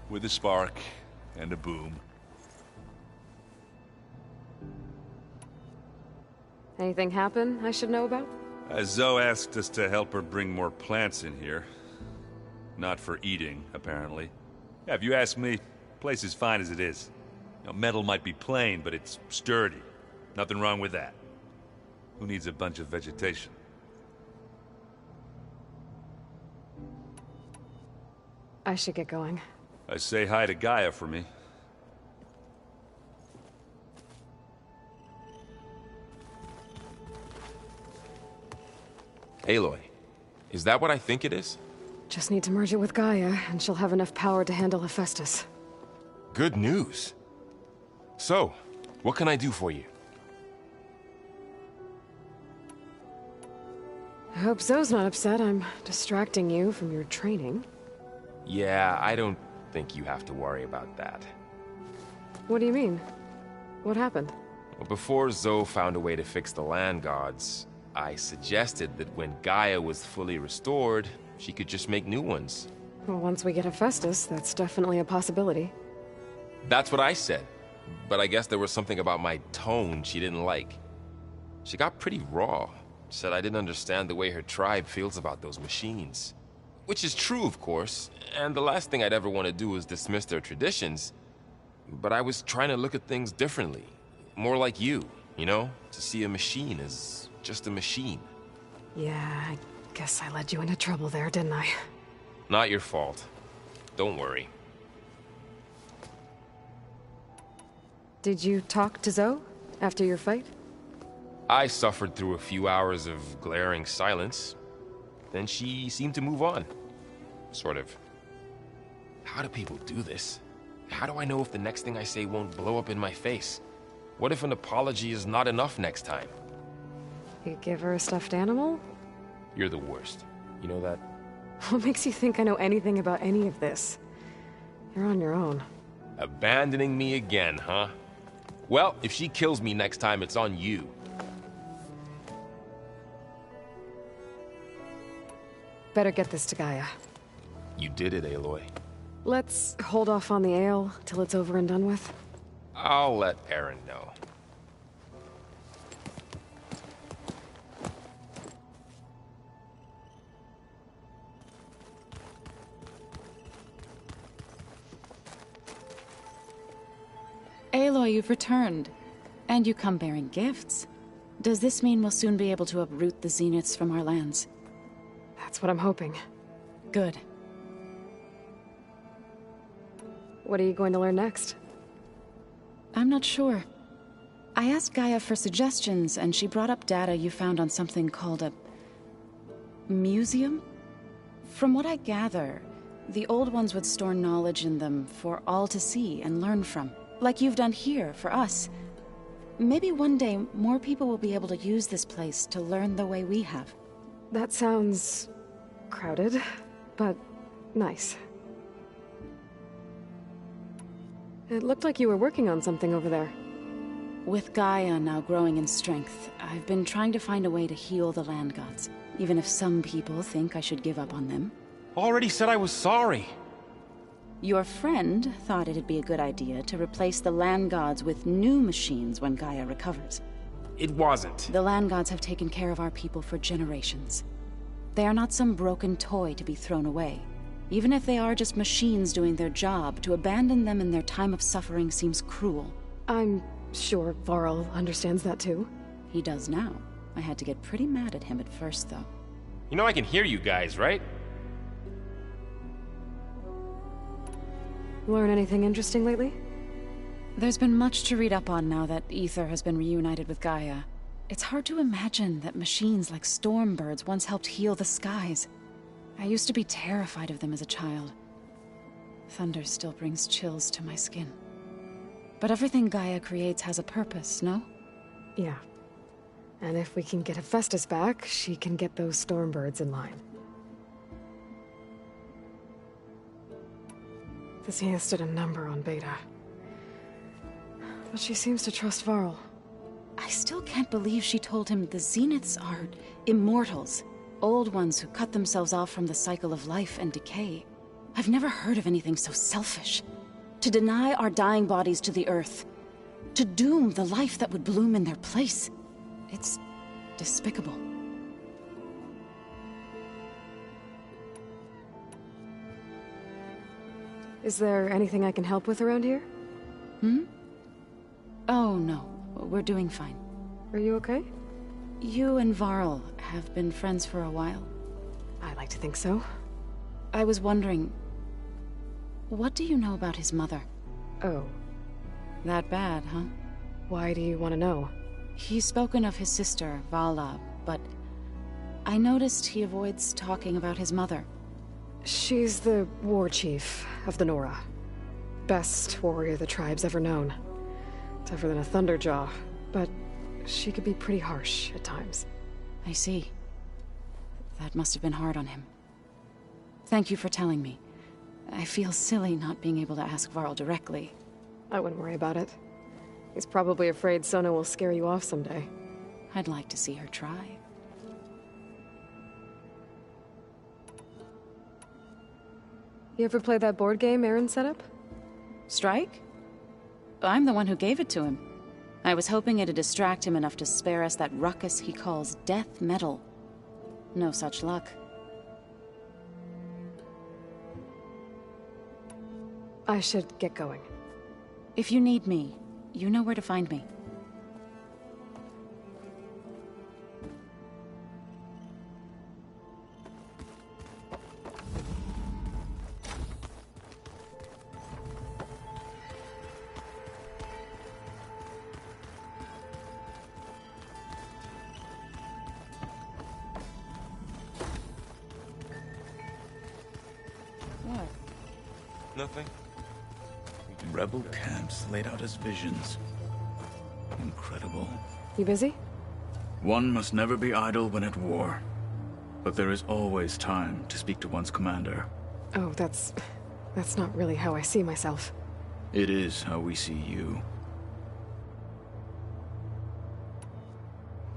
With a spark and a boom. Anything happen I should know about? Zoe asked us to help her bring more plants in here. Not for eating, apparently. Yeah, if you ask me, the place is fine as it is. You know, metal might be plain, but it's sturdy. Nothing wrong with that. Who needs a bunch of vegetation? I should get going. Say hi to Gaia for me. Aloy, is that what I think it is? Just need to merge it with Gaia, and she'll have enough power to handle Hephaestus. Good news. So, what can I do for you? I hope Zoe's not upset I'm distracting you from your training. Yeah, I don't think you have to worry about that. What do you mean? What happened? Well, before Zoe found a way to fix the land gods, I suggested that when Gaia was fully restored, she could just make new ones. Well, once we get Hephaestus, that's definitely a possibility. That's what I said, but I guess there was something about my tone she didn't like. She got pretty raw, said I didn't understand the way her tribe feels about those machines. Which is true, of course, and the last thing I'd ever want to do is dismiss their traditions. But I was trying to look at things differently. More like you know? To see a machine as just a machine. Yeah, I guess I led you into trouble there, didn't I? Not your fault. Don't worry. Did you talk to Zoe after your fight? I suffered through a few hours of glaring silence. Then she seemed to move on. Sort of. How do people do this? How do I know if the next thing I say won't blow up in my face? What if an apology is not enough next time? You give her a stuffed animal? You're the worst. You know that? What makes you think I know anything about any of this? You're on your own. Abandoning me again, huh? Well, if she kills me next time, it's on you. Better get this to Gaia. You did it, Aloy. Let's hold off on the ale till it's over and done with. I'll let Aaron know. Aloy, you've returned. And you come bearing gifts. Does this mean we'll soon be able to uproot the Zeniths from our lands? That's what I'm hoping. Good. What are you going to learn next? I'm not sure. I asked Gaia for suggestions, and she brought up data you found on something called a museum? From what I gather, the old ones would store knowledge in them for all to see and learn from, like you've done here for us. Maybe one day more people will be able to use this place to learn the way we have. That sounds crowded, but nice. It looked like you were working on something over there. With Gaia now growing in strength, I've been trying to find a way to heal the land gods, even if some people think I should give up on them. Already said I was sorry. Your friend thought it'd be a good idea to replace the land gods with new machines when Gaia recovers. It wasn't. The land gods have taken care of our people for generations. They are not some broken toy to be thrown away. Even if they are just machines doing their job, to abandon them in their time of suffering seems cruel. I'm sure Varl understands that too. He does now. I had to get pretty mad at him at first, though. You know I can hear you guys, right? Learn anything interesting lately? There's been much to read up on now that Aether has been reunited with Gaia. It's hard to imagine that machines like Stormbirds once helped heal the skies. I used to be terrified of them as a child. Thunder still brings chills to my skin. But everything Gaia creates has a purpose, no? Yeah. And if we can get Hephaestus back, she can get those Stormbirds in line. Thesea stood a number on Beta. But she seems to trust Varl. I still can't believe she told him the Zeniths are immortals. Old ones who cut themselves off from the cycle of life and decay. I've never heard of anything so selfish. To deny our dying bodies to the earth. To doom the life that would bloom in their place. It's despicable. Is there anything I can help with around here? Oh, no. We're doing fine. Are you okay? You and Varl have been friends for a while. I like to think so. I was wondering... what do you know about his mother? Oh. That bad, huh? Why do you want to know? He's spoken of his sister, Vala, but... I noticed he avoids talking about his mother. She's the war chief of the Nora. Best warrior the tribe's ever known. Tougher than a Thunderjaw, but she could be pretty harsh at times. I see. That must have been hard on him. Thank you for telling me. I feel silly not being able to ask Varl directly. I wouldn't worry about it. He's probably afraid Sona will scare you off someday. I'd like to see her try. You ever play that board game Aaron set up? Strike? I'm the one who gave it to him. I was hoping it'd distract him enough to spare us that ruckus he calls death metal. No such luck. I should get going. If you need me, you know where to find me. Nothing. Rebel camps laid out as visions. Incredible. You busy? One must never be idle when at war. But there is always time to speak to one's commander. Oh, that's not really how I see myself. It is how we see you.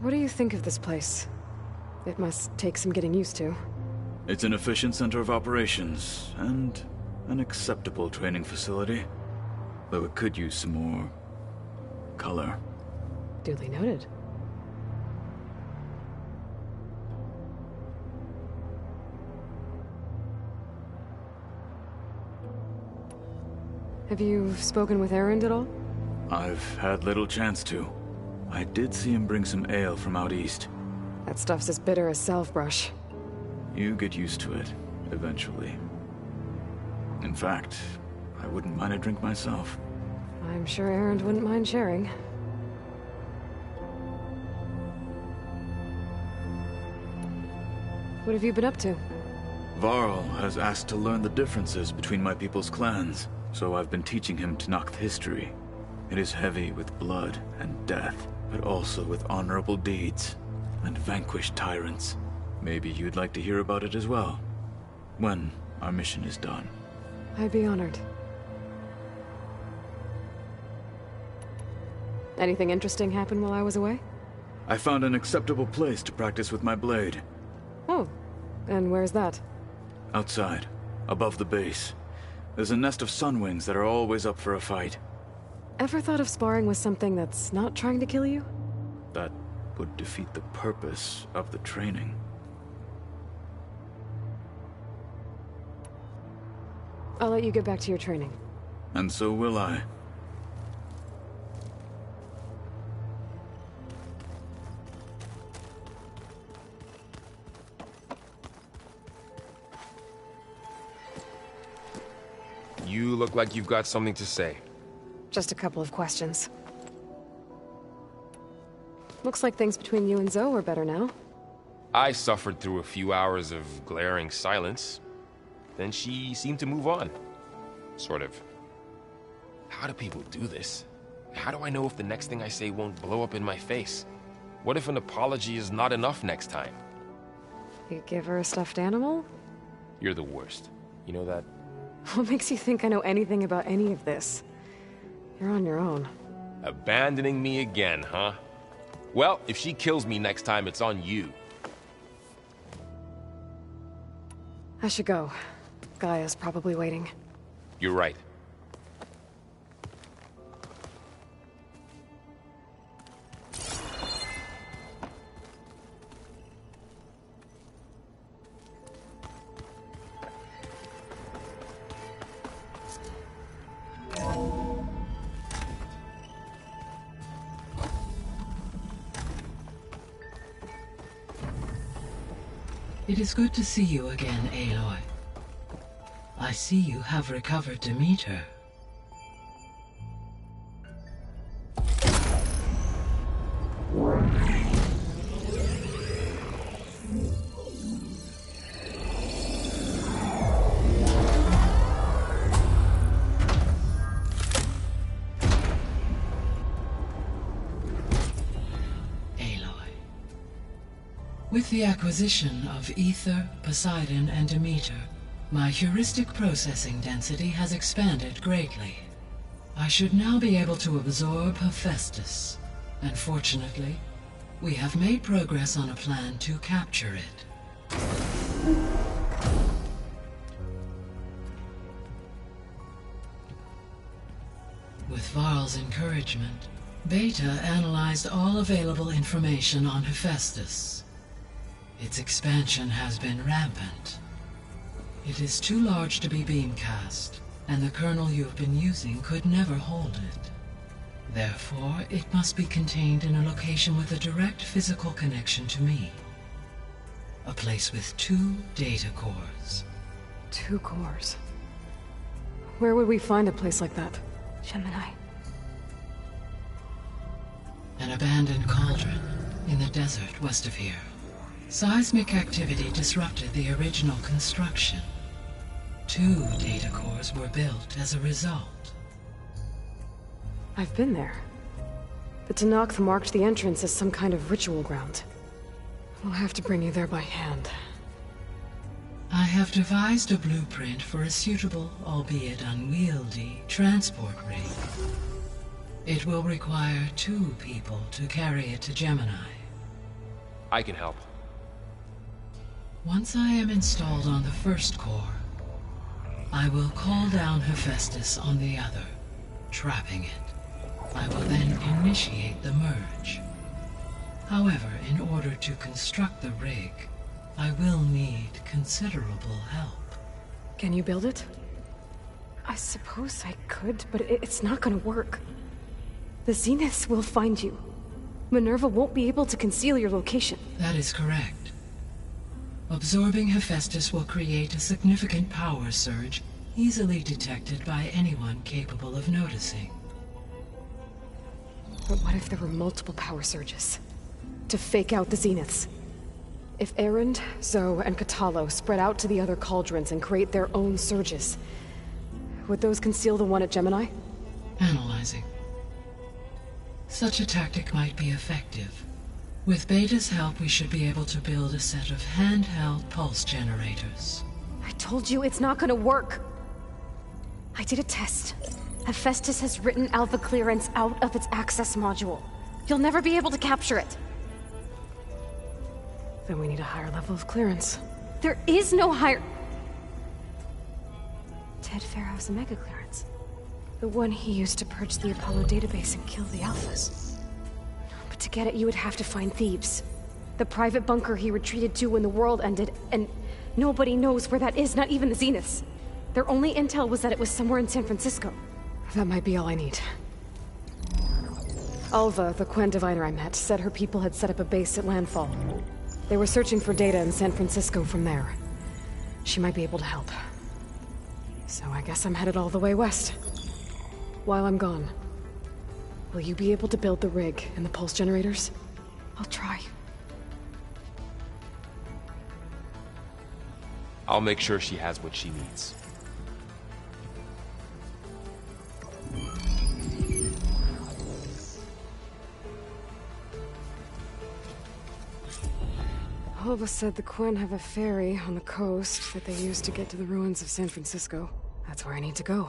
What do you think of this place? It must take some getting used to. It's an efficient center of operations, and an acceptable training facility. Though it could use some more... color. Duly noted. Have you spoken with Erend at all? I've had little chance to. I did see him bring some ale from out east. That stuff's as bitter as salvebrush. You get used to it, eventually. In fact, I wouldn't mind a drink myself. I'm sure Erend wouldn't mind sharing. What have you been up to? Varl has asked to learn the differences between my people's clans, so I've been teaching him Tenakth history. It is heavy with blood and death, but also with honorable deeds and vanquished tyrants. Maybe you'd like to hear about it as well, when our mission is done. I'd be honored. Anything interesting happen while I was away? I found an acceptable place to practice with my blade. Oh, and where's that? Outside, above the base. There's a nest of sunwings that are always up for a fight. Ever thought of sparring with something that's not trying to kill you? That would defeat the purpose of the training. I'll let you get back to your training. And so will I. You look like you've got something to say. Just a couple of questions. Looks like things between you and Zoe are better now. I suffered through a few hours of glaring silence. Then she seemed to move on. Sort of. How do people do this? How do I know if the next thing I say won't blow up in my face? What if an apology is not enough next time? You give her a stuffed animal? You're the worst. You know that? What makes you think I know anything about any of this? You're on your own. Abandoning me again, huh? Well, if she kills me next time, it's on you. I should go. Gaia's probably waiting. You're right. It is good to see you again, Aloy. I see you have recovered Demeter. With the acquisition of Ether, Poseidon, and Demeter, my heuristic processing density has expanded greatly. I should now be able to absorb Hephaestus, and fortunately, we have made progress on a plan to capture it. With Varl's encouragement, Beta analyzed all available information on Hephaestus. Its expansion has been rampant. It is too large to be beamcast, and the kernel you have been using could never hold it. Therefore, it must be contained in a location with a direct physical connection to me. A place with 2 data cores. 2 cores? Where would we find a place like that? Gemini. An abandoned cauldron in the desert west of here. Seismic activity disrupted the original construction. 2 data cores were built as a result. I've been there. The Tenakth marked the entrance as some kind of ritual ground. We'll have to bring you there by hand. I have devised a blueprint for a suitable, albeit unwieldy, transport rig. It will require 2 people to carry it to Gemini. I can help. Once I am installed on the first core, I will call down Hephaestus on the other, trapping it. I will then initiate the merge. However, in order to construct the rig, I will need considerable help. Can you build it? I suppose I could, but it's not gonna work. The Zeniths will find you. Minerva won't be able to conceal your location. That is correct. Absorbing Hephaestus will create a significant power surge, easily detected by anyone capable of noticing. But what if there were multiple power surges? To fake out the Zeniths? If Erend, Zoe, and Kotallo spread out to the other cauldrons and create their own surges, would those conceal the one at Gemini? Analyzing. Such a tactic might be effective. With Beta's help, we should be able to build a set of handheld pulse generators. I told you it's not gonna work! I did a test. Hephaestus has written Alpha Clearance out of its access module. You'll never be able to capture it. Then we need a higher level of clearance. There is no higher... Ted Farrow's Omega clearance. The one he used to purge the Apollo database and kill the Alphas. But to get it, you would have to find Thebes. The private bunker he retreated to when the world ended, and nobody knows where that is, not even the Zeniths. Their only intel was that it was somewhere in San Francisco. That might be all I need. Alva, the Quen diviner I met, said her people had set up a base at Landfall. They were searching for data in San Francisco from there. She might be able to help. So I guess I'm headed all the way west. While I'm gone, will you be able to build the rig and the pulse generators? I'll try. I'll make sure she has what she needs. Alva said the Quen have a ferry on the coast that they use to get to the ruins of San Francisco. That's where I need to go.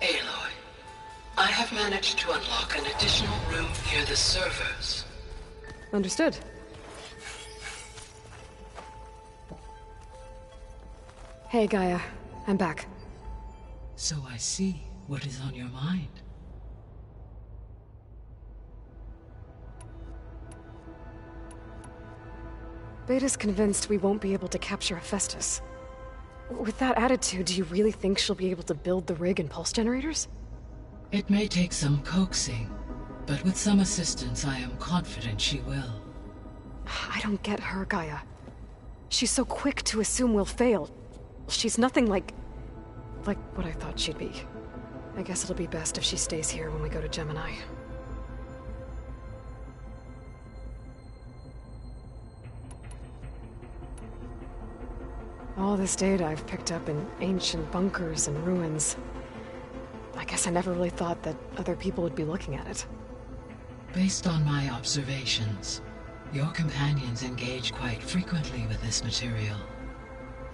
Aloy, I have managed to unlock an additional room near the servers. Understood. Hey, Gaia. I'm back. So I see what is on your mind. Beta's convinced we won't be able to capture Hephaestus. With that attitude, do you really think she'll be able to build the rig and pulse generators? It may take some coaxing, but with some assistance, I am confident she will. I don't get her, Gaia. She's so quick to assume we'll fail. She's nothing like what I thought she'd be. I guess it'll be best if she stays here when we go to Gemini. All this data I've picked up in ancient bunkers and ruins. I guess I never really thought that other people would be looking at it. Based on my observations, your companions engage quite frequently with this material.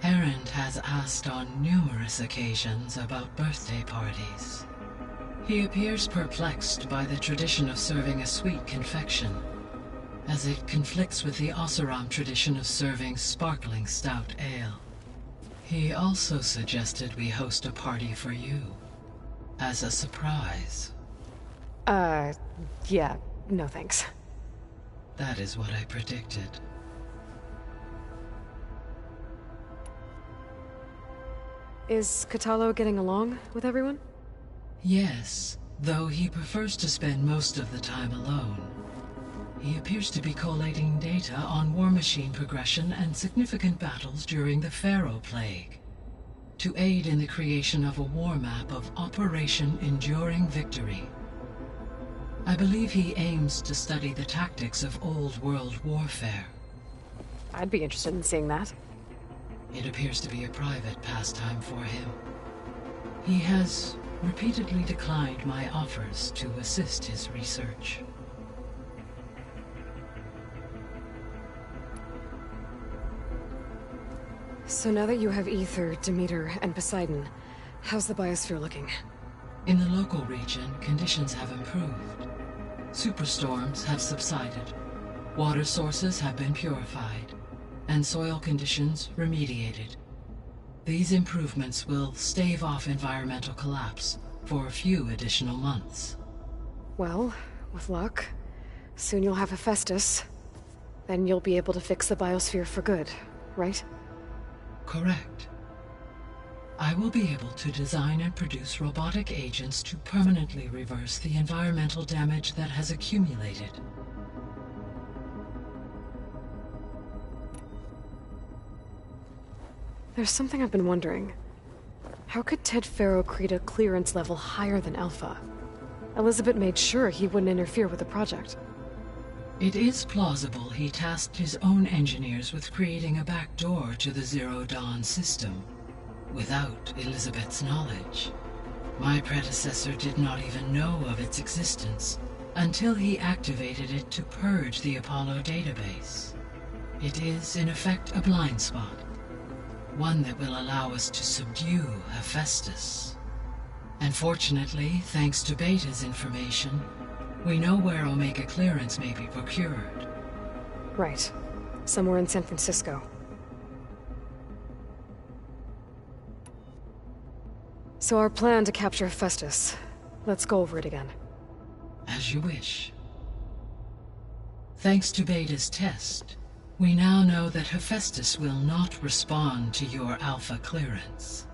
Erend has asked on numerous occasions about birthday parties. He appears perplexed by the tradition of serving a sweet confection, as it conflicts with the Oseram tradition of serving sparkling stout ale. He also suggested we host a party for you, as a surprise. Yeah, no thanks. That is what I predicted. Is Kotallo getting along with everyone? Yes, though he prefers to spend most of the time alone. He appears to be collating data on war machine progression and significant battles during the Pharaoh Plague, to aid in the creation of a war map of Operation Enduring Victory. I believe he aims to study the tactics of Old World warfare. I'd be interested in seeing that. It appears to be a private pastime for him. He has repeatedly declined my offers to assist his research. So now that you have Aether, Demeter, and Poseidon, how's the biosphere looking? In the local region, conditions have improved. Superstorms have subsided, water sources have been purified, and soil conditions remediated. These improvements will stave off environmental collapse for a few additional months. Well, with luck, soon you'll have Hephaestus. Then you'll be able to fix the biosphere for good, right? Correct. I will be able to design and produce robotic agents to permanently reverse the environmental damage that has accumulated. There's something I've been wondering. How could Ted Farrow create a clearance level higher than Alpha? Elizabeth made sure he wouldn't interfere with the project. It is plausible he tasked his own engineers with creating a backdoor to the Zero Dawn system, without Elizabeth's knowledge. My predecessor did not even know of its existence until he activated it to purge the Apollo database. It is, in effect, a blind spot. One that will allow us to subdue Hephaestus. And fortunately, thanks to Beta's information, we know where Omega clearance may be procured. Right. Somewhere in San Francisco. So our plan to capture Hephaestus. Let's go over it again. As you wish. Thanks to Beta's test, we now know that Hephaestus will not respond to your Alpha clearance.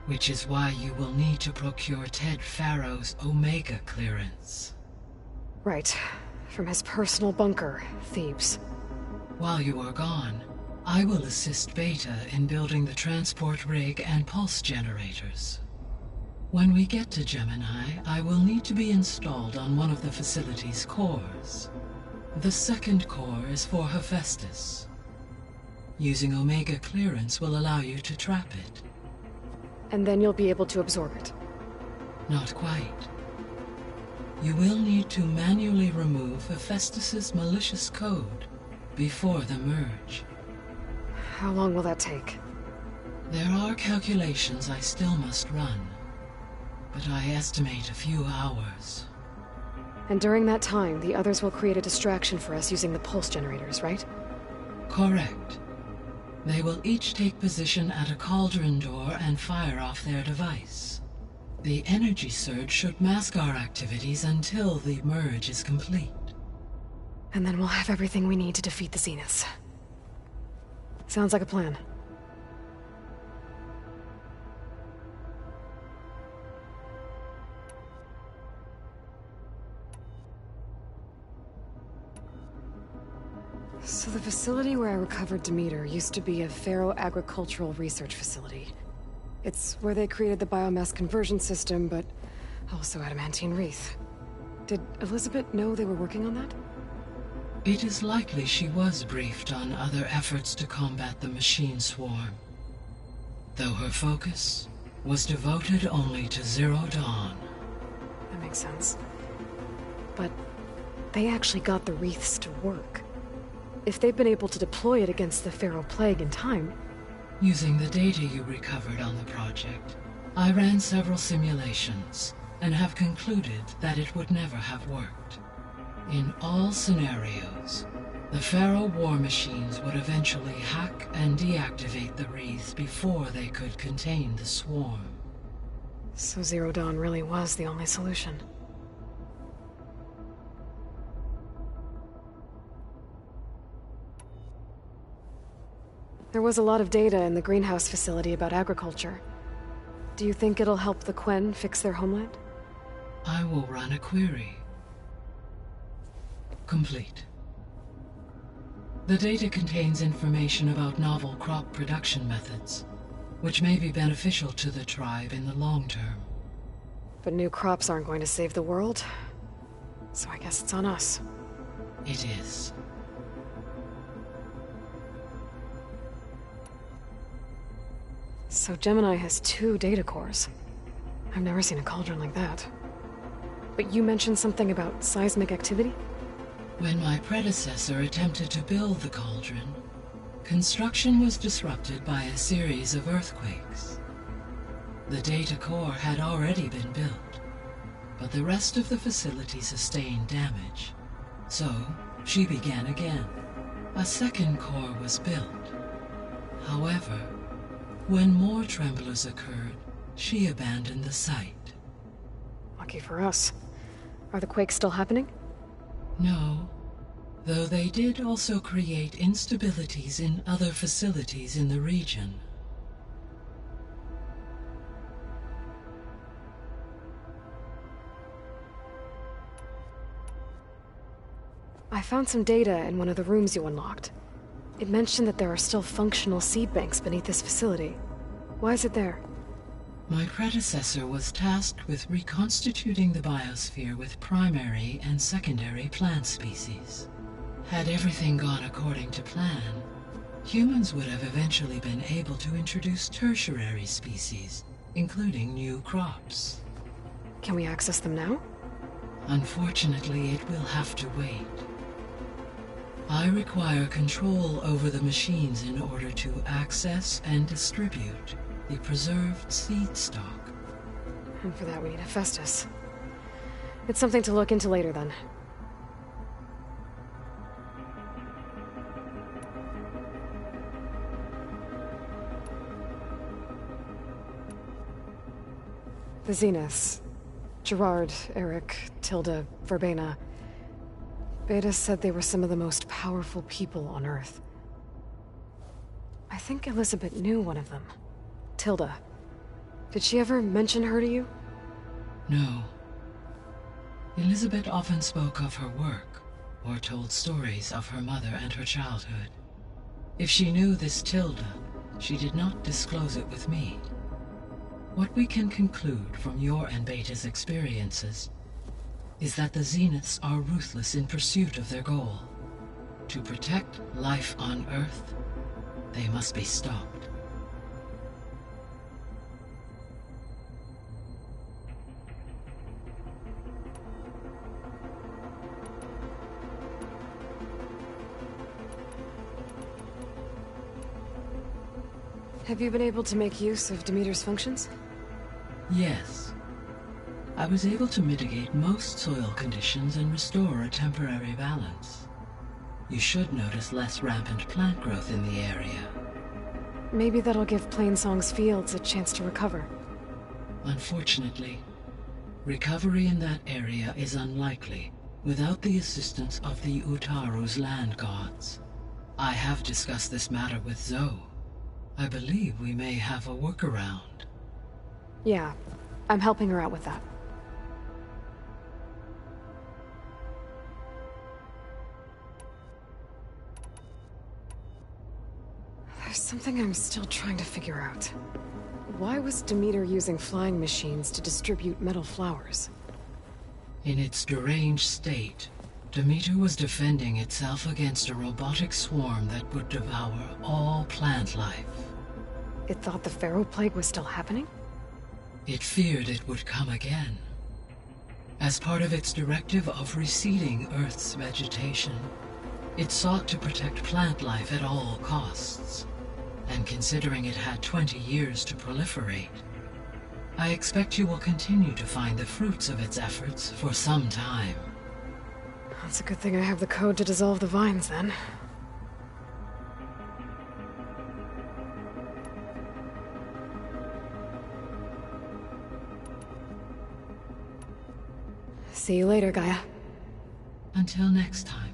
Which is why you will need to procure Ted Farrow's Omega clearance. Right. From his personal bunker, Thebes. While you are gone, I will assist Beta in building the transport rig and pulse generators. When we get to Gemini, I will need to be installed on one of the facility's cores. The second core is for Hephaestus. Using Omega clearance will allow you to trap it. And then you'll be able to absorb it. Not quite. You will need to manually remove Hephaestus's malicious code before the merge. How long will that take? There are calculations I still must run, but I estimate a few hours. And during that time, the others will create a distraction for us using the pulse generators, right? Correct. They will each take position at a cauldron door and fire off their device. The energy surge should mask our activities until the merge is complete. And then we'll have everything we need to defeat the Zeniths. Sounds like a plan. So the facility where I recovered Demeter used to be a Pharaoh agricultural research facility. It's where they created the biomass conversion system, but also adamantine wreath. Did Elizabeth know they were working on that? It is likely she was briefed on other efforts to combat the machine swarm, though her focus was devoted only to Zero Dawn. That makes sense. But they actually got the wreaths to work. If they've been able to deploy it against the Pharaoh Plague in time... Using the data you recovered on the project, I ran several simulations and have concluded that it would never have worked. In all scenarios, the Pharaoh war machines would eventually hack and deactivate the wreaths before they could contain the swarm. So Zero Dawn really was the only solution. There was a lot of data in the greenhouse facility about agriculture. Do you think it'll help the Quen fix their homeland? I will run a query. Complete. The data contains information about novel crop production methods, which may be beneficial to the tribe in the long term. But new crops aren't going to save the world, so I guess it's on us. It is. So Gemini has 2 data cores. I've never seen a cauldron like that. But you mentioned something about seismic activity? When my predecessor attempted to build the cauldron, construction was disrupted by a series of earthquakes. The data core had already been built, but the rest of the facility sustained damage. So, she began again. A second core was built. However, when more tremblers occurred, she abandoned the site. Lucky for us. Are the quakes still happening? No, though they did also create instabilities in other facilities in the region. I found some data in one of the rooms you unlocked. It mentioned that there are still functional seed banks beneath this facility. Why is it there? My predecessor was tasked with reconstituting the biosphere with primary and secondary plant species. Had everything gone according to plan, humans would have eventually been able to introduce tertiary species, including new crops. Can we access them now? Unfortunately, it will have to wait. I require control over the machines in order to access and distribute the preserved seed stock. And for that we need Hephaestus. It's something to look into later then. The Zeniths. Gerard, Eric, Tilda, Verbena. Beta said they were some of the most powerful people on Earth. I think Elizabeth knew one of them. Tilda. Did she ever mention her to you? No. Elizabeth often spoke of her work, or told stories of her mother and her childhood. If she knew this Tilda, she did not disclose it with me. What we can conclude from your and Beta's experiences is that the Zeniths are ruthless in pursuit of their goal. To protect life on Earth, they must be stopped. Have you been able to make use of Demeter's functions? Yes. I was able to mitigate most soil conditions and restore a temporary balance. You should notice less rampant plant growth in the area. Maybe that'll give Plainsong's fields a chance to recover. Unfortunately, recovery in that area is unlikely without the assistance of the Utaru's land gods. I have discussed this matter with Zoe. I believe we may have a workaround. Yeah, I'm helping her out with that. There's something I'm still trying to figure out. Why was Demeter using flying machines to distribute metal flowers? In its deranged state, Demeter was defending itself against a robotic swarm that would devour all plant life. It thought the Pharaoh Plague was still happening? It feared it would come again. As part of its directive of reseeding Earth's vegetation, it sought to protect plant life at all costs. And considering it had 20 years to proliferate, I expect you will continue to find the fruits of its efforts for some time. That's a good thing I have the code to dissolve the vines, then. See you later, Gaia. Until next time.